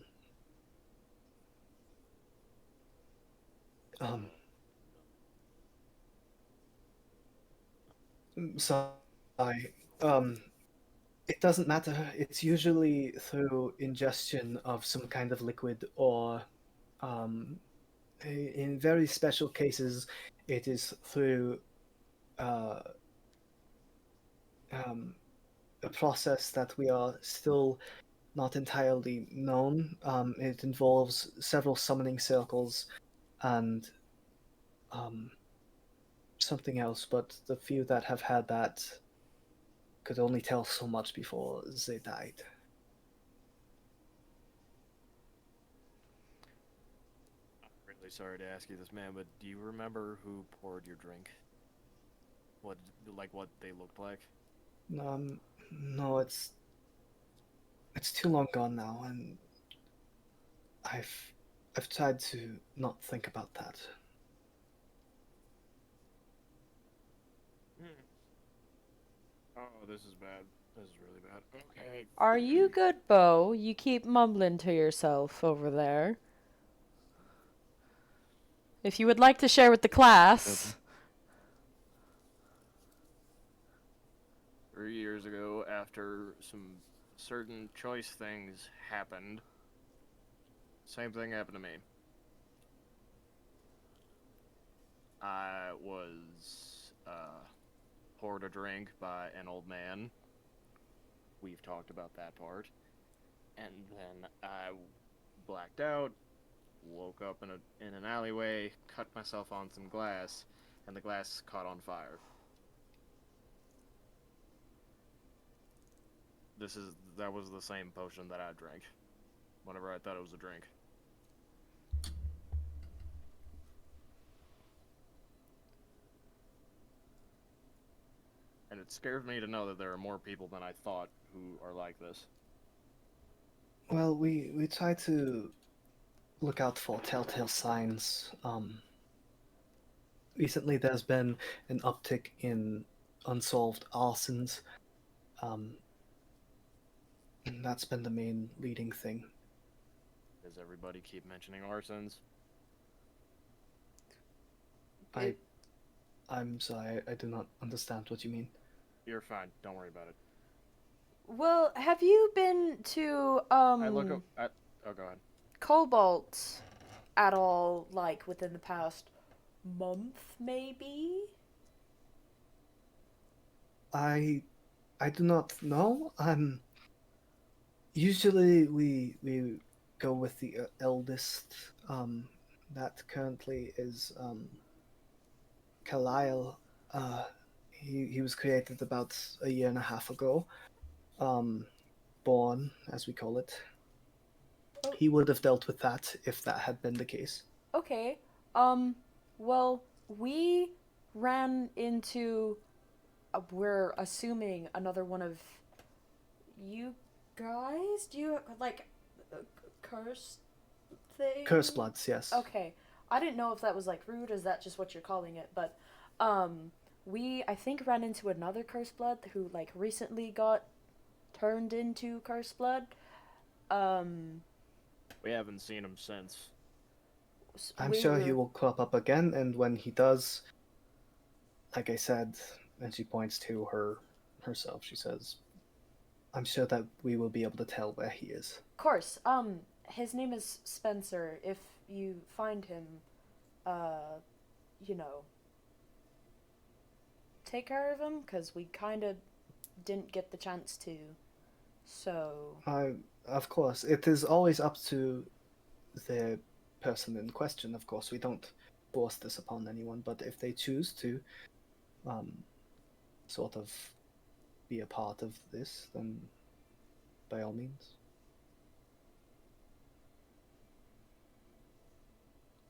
Um, so I it doesn't matter. It's usually through ingestion of some kind of liquid, or in very special cases, it is through uh, um, a process that we are still not entirely known. It involves several summoning circles and um, something else, but the few that have had that could only tell so much before they died. I'm really sorry to ask you this, man, but do you remember who poured your drink? What, what they looked like? No, it's too long gone now, and I've I've tried to not think about that. Hmm. Oh, this is bad. This is really bad. Okay. Are you good, Bo? You keep mumbling to yourself over there. If you would like to share with the class. 3 years ago, after some certain choice things happened, same thing happened to me. I was poured a drink by an old man. We've talked about that part. And then I blacked out, woke up in an alleyway, cut myself on some glass, and the glass caught on fire. That was the same potion that I drank whenever I thought it was a drink. And it scares me to know that there are more people than I thought who are like this. Well, we try to look out for telltale signs. Recently, there's been an uptick in unsolved arsons. And that's been the main leading thing. Does everybody keep mentioning arsons? I'm sorry, I do not understand what you mean. You're fine. Don't worry about it. Well, have you been to I look up. Oh, go ahead. Cobalt at all, like within the past month, maybe? I do not know. Usually we go with the eldest. That currently is Kalile. He was created about a year and a half ago. Born, as we call it. Oh. He would have dealt with that if that had been the case. Okay. Well, we ran into, we're assuming another one of you guys? Do you, like, curse thing? Curse bloods, yes. Okay. I didn't know if that was, like, rude, or is that just what you're calling it, but, we, I think, ran into another curse blood who, like, recently got turned into curse blood. We haven't seen him since. I'm sure he will crop up again, and when he does, like I said, and she points to herself, she says, I'm sure that we will be able to tell where he is. Of course. His name is Spencer. If you find him, you know, take care of him, because we kind of didn't get the chance to. So. Of course, it is always up to the person in question. Of course, we don't force this upon anyone, but if they choose to, sort of be a part of this, then by all means.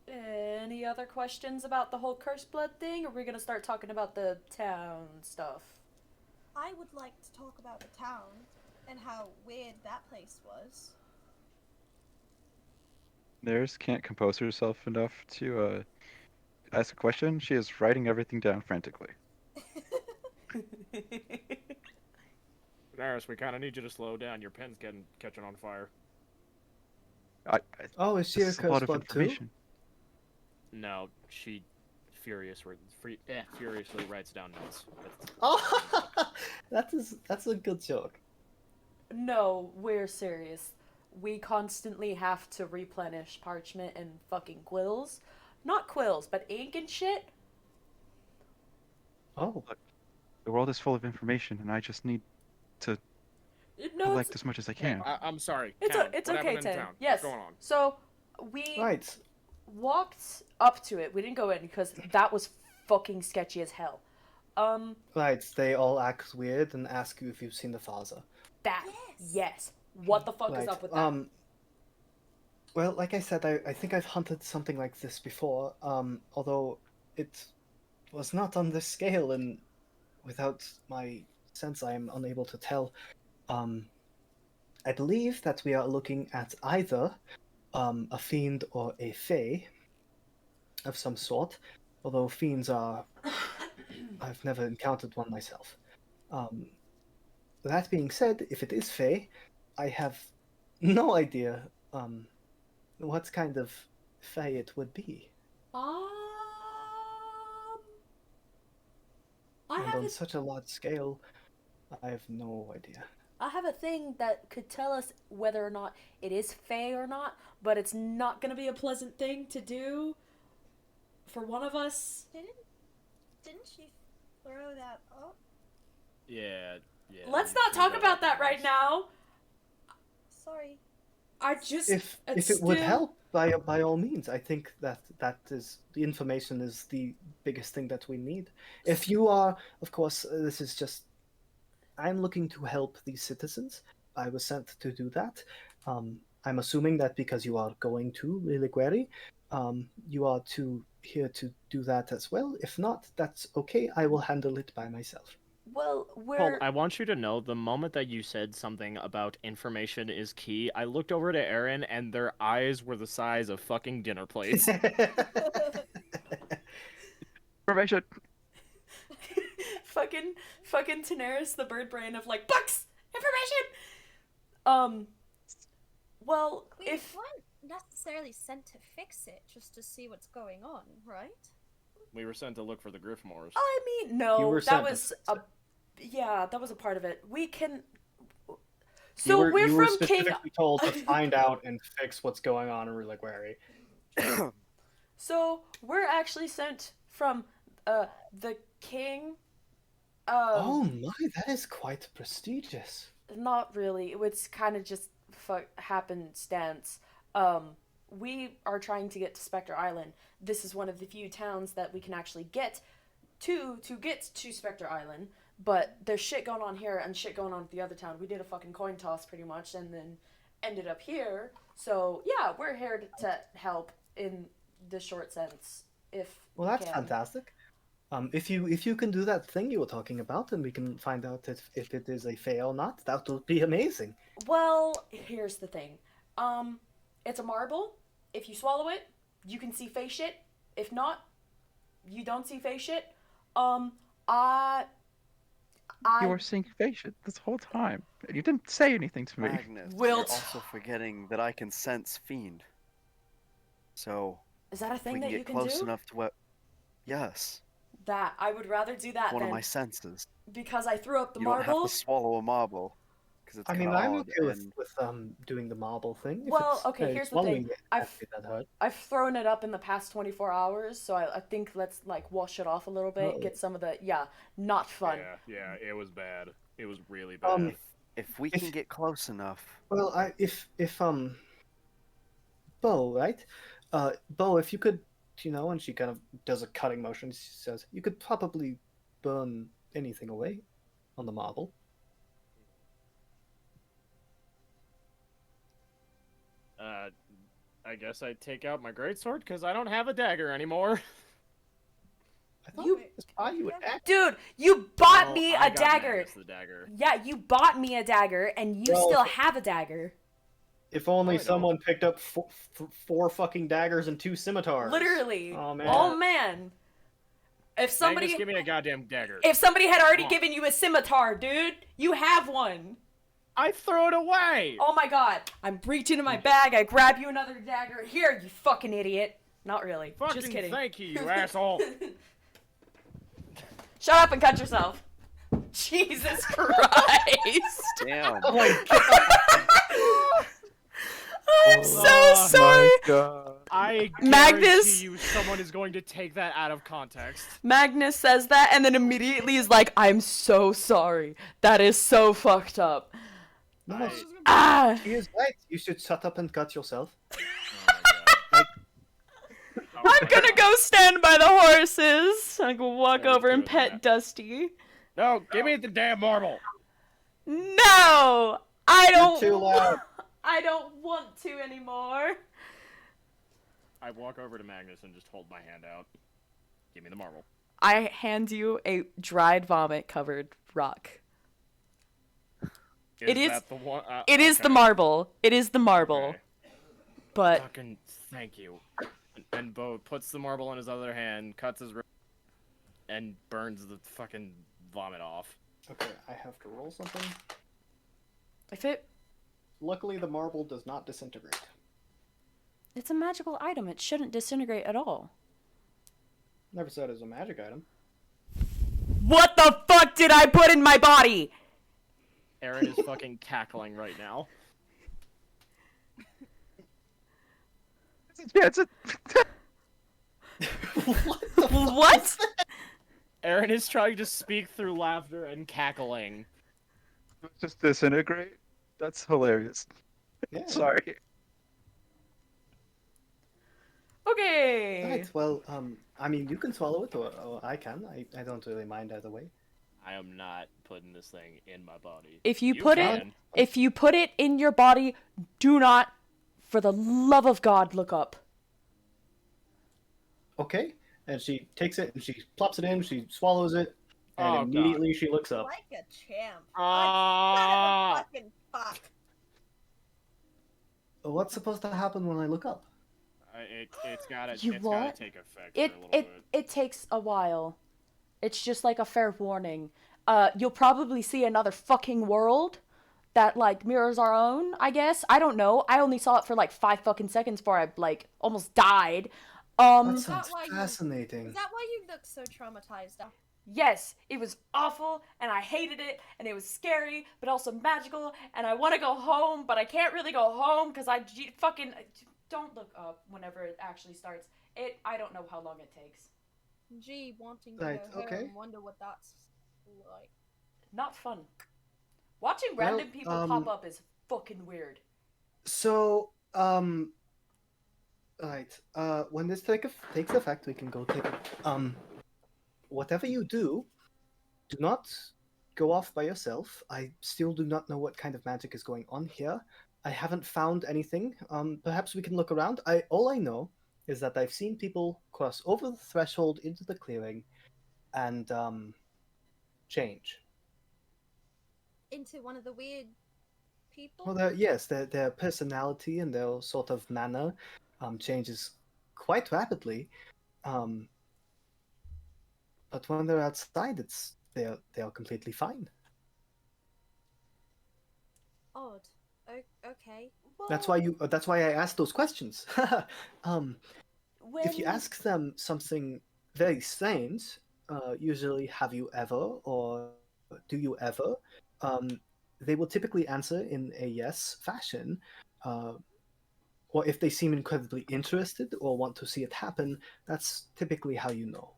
Any other questions about the whole curse blood thing, or are we gonna start talking about the town stuff? I would like to talk about the town and how weird that place was. Daenerys can't compose herself enough to ask a question. She is writing everything down frantically. Daenerys, we kind of need you to slow down. Your pen's catching on fire. Oh, is she a This is a curse lot of blood too? information. No, she furiously writes down notes. Oh, that's a good joke. No, we're serious. We constantly have to replenish parchment and fucking quills. Not quills, but ink and shit. Oh, The world is full of information, and I just need to No, collect as much as I can. I'm sorry. it's Town. it's What okay, happened in Ted. town? Yes. What's going on? So we right. walked up to it. We didn't go in because that was fucking sketchy as hell. Right, they all act weird and ask you if you've seen the father. That yes. What the fuck is Right. up with that? Well, like I said, I think I've hunted something like this before. Although it was not on this scale, and without my sense, I am unable to tell. I believe that we are looking at either a fiend or a fae of some sort. Although fiends are, I've never encountered one myself. That being said, if it is fae, I have no idea what kind of fae it would be. I And have on a, such a large scale, I have no idea. I have a thing that could tell us whether or not it is fae or not, but it's not gonna be a pleasant thing to do for one of us. Didn't she throw that up? Yeah. Let's not talk about that right now. Sorry. I just If it would help, by all means, I think that is the information is the biggest thing that we need. If you are, of course, this is just. I'm looking to help these citizens. I was sent to do that. I'm assuming that because you are going to reliquary, you are here to do that as well. If not, that's okay. I will handle it by myself. Well, Well, I want you to know the moment that you said something about information is key, I looked over to Aaron and their eyes were the size of fucking dinner plates. Information. fucking Daenerys, the bird brain of like bucks information. Well, We if weren't necessarily sent to fix it, just to see what's going on, right? We were sent to look for the Griffmores. I mean, You no, were that sent to was fix a yeah, that was a part of it. We can. You So were we're from King. specifically told to find out and fix what's going on in reliquary. So we're actually sent from the king. Oh my, that is quite prestigious. Not really. It's kind of just happenstance. We are trying to get to Spectre Island. This is one of the few towns that we can actually get to get to Spectre Island. But there's shit going on here and shit going on at the other town. We did a fucking coin toss pretty much, and then ended up here. So yeah, we're here to help in the short sense. If Well, we that's can. fantastic. If you can do that thing you were talking about, and we can find out if it is a fae or not, that would be amazing. Well, here's the thing. It's a marble. If you swallow it, you can see face shit. If not, you don't see face shit. You were seeing face shit this whole time. You didn't say anything to me. Magnus, Will you're t- also forgetting that I can sense fiend. So Is that a if we thing can that you get can close do? enough to what? Yes, That I would rather do that one than of my senses. because I threw up the You don't marble. have to swallow a marble, because it's I mean, kind of I'm odd. okay And with doing the marble thing. If Well, it's, okay, here's the swallowing thing. it I've- can't be that hard. I've thrown it up in the past 24 hours, so I think let's like wash it off a little bit, Uh-oh. get some of the not fun. Yeah, it was bad. It was really bad. if we If- can get close enough, Well, if Bo, right? Bo, if you could, and she kind of does a cutting motion. She says, "You could probably burn anything away on the marble." I guess I take out my greatsword because I don't have a dagger anymore. I thought You- this buy you an axe. Dude, you bought No, me I a got dagger. Magnus the dagger. Yeah, you bought me a dagger, and you Well, still if- have a dagger. If only I know. someone picked up four fucking daggers and 2 scimitars. Literally. Oh man. Oh man. If somebody Magnus, give me a goddamn dagger. if somebody had already Come on. given you a scimitar, dude, you have one. I throw it away. Oh my god. I'm reaching in my bag, I grab you another dagger. Here, you fucking idiot. Not really. Fucking Just kidding. thank you, you asshole. Shut up and cut yourself. Jesus Christ. damn. Oh my god. I'm so sorry. My God. I Magnus- guarantee you someone is going to take that out of context. Magnus says that and then immediately is like, I'm so sorry. That is so fucked up. No, Ah. she is right. You should shut up and cut yourself. I'm gonna go stand by the horses. I'm gonna walk Yeah, over and do pet that. Dusty. No, give me the damn marble. No! I don't too loud. I don't want to anymore. I walk over to Magnus and just hold my hand out. Give me the marble. I hand you a dried vomit covered rock. It is- that the one? It is the okay. marble. It is the marble. Okay. But Fucking thank you. And Bo puts the marble in his other hand, cuts his wrist, and burns the fucking vomit off. Okay, I have to roll something. if Luckily, the marble does not disintegrate. it's a magical item, it shouldn't disintegrate at all. Never said it was a magic item. What the fuck did I put in my body? Aaron is fucking cackling right now. Yeah, it's a. What? Aaron is trying to speak through laughter and cackling. Just disintegrate. That's hilarious. Yeah. Sorry. Okay. Right. Well, I mean, you can swallow it, or I can. I don't really mind either way. I am not putting this thing in my body. If you put can. If you put it in your body, do not, for the love of God, look up. Okay. And she takes it and she plops it in. She swallows it, and Oh, God. immediately she looks up. Like a champ. Ah. Son of a fucking fuck. What's supposed to happen when I look up? It's gotta You it's what? gotta take effect It for a little it bit. it takes a while. It's just like a fair warning. You'll probably see another fucking world that like mirrors our own, I guess. I don't know. I only saw it for like 5 fucking seconds before I like almost died. That Is that sounds why you- fascinating. Is that why you look so traumatized? Yes, it was awful and I hated it and it was scary but also magical and I want to go home but I can't really go home cuz fucking don't look up whenever it actually starts. I don't know how long it takes. Gee, wanting to Right, go okay. home, wonder what that's like. Not fun. Watching Well, random people pop up is fucking weird. So, right. When this takes effect, we can go take it. Whatever you do not go off by yourself. I still do not know what kind of magic is going on here. I haven't found anything. Perhaps we can look around. All I know is that I've seen people cross over the threshold into the clearing and change. Into one of the weird people? Well, yes, their personality and their sort of manner changes quite rapidly. Um, but when they're outside, they are completely fine. Odd. Okay. That's why That's why I asked those questions. um, if you When ask them something very strange, usually "Have you ever?" or "Do you ever?" Um, they will typically answer in a yes fashion. Uh, or if they seem incredibly interested or want to see it happen, that's typically how you know.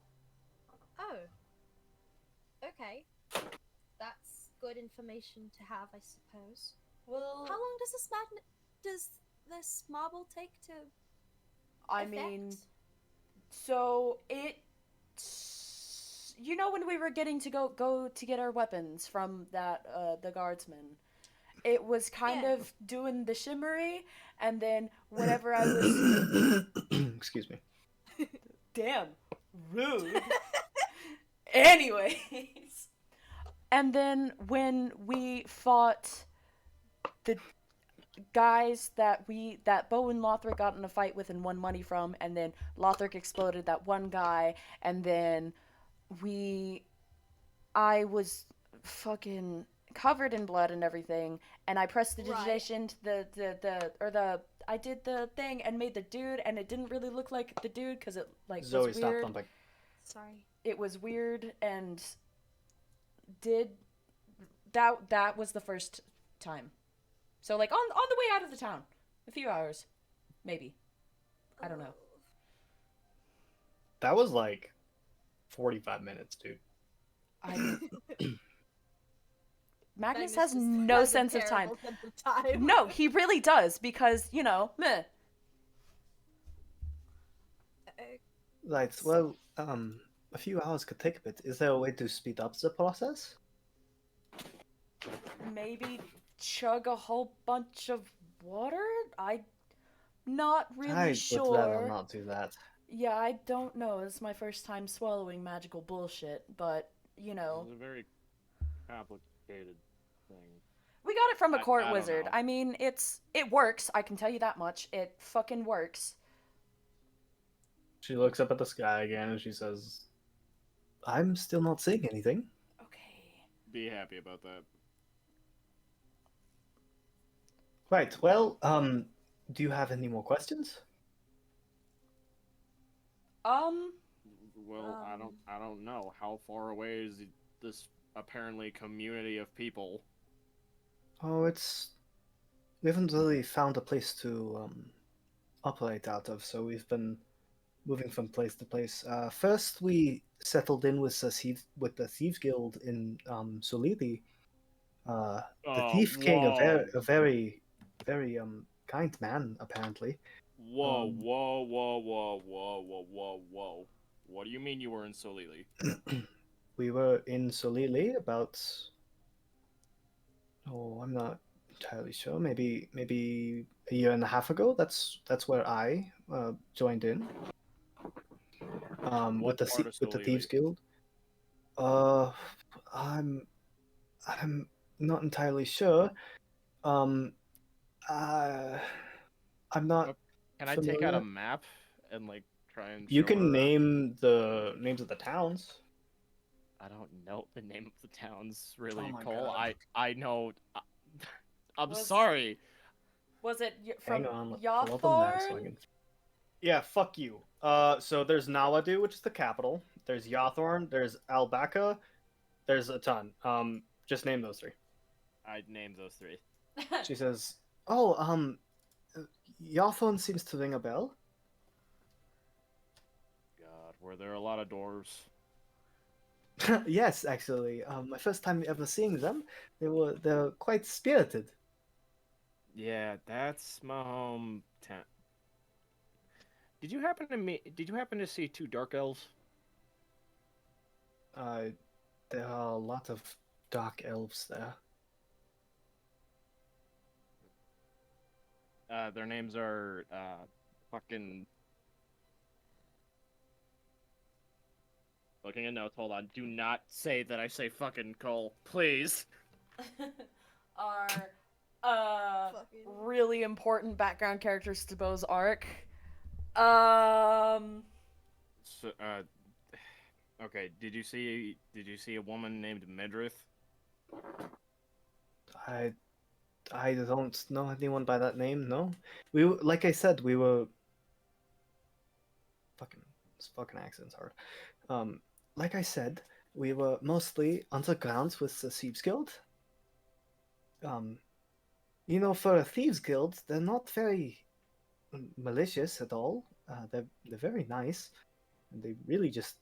Oh. Okay. That's good information to have, I suppose. well, How long does this marble take to I effect? mean, so you know when we were getting to go to get our weapons from that the guardsman, it was kind Yeah. of doing the shimmery, and then whenever I was Excuse me. damn rude. Anyways, and then when we fought the guys that Bo and Lothric got in a fight with and won money from, and then Lothric exploded that one guy, and then I was fucking covered in blood and everything, and I pressed the Right. digitation to I did the thing and made the dude, and it didn't really look like the dude because it like Zoe, was stop weird. thumping. Sorry. It was weird, and did that was the first time. So like on the way out of the town, a few hours, maybe. I don't know. That was like 45 minutes, dude. Magnus Magnus has just no has a sense of time. terrible sense of time. No, he really does because meh. Right. Well, a few hours could take a bit. Is there a way to speed up the process? Maybe chug a whole bunch of water? I'm not really I sure. would rather not do that. Yeah, I don't know. It's my first time swallowing magical bullshit, but It's a very complicated thing. we got it from a I court don't wizard. know. I mean, it works. I can tell you that much. It fucking works. She looks up at the sky again and she says, "I'm still not seeing anything." Okay. Be happy about that. Right. Well, do you have any more questions? Well, I don't know. How far away is this apparently community of people? Oh, we haven't really found a place to operate out of, so we've been moving from place to place. First, we settled in with the Thieves Guild in Solidi. The Thief King, Whoa. a very, very kind man, apparently. Whoa, whoa, whoa, whoa, whoa, whoa, whoa, whoa. What do you mean you were in Solili? We were in Solili about. Oh, I'm not entirely sure. Maybe a year and a half ago. That's where I joined in. What part of With the Thieves Solili? Guild. I'm not entirely sure. Um, I'm not. Can I take out familiar. a map and like try and You show can her? name the names of the towns. I don't know the name of the towns really, Oh my Cole. God. I know. I'm Was- sorry. Was it Hang from on, pull up a map so I Yawthorn? can. Yeah, fuck you. So there's Nawadu, which is the capital. There's Yawthorn. There's Albaca. There's a ton. Just name those three. I'd name those three. She says, "Oh, Yarthorn seems to ring a bell. God, were there a lot of dwarves? Yes, actually. My first time ever seeing them, they're quite spirited. Yeah, that's my hometown. Did you happen to see two dark elves? Uh, there are a lot of dark elves there. Their names are fucking. Looking at notes. Hold on. Do not say that I say fucking Cole, please. Are Fucking. really important background characters to Bo's arc. So, okay. Did you see a woman named Medrith? I don't know anyone by that name. No, like I said, we were fucking this fucking accent's hard. Like I said, we were mostly underground with the Thieves Guild. Um, for a Thieves Guild, they're not very malicious at all. They're very nice, and they really just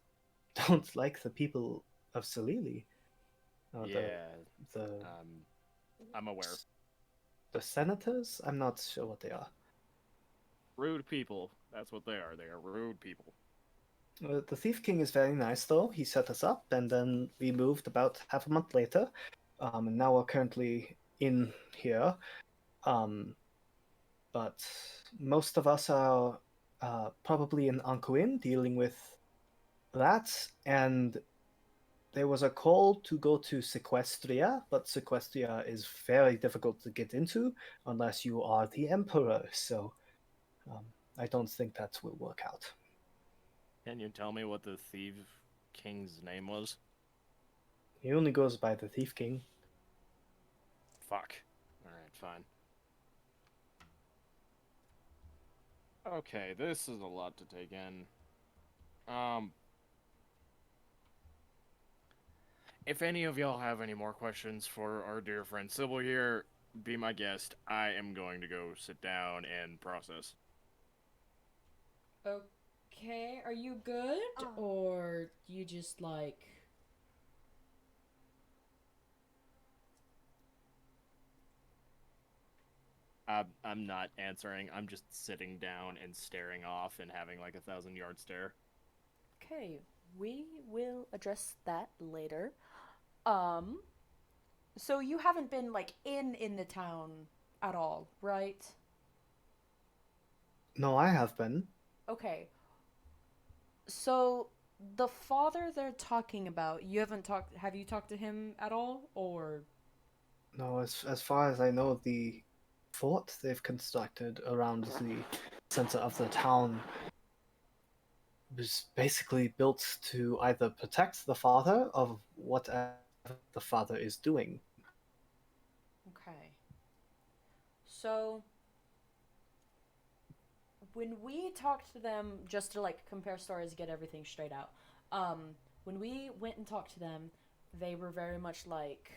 don't like the people of Salili. Yeah. The I'm aware. the senators. I'm not sure what they are. Rude people. That's what they are. They are rude people. The Thief King is very nice, though. He set us up, and then we moved about half a month later. And now we're currently in here. But most of us are probably in Ankuin dealing with that. And there was a call to go to Sequestria, but Sequestria is very difficult to get into unless you are the Emperor. So I don't think that will work out. Can you tell me what the Thief King's name was? He only goes by the Thief King. Fuck. Alright, fine. Okay, this is a lot to take in. If any of y'all have any more questions for our dear friend Sybil here, be my guest. I am going to go sit down and process. Okay, are you good? Or you just like. I'm not answering. I'm just sitting down and staring off and having like 1,000-yard stare. Okay, we will address that later. So you haven't been like in the town at all, right? No, I have been. Okay. So the father they're talking about, you haven't talked have you talked to him at all or No, as far as I know, the fort they've constructed around the center of the town was basically built to either protect the father of whatever the father is doing. Okay. So when we talked to them, just to like compare stories, get everything straight out. When we went and talked to them, they were very much like,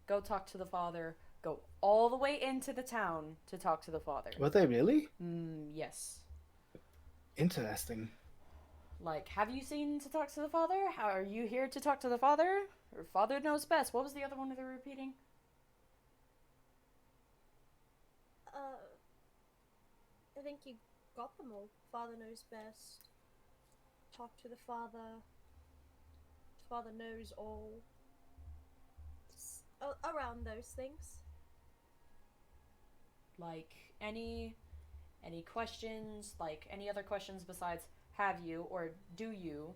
go talk to the father, go all the way into the town to talk to the father. Were they really? Yes. Interesting. Like, have you seen to talk to the father? How are you here to talk to the father? Or father knows best. What was the other one they were repeating? I think you got them all. Father knows best. Talk to the father. Father knows all. Around those things. Like, any questions? Like, any other questions besides have you or do you?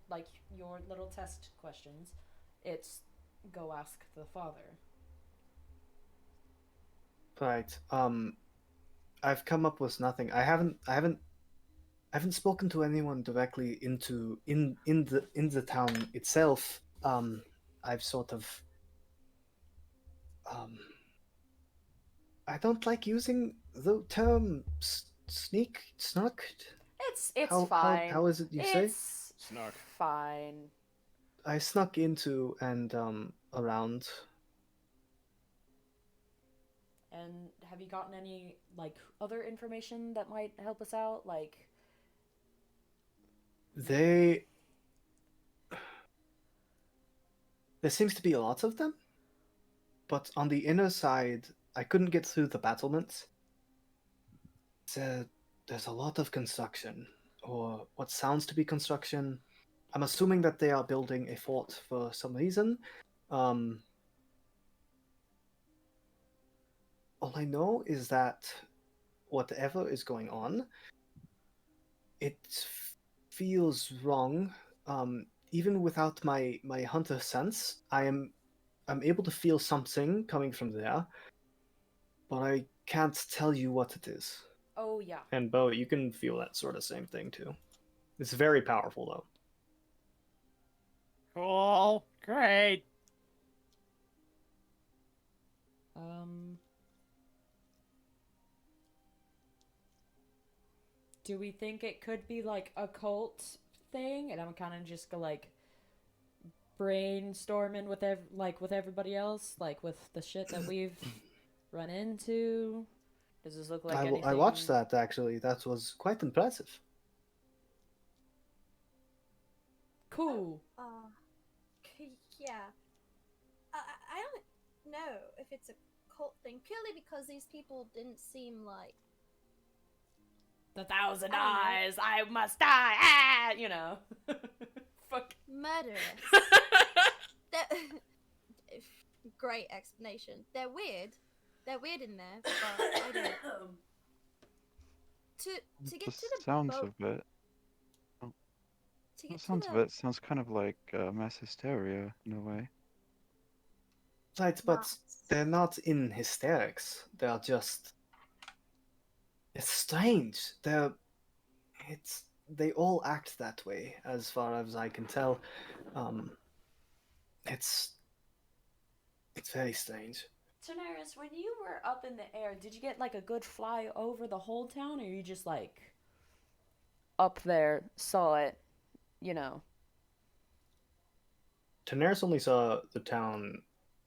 Like, your little test questions. It's go ask the father. Right. I've come up with nothing. I haven't spoken to anyone directly in the town itself. I've sort of I don't like using the term snuck. It's How fine. is it you say? It's Snuck. fine. I snuck into and around. And have you gotten any, like, other information that might help us out? Like, They. There seems to be a lot of them, but on the inner side, I couldn't get through the battlements. There's a lot of construction, or what sounds to be construction. I'm assuming that they are building a fort for some reason. All I know is that whatever is going on, it feels wrong. Even without my hunter sense, I'm able to feel something coming from there, but I can't tell you what it is. oh yeah. And Bo, you can feel that sort of same thing too. It's very powerful though. Cool. Great. Do we think it could be like a cult thing? And I'm kind of just like brainstorming with with everybody else, like with the shit that we've run into. Does this look like anything? I watched that actually. That was quite impressive. Cool. Yeah. I don't know if it's a cult thing, purely because these people didn't seem like The thousand I don't know. eyes, I must die. Ah, you know. Fuck. murderous. Great explanation. They're weird. They're weird in there, but I don't. To get The to the sounds boat, of it. to The get to sounds of the it sounds kind of like mass hysteria in a way. Right, but mass. they're not in hysterics. They're just. It's strange. They all act that way, as far as I can tell. Um, it's very strange. Daenerys, when you were up in the air, did you get like a good fly over the whole town, or you just like up there, saw it, you know? Daenerys only saw the town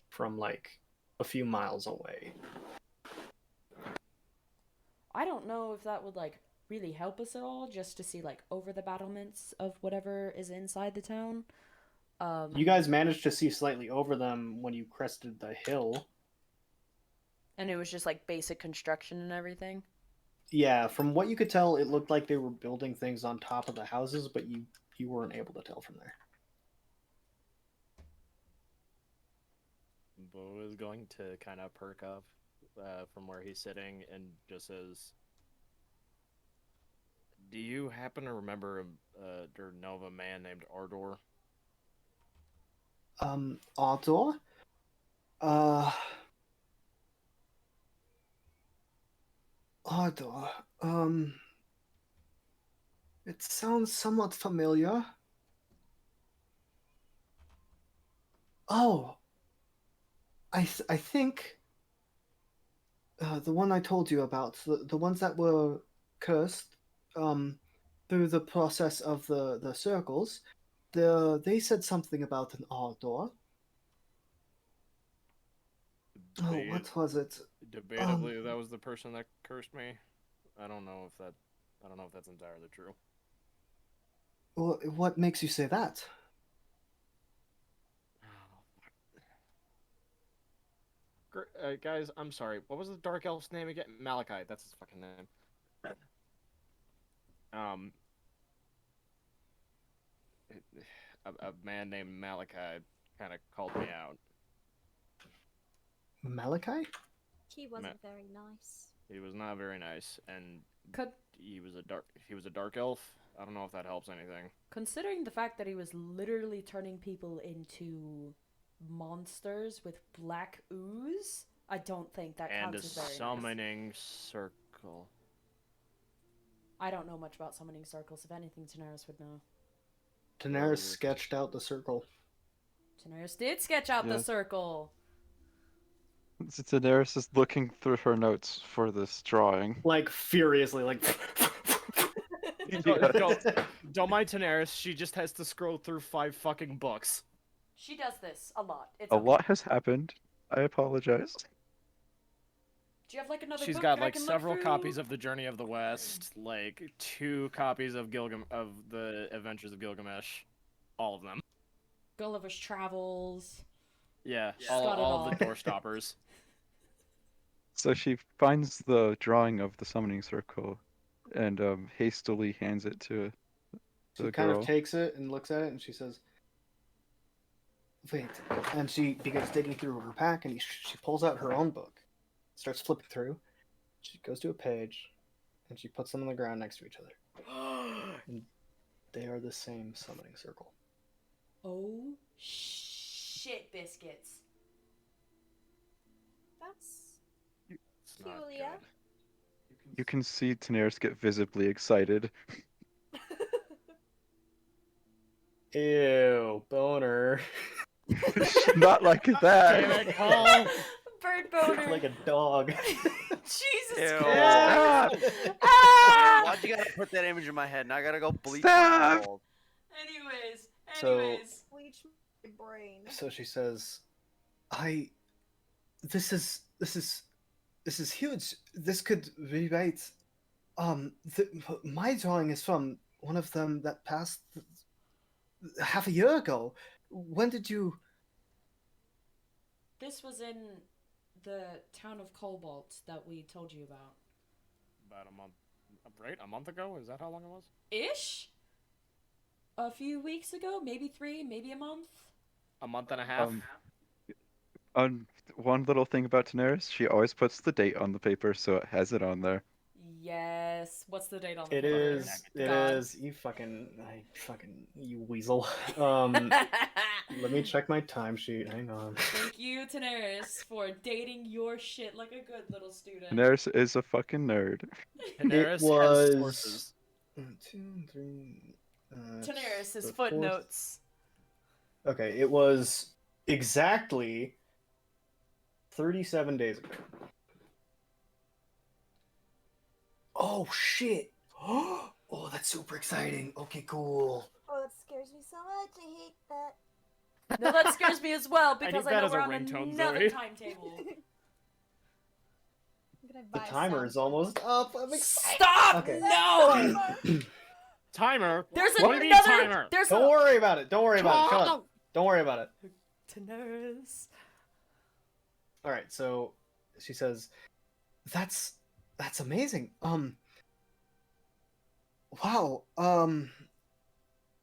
from like a few miles away. I don't know if that would like really help us at all, just to see like over the battlements of whatever is inside the town. You guys managed to see slightly over them when you crested the hill. And it was just like basic construction and everything. Yeah, from what you could tell, it looked like they were building things on top of the houses, but you weren't able to tell from there. Bo is going to kind of perk up from where he's sitting and just says, "Do you happen to remember or know of a man named Ardor?" Ardor? Ardor. It sounds somewhat familiar. Oh, I think the one I told you about, the ones that were cursed, through the process of the circles, they said something about an Ardor. Oh, what was it? Debatably, that was the person that cursed me. I don't know if that's entirely true. What makes you say that? Guys, I'm sorry. What was the dark elf's name again? Malachi. That's his fucking name. Um, a man named Malachi kind of called me out. Malachi? He wasn't very nice. He was not very nice, and Could he was a dark elf. I don't know if that helps anything. considering the fact that he was literally turning people into monsters with black ooze, I don't think that And a counts as very nice. summoning circle. I don't know much about summoning circles. If anything, Daenerys would know. Daenerys sketched out the circle. Daenerys did sketch out the Yeah. circle. Daenerys is looking through her notes for this drawing. Like, furiously, like... Don't mind Daenerys. She just has to scroll through 5 fucking books. She does this a lot. It's A okay. lot has happened. I apologize. Do you have like another She's book got that I like can several look through? copies of The Journey of the West, like 2 copies of of the Adventures of Gilgamesh, all of them. Gulliver's Travels. Yeah, She's got it all of all. the door stoppers. So she finds the drawing of the summoning circle and hastily hands it to She the kind of girl. takes it and looks at it, and she says, "Wait." And she begins digging through her pack, and she pulls out her own book, starts flipping through. She goes to a page, and she puts them on the ground next to each other. And they are the same summoning circle. Oh shit, biscuits. That's It's not Julia. good. You can see Daenerys get visibly excited. Ew, boner. Not like Damn that. it, Cole! Bird boner. Like a dog. Jesus Ew. Christ. Stop! Ah! Why'd you gotta put that image in my head? Now I gotta go bleach Stop! my eyeball. Anyways. So- Bleach my brain. So she says, this is huge. This could rewrite. My drawing is from one of them that passed half a year ago. When did you? This was in the town of Cobalt that we told you about. About a month, right? A month ago? Is that how long it was? Ish? A few weeks ago? Maybe 3, maybe a month? A month and a half? One little thing about Daenerys, she always puts the date on the paper, so it has it on there. Yes. What's the date on the It paper? is. It God. is. You you weasel. Let me check my timesheet. Hang on. Thank you, Daenerys, for dating your shit like a good little student. Daenerys is a fucking nerd. Daenerys was- has sources. 1, 2, 3. Daenerys' the footnotes. Okay, it was exactly 37 days ago. Oh shit! Oh, that's super exciting. Okay, cool. Oh, that scares me so much. I hate that. No, that scares me as well I because need I that know as a we're on ringtone, another Zoe. timetable. I'm gonna The buy timer is almost up. I'm excited. Stop! Okay. No! Timer? There's What do you mean another. timer? There's Don't worry about it. Don't worry about it. Shut up. Don't worry about it. Daenerys. All right. So she says, "That's amazing. Wow.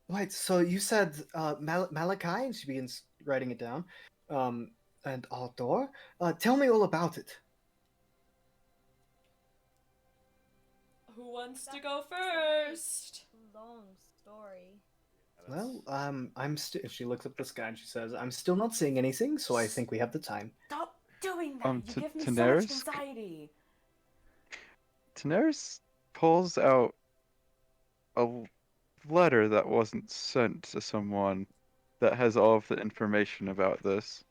Right. So you said Malachi, and she begins writing it down. And outdoor. Tell me all about it. Who wants to go first? Long story. Well, I'm still. She looks up the sky and she says, "I'm still not seeing anything, so I think we have the time." Stop doing that. You give me so much Daenerys? anxiety. Daenerys pulls out a letter that wasn't sent to someone that has all of the information about this.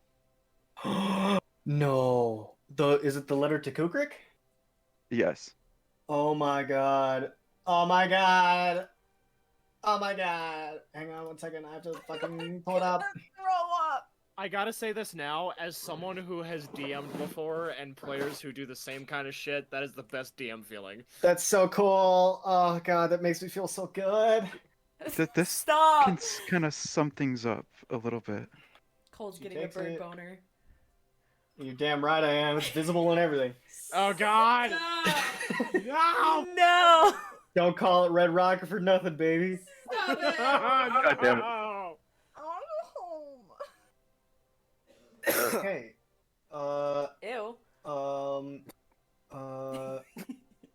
No. Is it the letter to Kukrik? Yes. Oh my god. Oh my god. Oh my god. Hang on 1 second. I have to fucking pull it up. Throw up. I gotta say this now, as someone who has DM'd before and players who do the same kind of shit, that is the best DM feeling. That's so cool. Oh god, that makes me feel so good. This Stop. can kind of sum things up a little bit. Cole's She getting a takes bird it. boner. You're damn right I am. It's visible and everything. Oh god! Stop. No! No. Don't call it Red Rocket for nothing, baby. Stop it. God damn it. No! I wanna go home. Okay. Ew.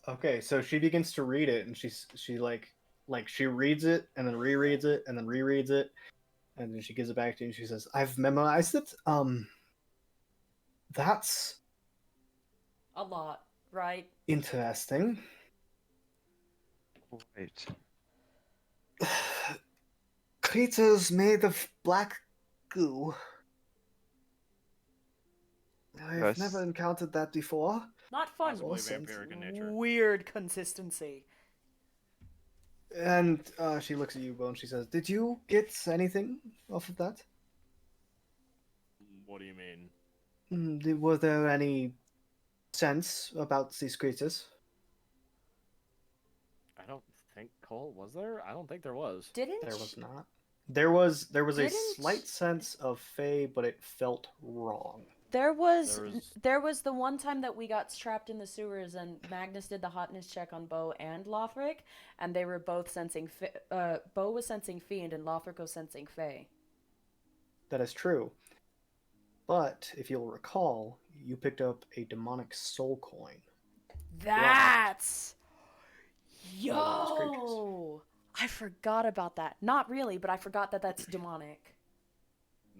Okay, so she begins to read it, and she she reads it and then rereads it and then rereads it, and then she gives it back to you and she says, "I've memorized it. That's A lot, right? interesting. Right. Creatures made of black goo. I've Yes. never encountered that before. Not fun. Possibly Awesome. vampiric in nature. Weird consistency. And she looks at you, Bo, and she says, "Did you get anything off of that? What do you mean? Were there any sense about these creatures. I don't think Cole was there. I don't think there was. Didn't There was sh- not. There was a Didn't- slight sense of Fae, but it felt wrong. there was There was- there was the one time that we got trapped in the sewers and Magnus did the hotness check on Bo and Lothric, and they were both sensing Bo was sensing fiend and Lothric was sensing Fae. That is true. But if you'll recall, you picked up a demonic soul coin. That's those creatures. yo. I forgot about that. Not really, but I forgot that that's demonic.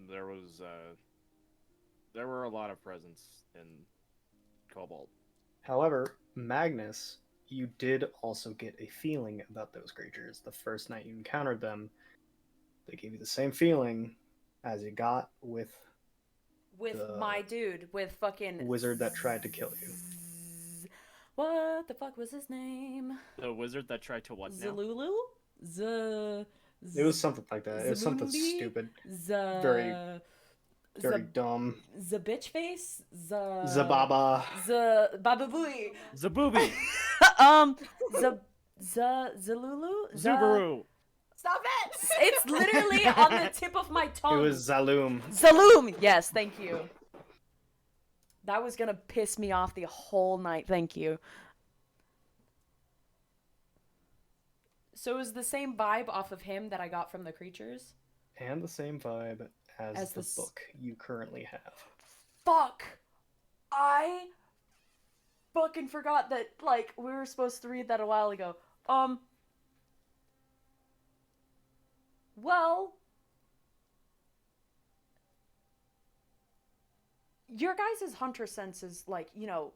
There was there were a lot of presents in Cobalt. However, Magnus, you did also get a feeling about those creatures. The first night you encountered them, they gave you the same feeling as you got with With the my dude, with fucking wizard that tried to kill you. What the fuck was his name? The wizard that tried to what now? Zalulu? It was something like that. It was something Zalumbi? stupid, Z very dumb. Z bitch face? Zababa. Bababooey. Zabooby! Zalulu? Zubaru! Stop it! It's literally on the tip of my It tongue. was Zaloom. Zaloom! Yes, thank you. That was gonna piss me off the whole night, thank you. So it was the same vibe off of him that I got from the creatures? And the same vibe as As the the s- book you currently have. Fuck! I fucking forgot that, like, we were supposed to read that a while ago. Well, your guys' hunter sense is, like, you know,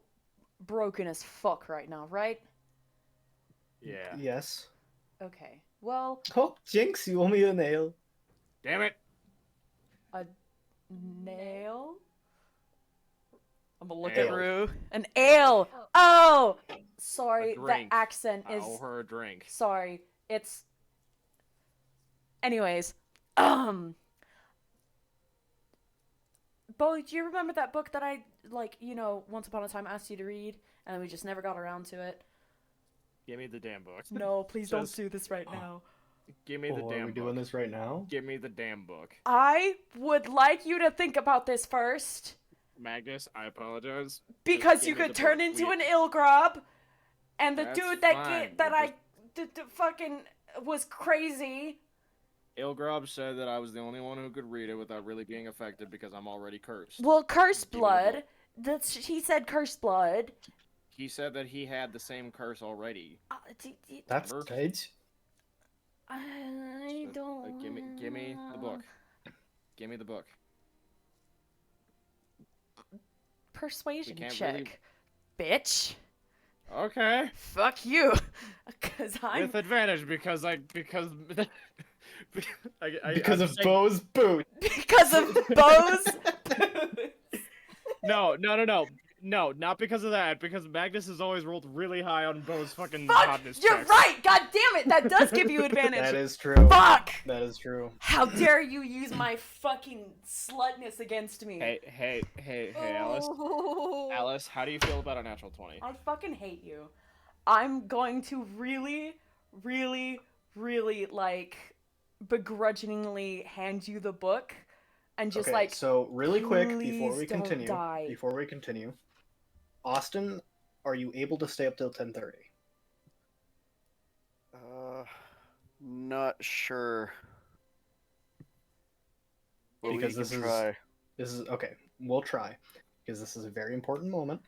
broken as fuck right now, right? Yeah. Yes. Okay. Well, Oh, Jinx, you owe me a nail. Damn it! nail? I'm gonna look Ale. at Rue. An ale! Oh! Sorry, A the drink. accent I is... owe her a drink. Sorry, it's... Anyways, Bo, do you remember that book that I, like, you know, once upon a time asked you to read, and we just never got around to it? Give me the damn book. No, please Just- don't do this right now. Give me the Oh, damn are we book. doing this right now? Give me the damn book. I would like you to think about this first, Magnus, I apologize. because give you me could the turn book. into We- an Ilgrab, and the That's dude that fine, that we'll I fucking was crazy. Ilgrob said that I was the only one who could read it without really being affected because I'm already cursed. Well, cursed Give me the blood. book. That's he said cursed blood. He said that he had the same curse already. That's Remember? good. I So, don't. give me the book. Give me the book. Persuasion We can't check, bitch. Okay. Fuck you, cause I'm With advantage because I Because I'm of saying- Bo's boot. because of Bo's. No, not because of that. Because Magnus has always rolled really high on Bo's fucking Fuck, hotness you're checks. right. God damn it, that does give you advantage. That is true. Fuck! That is true. How dare you use my fucking slutness against me? Hey, Alice. Ooh. Alice, how do you feel about a natural 20? I fucking hate you. I'm going to really, really, really, like, begrudgingly hand you the book and just, Okay, like, so really quick before please we don't continue, die. Austin, are you able to stay up till 10:30? Not sure. But we Because can this is- try. This is okay. We'll try because this is a very important moment.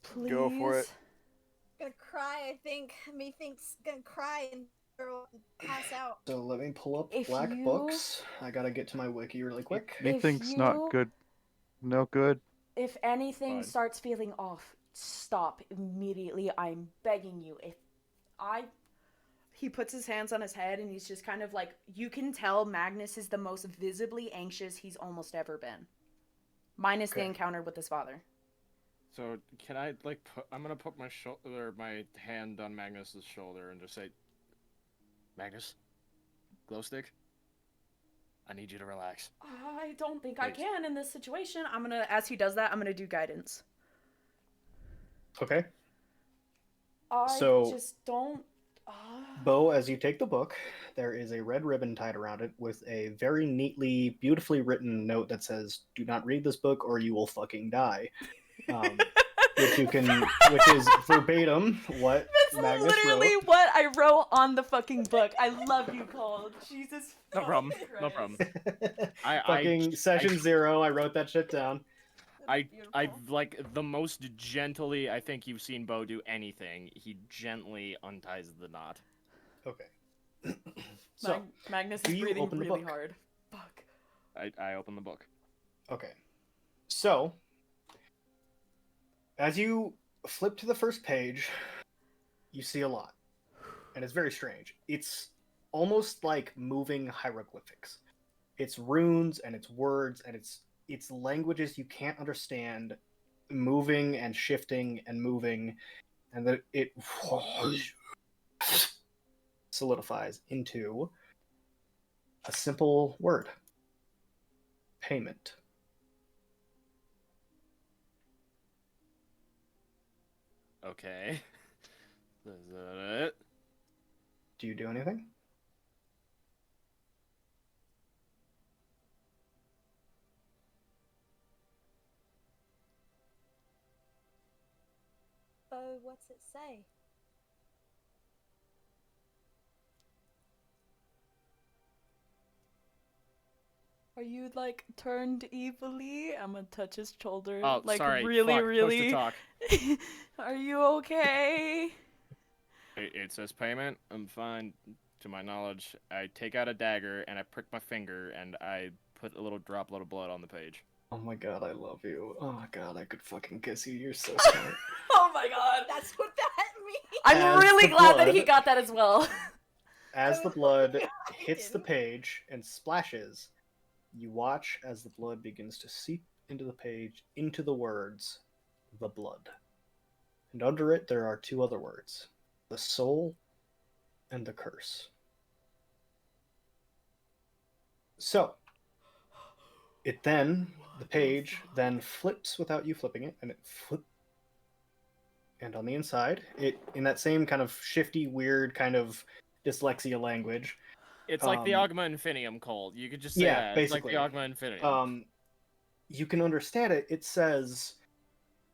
Please. Go for it. Gonna cry, I think. Methinks gonna cry and pass out. So let me pull up If black you- books. I gotta get to my wiki really quick. Methinks you- not good. No good. If anything Fine. starts feeling off, stop immediately. I'm begging you. If I. He puts his hands on his head and he's just kind of like. You can tell Magnus is the most visibly anxious he's almost ever been. Minus the Okay. encounter with his father. So can I I'm gonna put my my hand on Magnus's shoulder and just say, Magnus, glow stick, I need you to relax. I don't think I Please. can in this situation. I'm gonna, as he does that, I'm gonna do guidance. Okay. I So- just don't. Bo, as you take the book, there is a red ribbon tied around it with a very neatly, beautifully written note that says, "Do not read this book or you will fucking die." Which is verbatim what That's Magnus literally wrote. what I wrote on the fucking book. I love you, Cole. Jesus. No problem. fucking No Christ. problem. Fucking session 0. I wrote that shit down. I Beautiful. like the most gently I think you've seen Bo do anything. He gently unties the knot. Okay. So, Magnus do is you breathing open the really book? hard. Fuck. I open the book. okay. So, as you flip to the first page, you see a lot. And it's very strange. It's almost like moving hieroglyphics. It's runes and it's words and it's languages you can't understand, moving and shifting and moving, and then it solidifies into a simple word: payment. Okay. Is that it? Do you do anything? Oh, what's it say? Are you like turned evilly? I'm gonna touch his shoulder. Oh, like sorry. really, Fuck. really. Push to talk. Are you okay? It says payment. I'm fine. To my knowledge, I take out a dagger and I prick my finger and I put a little droplet of blood on the page. Oh my god, I love you. Oh my god, I could fucking kiss you. You're so smart. Oh my god. That's what that means. I'm As really the glad that he blood- got that as well. As I the was blood hoping I hits the didn't. page and splashes, you watch as the blood begins to seep into the page, into the words, the blood. And under it, there are two other words: the soul and the curse. So, the page then flips without you flipping it, and it flip. And on the inside, in that same kind of shifty, weird kind of dyslexia language. It's like the Ogma Infinium cult. You could just say Yeah, that. basically. It's like the Ogma Infinium. You can understand it. It says,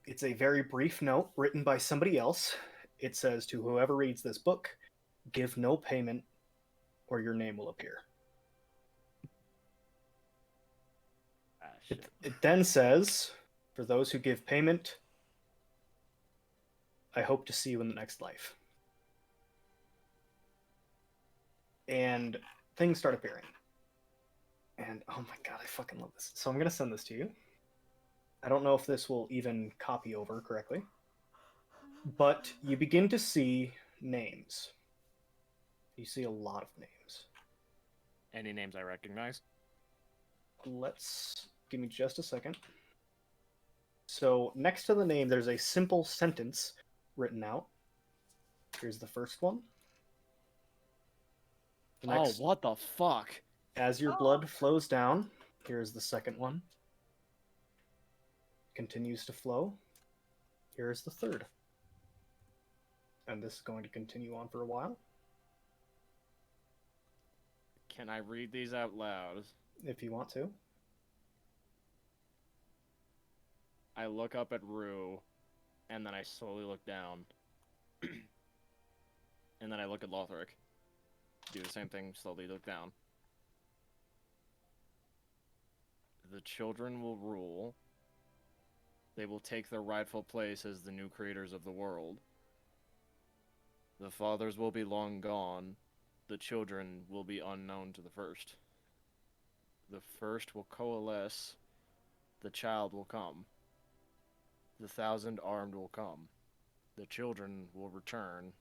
it's a very brief note written by somebody else. It says, to whoever reads this book, give no payment or your name will appear. Shit. It then says, for those who give payment, I hope to see you in the next life. And things start appearing. And oh my god, I fucking love this. So I'm going to send this to you. I don't know if this will even copy over correctly. But you begin to see names. You see a lot of names. Any names I recognize? Give me just a second. So next to the name, there's a simple sentence written out. Here's the first one. The next, Oh, what the fuck? as your blood flows down, here's the second one. Continues to flow. Here's the third. And this is going to continue on for a while. Can I read these out loud? If you want to. I look up at Rue, and then I slowly look down. And then I look at Lothric. Do the same thing, slowly look down. The children will rule. They will take their rightful place as the new creators of the world. The fathers will be long gone. The children will be unknown to the first. The first will coalesce. The child will come. The 1,000 armed will come. The children will return.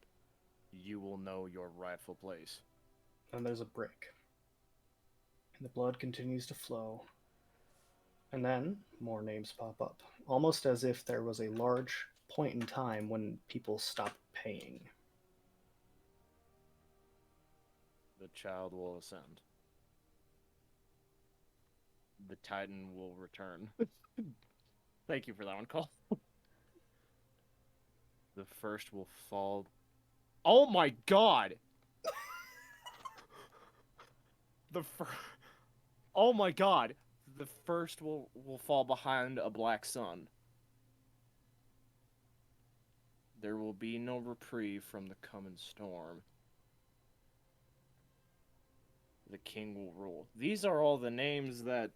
You will know your rightful place. And there's a break. And the blood continues to flow. And then more names pop up. Almost as if there was a large point in time when people stopped paying. The child will ascend. The Titan will return. Thank you for that one, Cole. The first will fall. Oh my god! Oh my god! The first will fall behind a black sun. There will be no reprieve from the coming storm. The king will rule. These are all the names that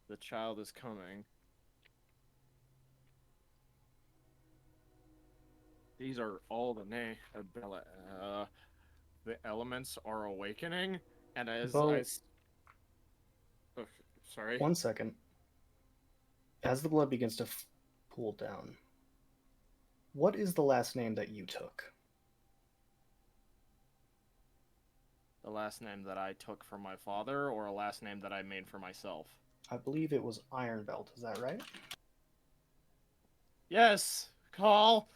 the child is coming. These are all the names. The elements are awakening, and as Well- oh, sorry. 1 second. As the blood begins to pool down, what is the last name that you took? The last name that I took from my father, or a last name that I made for myself? I believe it was Ironbelt. Is that right? Yes, Call.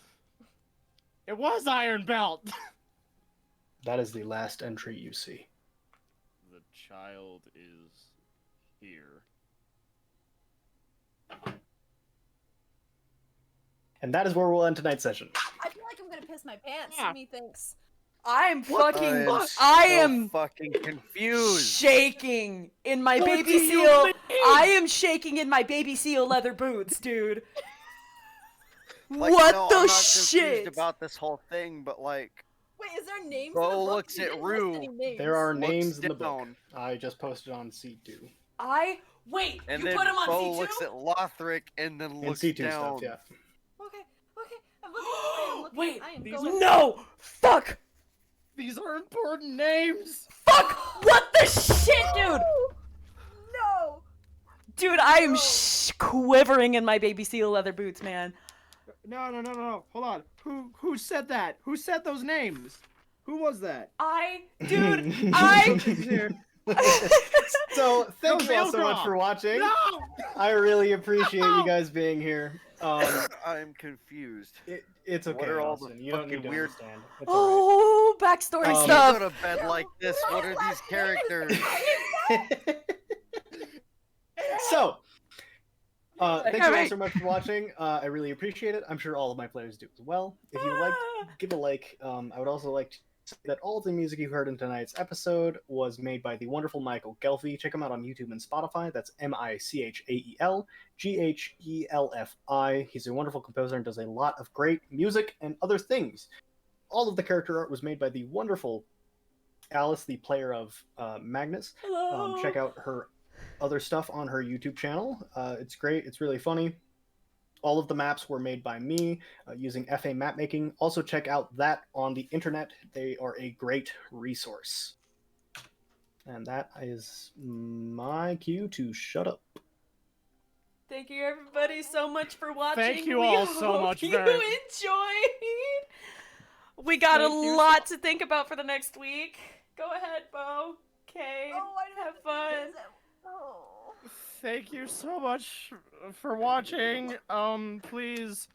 It was Iron Belt. That is the last entry you see. The child is here. And that is where we'll end tonight's session. I feel like I'm gonna piss my pants. Yeah. Methinks. I'm fucking. I'm I so am fucking confused. shaking in my What baby do you seal. mean? I am shaking in my baby seal leather boots, dude. Like, what no, the I'm not shit? confused about this whole thing, but like, Wait, is there names Bo in the book? looks You at didn't list Rue. any names. There are looks names in the book. down, I just posted on C2. Wait. and You then put him on Bo C2? looks at Lothric and then And looks C2 down. stuff, yeah. Okay. I'm looking. I am looking. Wait, I am these going. No! Fuck! These are important names. Fuck! What the shit, dude? No. Dude, I am quivering in my baby seal leather boots, man. No. Hold on. Who said that? Who said those names? Who was that? Dude, So, thank No, you all so much Zildra! for watching. No! I really appreciate you guys being here. I'm confused. It's okay, What are all the Austin. You don't need fucking to weird- understand. It's all Oh, backstory Um, You stuff. go to bed like this. What are these characters? right. So, thank you all Alright. so much for watching. I really appreciate it. I'm sure all of my players do as well. If you liked, give a like. I would also like to say that all of the music you heard in tonight's episode was made by the wonderful Michael Gelfi. Check him out on YouTube and Spotify. That's MichaelGhelfi. He's a wonderful composer and does a lot of great music and other things. All of the character art was made by the wonderful Alice, the player of Magnus. Hello. Check out her other stuff on her YouTube channel. It's great. It's really funny. All of the maps were made by me using FA map making. Also check out that on the internet. They are a great resource. And that is my cue to shut up. Thank you, everybody, so much for watching. Thank you We all so hope much You very- enjoyed. We got Thank a you so- lot to think about for the next week. Go ahead, Bo. Okay. Oh, I didn't Have fun. Oh. Thank you so much for watching. Please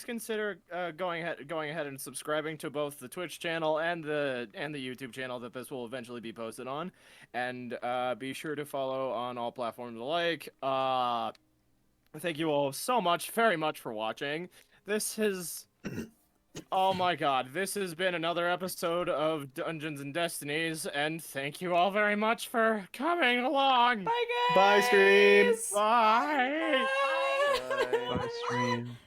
consider going ahead and subscribing to both the Twitch channel and the YouTube channel that this will eventually be posted on, and be sure to follow on all platforms alike. Thank you all so much, very much for watching. This has. Oh my god, this has been another episode of Dungeons and Destinies, and thank you all very much for coming along. Bye, guys. Bye, stream. Bye. Bye. Bye. Bye, stream.